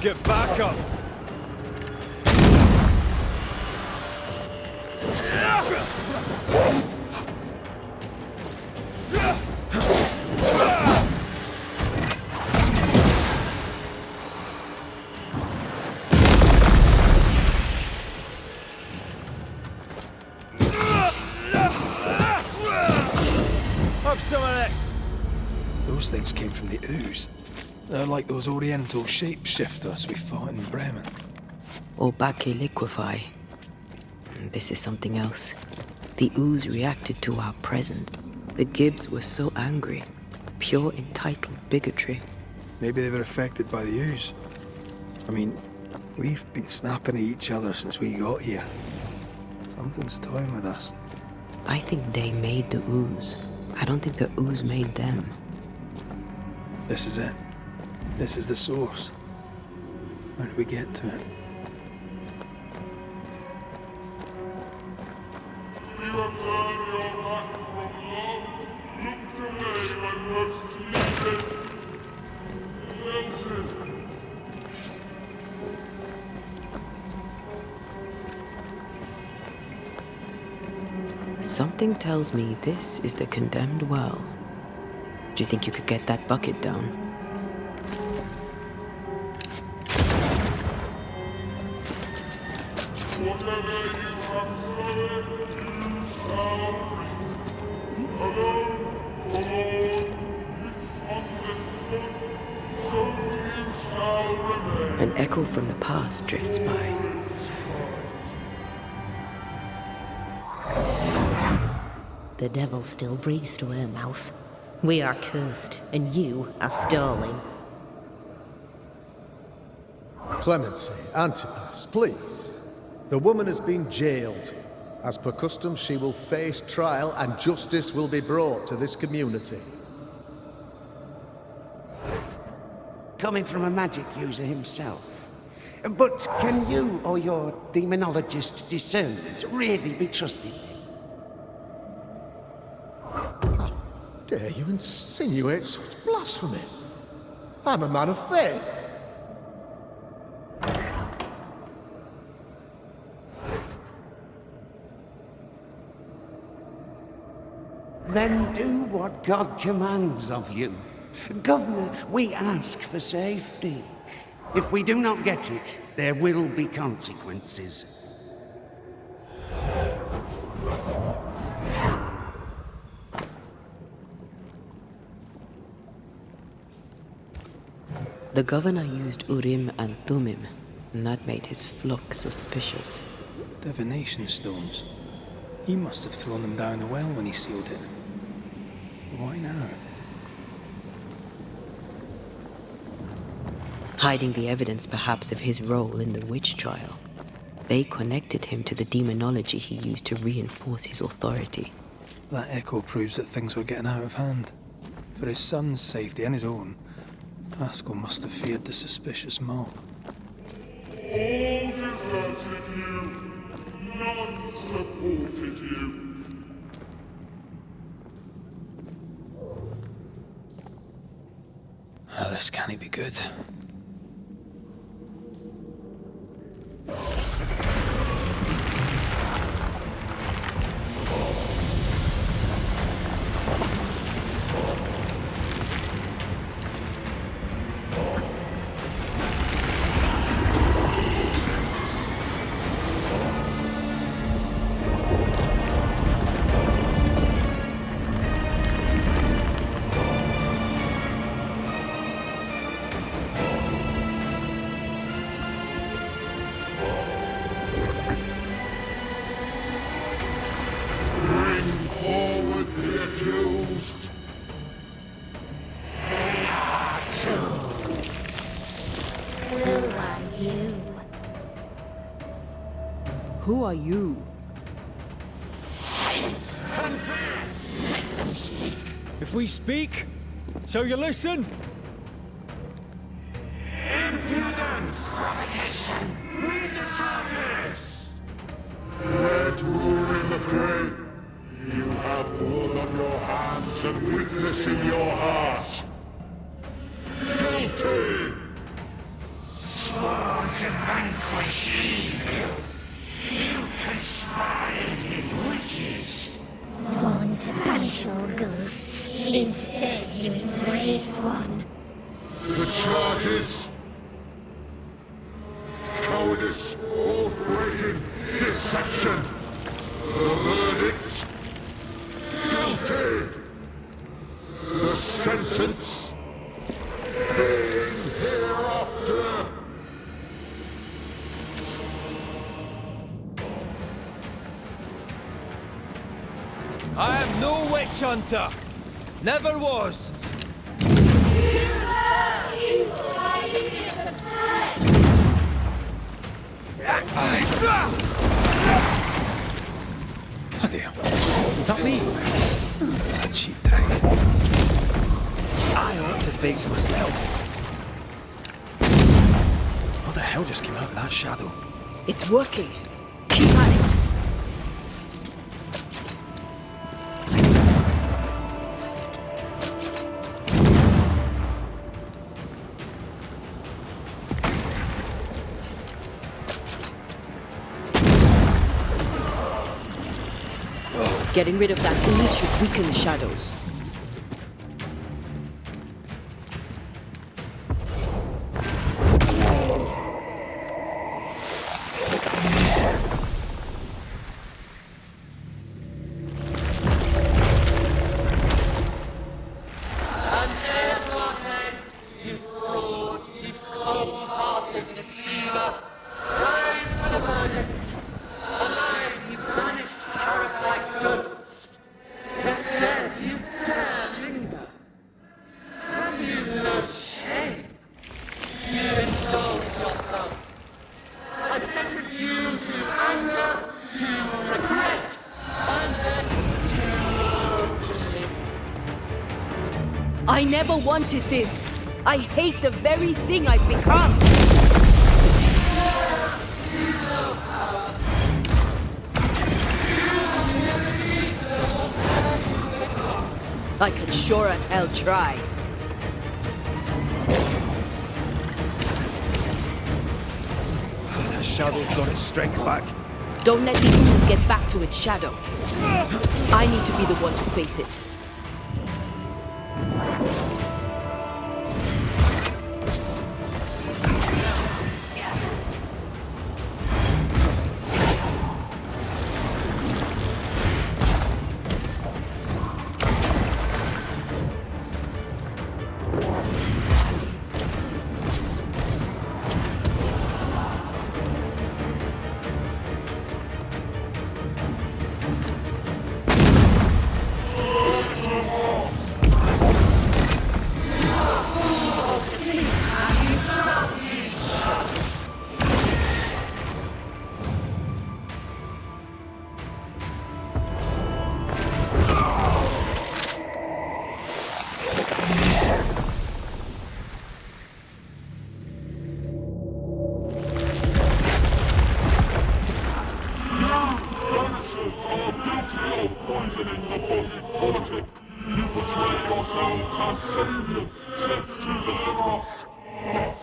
Get back up! Have some of this! Those things came from the ooze. They're like those oriental shapeshifters we fought in Bremen. Obake liquefy. This is something else. The ooze reacted to our present. The Gibbs were so angry. Pure entitled bigotry. Maybe they were affected by the ooze. I mean, we've been snapping at each other since we got here. Something's toying with us. I think they made the ooze. I don't think the ooze made them. This is it. This is the source. How do we get to it? You have turned your back from love, looked away when most needed. Melted. Something tells me this is the condemned well. Do you think you could get that bucket down? Whatever you have sown, you shall reap. Alone, forlorn, misunderstood, so you shall remain. An echo from the past drifts by. The devil still breathes through her mouth. We are cursed, and you are stolen. Clemency, Antipas, please. The woman has been jailed. As per custom, she will face trial and justice will be brought to this community. Coming from a magic user himself. But can you or your demonologist discernment really be trusted? How dare you insinuate such blasphemy? I'm a man of faith. Then do what God commands of you. Governor, we ask for safety. If we do not get it, there will be consequences. The governor used Urim and Thummim, and that made his flock suspicious. Divination stones. He must have thrown them down the well when he sealed it. Why now? Hiding the evidence perhaps of his role in the witch trial. They connected him to the demonology he used to reinforce his authority. That echo proves that things were getting out of hand. For his son's safety and his own, Pascal must have feared the suspicious mob. All deserted you, none supported you. This can't be good. Who are you? Confess! Make them speak! If we speak, shall you listen? Impudence! Provocation! Read the charges! Red rule in the grave. You have blood on your hands and witness in your heart. Guilty! Sworn to vanquish evil. You conspired with witches. Sworn to banish all ghosts. Instead, you embrace one. The charges. Cowardice, oath-breaking, deception. The verdict. Guilty. The sentence. Pain hereafter. I am no witch hunter. Never was. Bloody hell. Not me. That cheap trick. I ought to face myself. What the hell just came out of that shadow? It's working. Keep at it. Getting rid of that ooze should weaken the shadows. Antea Duarte, you fraud, you cold-hearted deceiver, rise for the verdict. Alive, you banished parasite ghosts. Yet dead, you dare linger. Have you no shame? You indulge yourself. I sentence you to anger, to regret, and then to oblivion. I never wanted this. I hate the very thing I've become. I can sure as hell try. That shadow's got its strength back. Don't let the ooze get back to its shadow. I need to be the one to face it. Banishers are guilty of poisoning the body politic. You portray yourselves as saviors sent to deliver us. But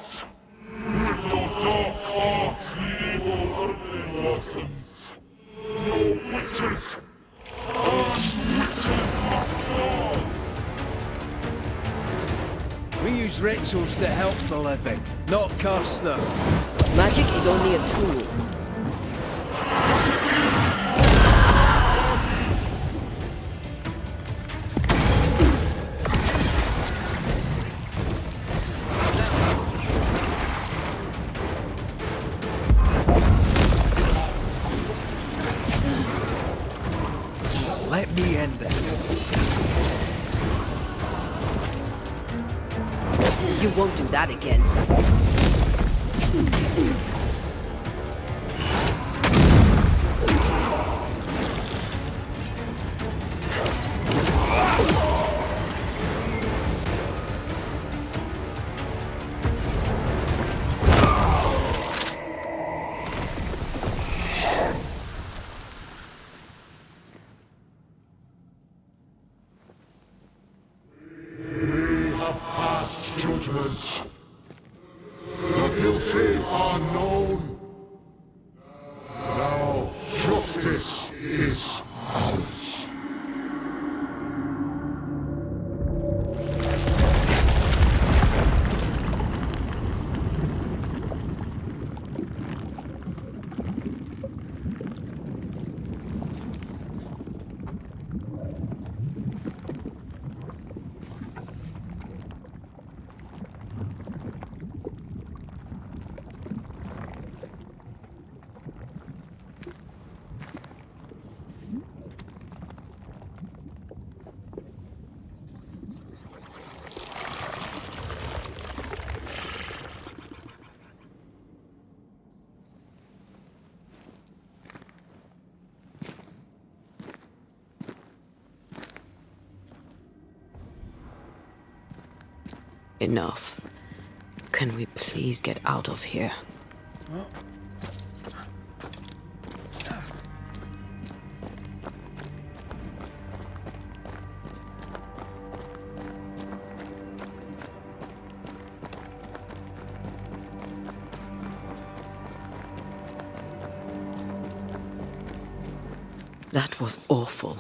with your dark arts, the evil only worsens. You're witches. And witches must fall. We use rituals to help the living, not curse them. Magic is only a tool. Let me end this. You won't do that again. is. The guilty are known. Now justice is ours. Enough. Can we please get out of here? That was awful.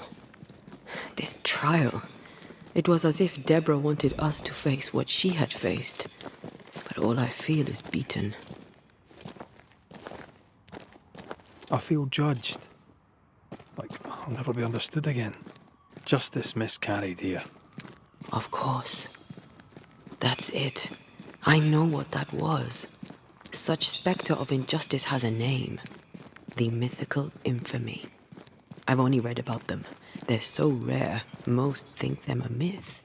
This trial. It was as if Deborah wanted us to face what she had faced. But all I feel is beaten. I feel judged. Like I'll never be understood again. Justice miscarried here. Of course. That's it. I know what that was. Such spectre of injustice has a name. The mythical infamy. I've only read about them. They're so rare, most think them a myth.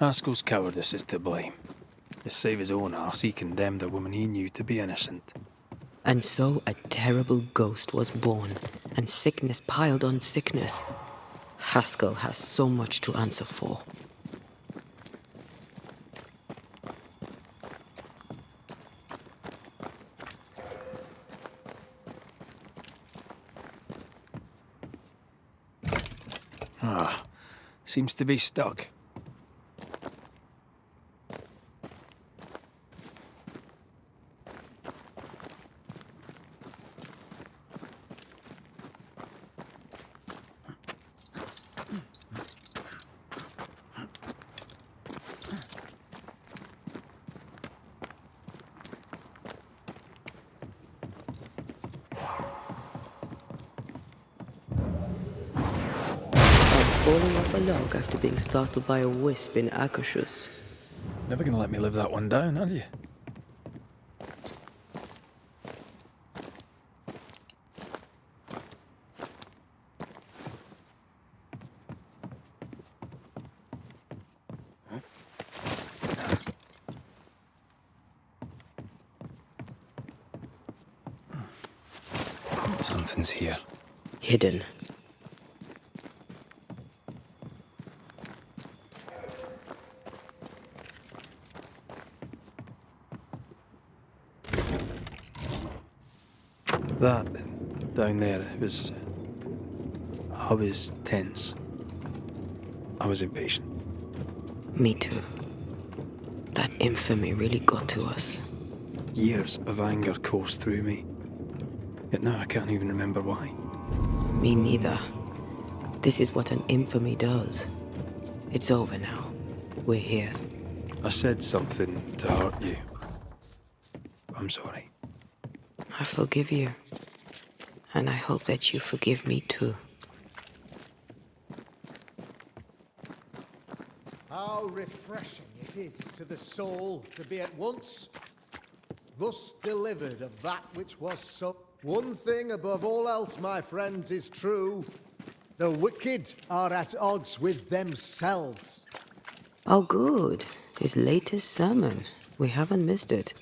Haskell's cowardice is to blame. To save his own arse, he condemned a woman he knew to be innocent. And so a terrible ghost was born, and sickness piled on sickness. Haskell has so much to answer for. Seems to be stuck. Falling off a log after being startled by a wisp in Akershus. Never gonna let me live that one down, are you? Something's here. Hidden. That, down there, it was... I was tense. I was impatient. Me too. That infamy really got to us. Years of anger coursed through me. Yet now I can't even remember why. Me neither. This is what an infamy does. It's over now. We're here. I said something to hurt you. I'm sorry. I forgive you. And I hope that you forgive me too. How refreshing it is to the soul to be at once thus delivered of that which was so. One thing above all else, my friends, is true. The wicked are at odds with themselves. Oh, good. His latest sermon. We haven't missed it.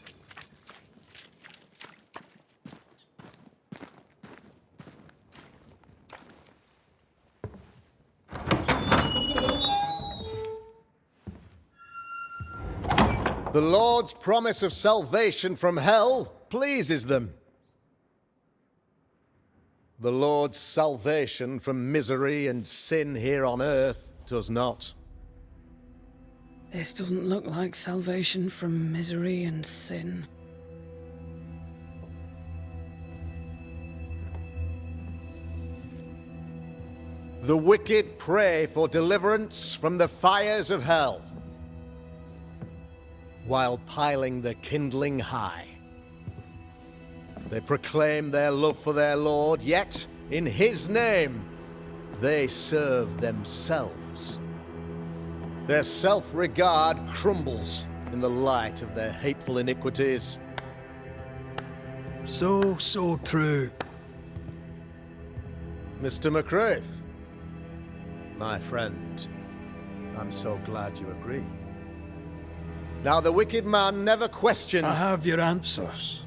The Lord's promise of salvation from hell pleases them. The Lord's salvation from misery and sin here on earth does not. This doesn't look like salvation from misery and sin. The wicked pray for deliverance from the fires of hell, while piling the kindling high. They proclaim their love for their Lord, yet, in his name, they serve themselves. Their self-regard crumbles in the light of their hateful iniquities. So true. Mr. McRaith, my friend, I'm so glad you agree. Now, the wicked man never questions... I have your answers.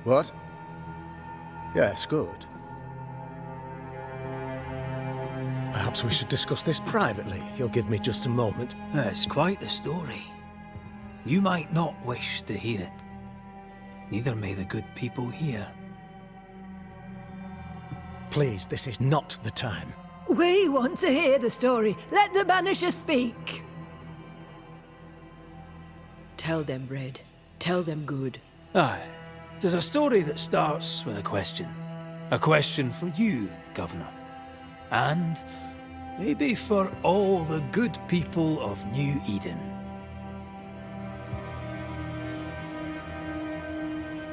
What? Yes, good. Perhaps we should discuss this privately, if you'll give me just a moment. It's quite the story. You might not wish to hear it. Neither may the good people here. Please, this is not the time. We want to hear the story. Let the Banisher speak. Tell them, Red. Tell them good. Aye. It is a story that starts with a question. A question for you, Governor. And maybe for all the good people of New Eden.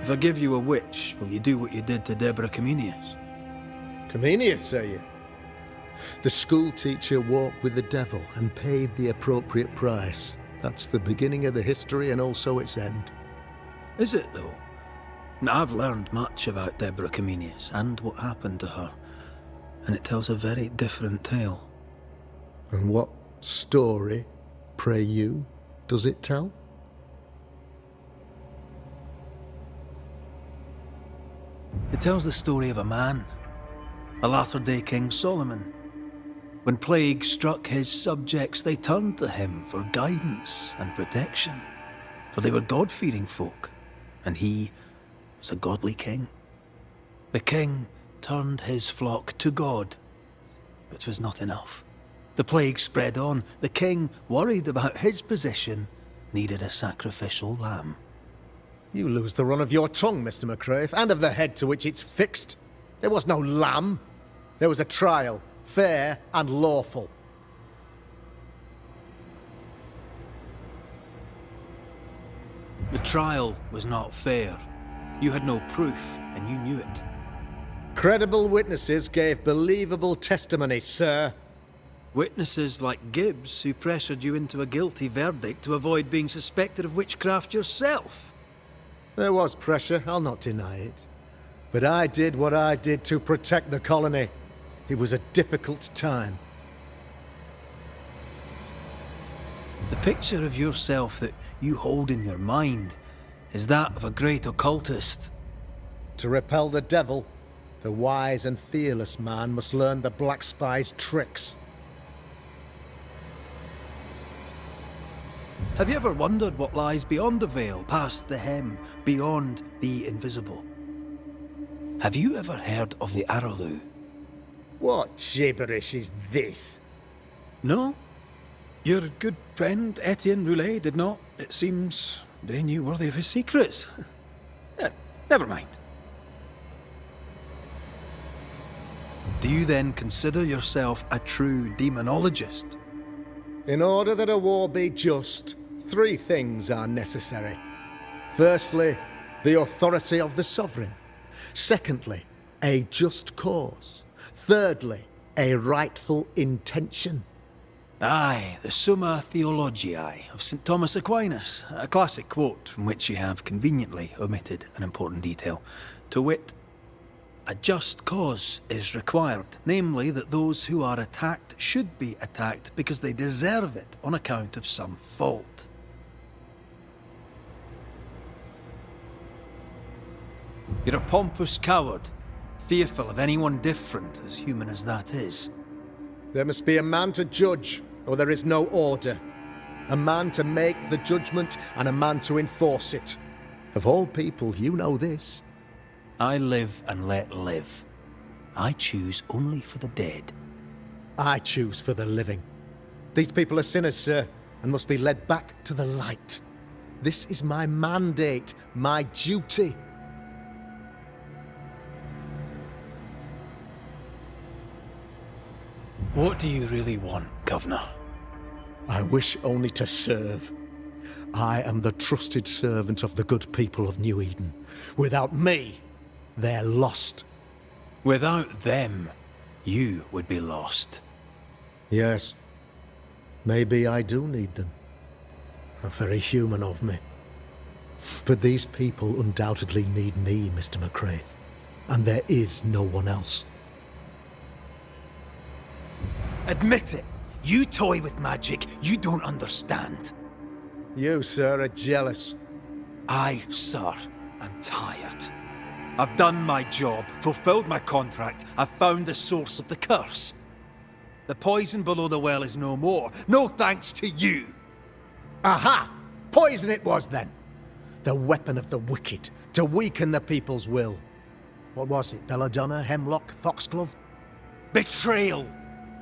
If I give you a witch, will you do what you did to Deborah Comenius? Comenius, say you? The school teacher walked with the devil and paid the appropriate price. That's the beginning of the history and also its end. Is it, though? I've learned much about Deborah Comenius and what happened to her, and it tells a very different tale. And what story, pray you, does it tell? It tells the story of a man, a latter-day King Solomon. When plague struck his subjects, they turned to him for guidance and protection, for they were God-fearing folk, and he was a godly king. The king turned his flock to God, but it was not enough. The plague spread on. The king, worried about his position, needed a sacrificial lamb. You lose the run of your tongue, Mr. McRaith, and of the head to which it's fixed. There was no lamb. There was a trial, fair and lawful. The trial was not fair. You had no proof, and you knew it. Credible witnesses gave believable testimony, sir. Witnesses like Gibbs, who pressured you into a guilty verdict to avoid being suspected of witchcraft yourself. There was pressure, I'll not deny it. But I did what I did to protect the colony. It was a difficult time. The picture of yourself that you hold in your mind is that of a great occultist. To repel the devil, the wise and fearless man must learn the Black Spy's tricks. Have you ever wondered what lies beyond the veil, past the hem, beyond the invisible? Have you ever heard of the Araloo? What gibberish is this? No? Your good friend Etienne Roulet did not, it seems, deign you worthy of his secrets. Never mind. Do you then consider yourself a true demonologist? In order that a war be just, 3 things are necessary. Firstly, the authority of the sovereign. Secondly, a just cause. Thirdly, a rightful intention. Aye, the Summa Theologiae of St. Thomas Aquinas, a classic quote from which you have conveniently omitted an important detail. To wit, a just cause is required, namely that those who are attacked should be attacked because they deserve it on account of some fault. You're a pompous coward, fearful of anyone different, as human as that is. There must be a man to judge, or there is no order. A man to make the judgment, and a man to enforce it. Of all people, you know this. I live and let live. I choose only for the dead. I choose for the living. These people are sinners, sir, and must be led back to the light. This is my mandate, my duty. What do you really want, Governor? I wish only to serve. I am the trusted servant of the good people of New Eden. Without me, they're lost. Without them, you would be lost. Yes. Maybe I do need them. Very human of me. But these people undoubtedly need me, Mr. McCraith. And there is no one else. Admit it. You toy with magic you don't understand. You, sir, are jealous. I, sir, am tired. I've done my job, fulfilled my contract, I've found the source of the curse. The poison below the well is no more, no thanks to you. Aha! Poison it was then. The weapon of the wicked, to weaken the people's will. What was it? Belladonna, hemlock, foxglove? Betrayal.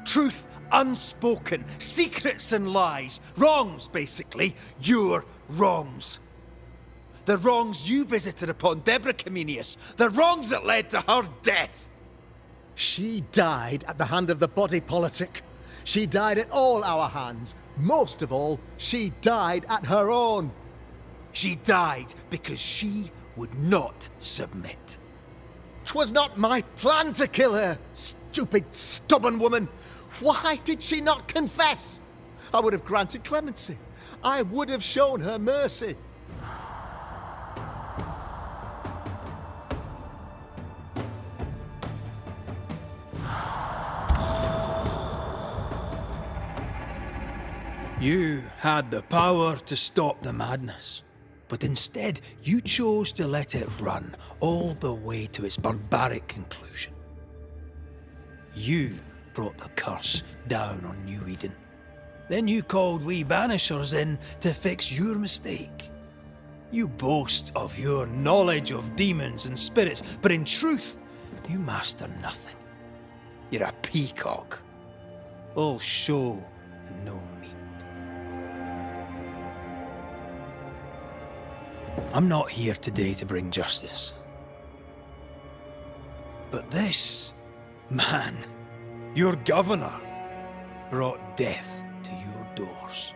Truth unspoken. Secrets and lies. Wrongs, basically. Your wrongs. The wrongs you visited upon Deborah Comenius. The wrongs that led to her death. She died at the hand of the body politic. She died at all our hands. Most of all, she died at her own. She died because she would not submit. 'Twas not my plan to kill her, stupid, stubborn woman. Why did she not confess? I would have granted clemency. I would have shown her mercy. You had the power to stop the madness, but instead you chose to let it run all the way to its barbaric conclusion. You brought the curse down on New Eden. Then you called we Banishers in to fix your mistake. You boast of your knowledge of demons and spirits, but in truth, you master nothing. You're a peacock. All show and no meat. I'm not here today to bring justice. But this man, your governor, brought death to your doors.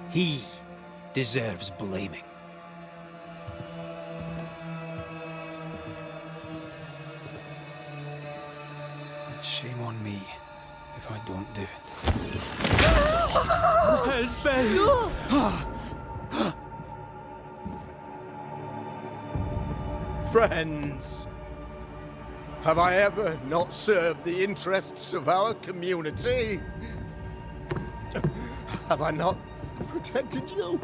He deserves blaming. And shame on me if I don't do it. Hell's bells! No! Friends, have I ever not served the interests of our community? Have I not protected you?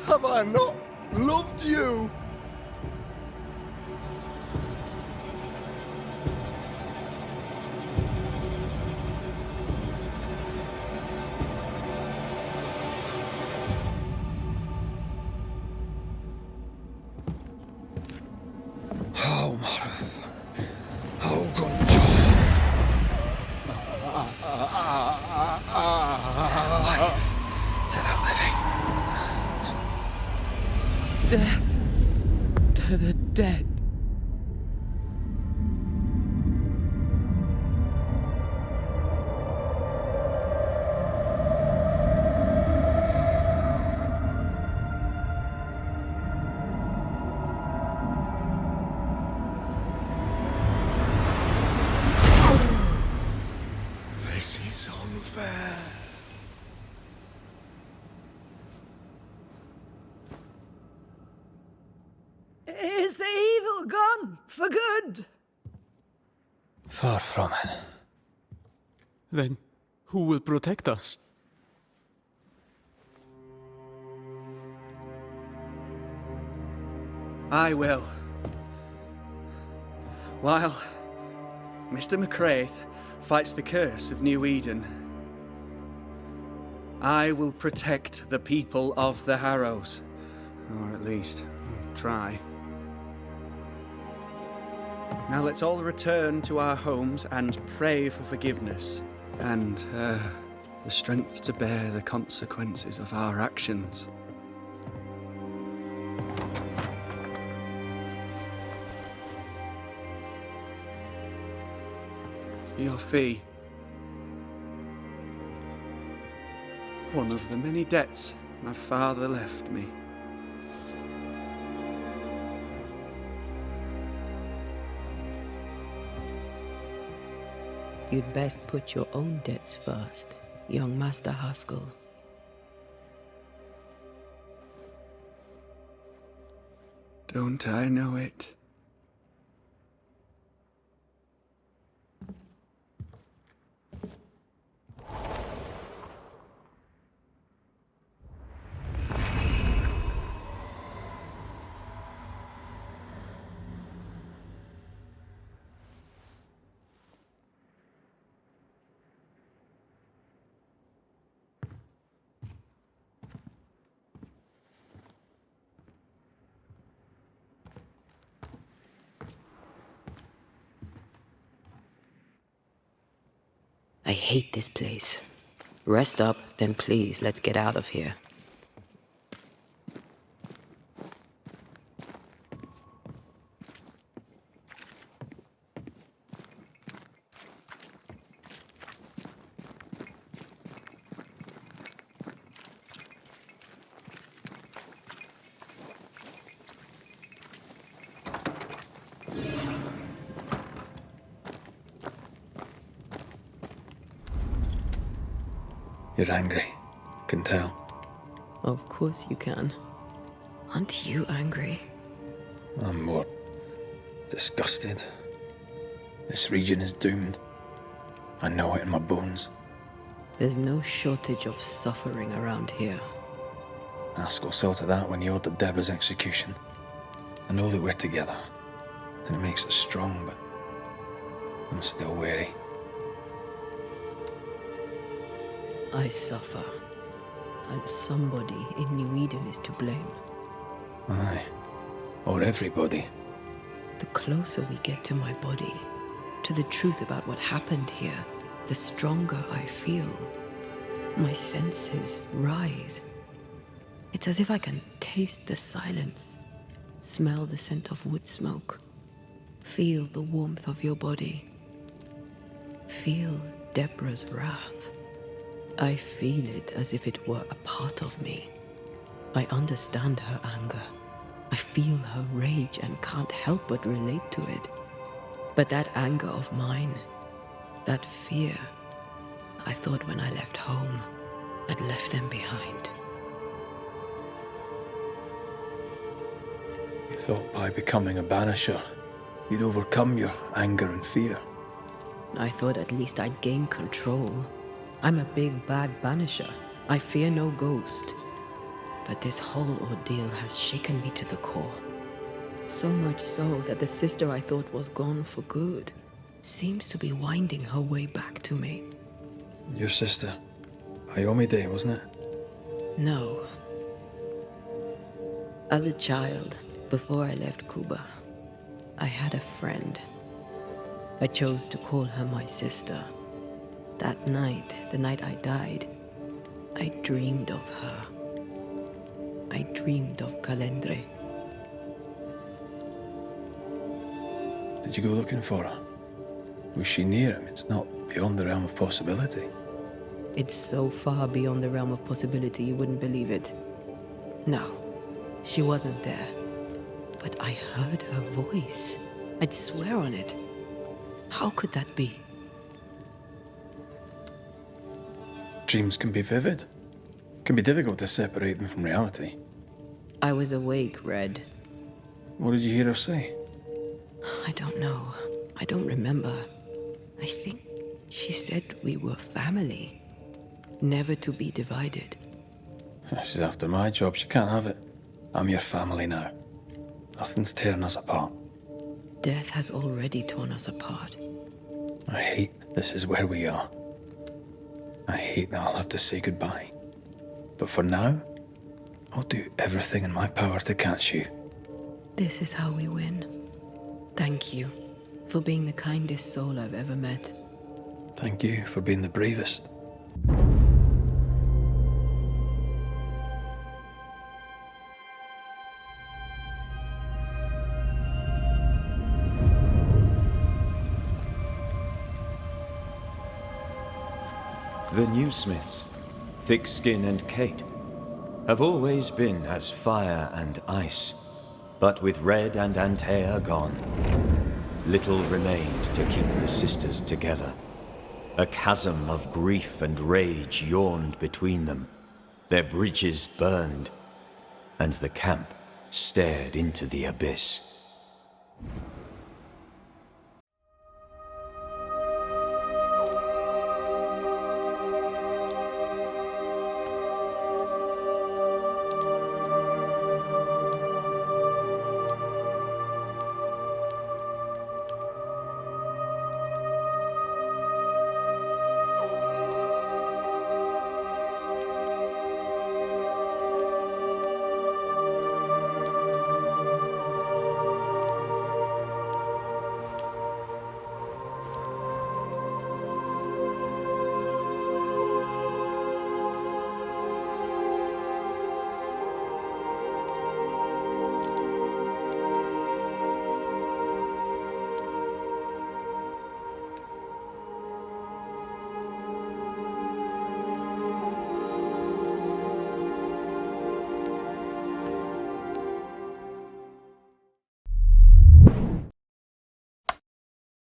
Have I not loved you? Death to the dead. This is unfair. Is the evil gone for good? Far from it. Then who will protect us? I will. While Mr. McCraith fights the curse of New Eden, I will protect the people of the Harrows. Or at least, try. Now let's all return to our homes and pray for forgiveness. And the strength to bear the consequences of our actions. Your fee. One of the many debts my father left me. You'd best put your own debts first, young Master Haskell. Don't I know it? I hate this place. Rest up, then please, let's get out of here. You're angry. Can tell. Of course you can. Aren't you angry? I'm more disgusted. This region is doomed. I know it in my bones. There's no shortage of suffering around here. Haskell saw to that when he ordered Deborah's execution. I know that we're together, and it makes us strong, but I'm still wary. I suffer, and somebody in New Eden is to blame. Aye. Or everybody. The closer we get to my body, to the truth about what happened here, the stronger I feel. My senses rise. It's as if I can taste the silence, smell the scent of wood smoke, feel the warmth of your body, feel Deborah's wrath. I feel it as if it were a part of me. I understand her anger. I feel her rage and can't help but relate to it. But that anger of mine, that fear, I thought when I left home, I'd left them behind. You thought by becoming a banisher, you'd overcome your anger and fear. I thought at least I'd gain control. I'm a big, bad banisher. I fear no ghost. But this whole ordeal has shaken me to the core. So much so that the sister I thought was gone for good seems to be winding her way back to me. Your sister, Ayomide, wasn't it? No. As a child, before I left Cuba, I had a friend. I chose to call her my sister. That night, the night I died, I dreamed of her. I dreamed of Calendre. Did you go looking for her? Was she near him? It's not beyond the realm of possibility. It's so far beyond the realm of possibility you wouldn't believe it. No, she wasn't there. But I heard her voice. I'd swear on it. How could that be? Dreams can be vivid. It can be difficult to separate them from reality. I was awake, Red. What did you hear her say? I don't know. I don't remember. I think she said we were family. Never to be divided. She's after my job. She can't have it. I'm your family now. Nothing's tearing us apart. Death has already torn us apart. I hate this is where we are. I hate that I'll have to say goodbye. But for now, I'll do everything in my power to catch you. This is how we win. Thank you for being the kindest soul I've ever met. Thank you for being the bravest. The new smiths, Thickskin and Kate, have always been as fire and ice, but with Red and Antea gone, little remained to keep the sisters together. A chasm of grief and rage yawned between them, their bridges burned, and the camp stared into the abyss.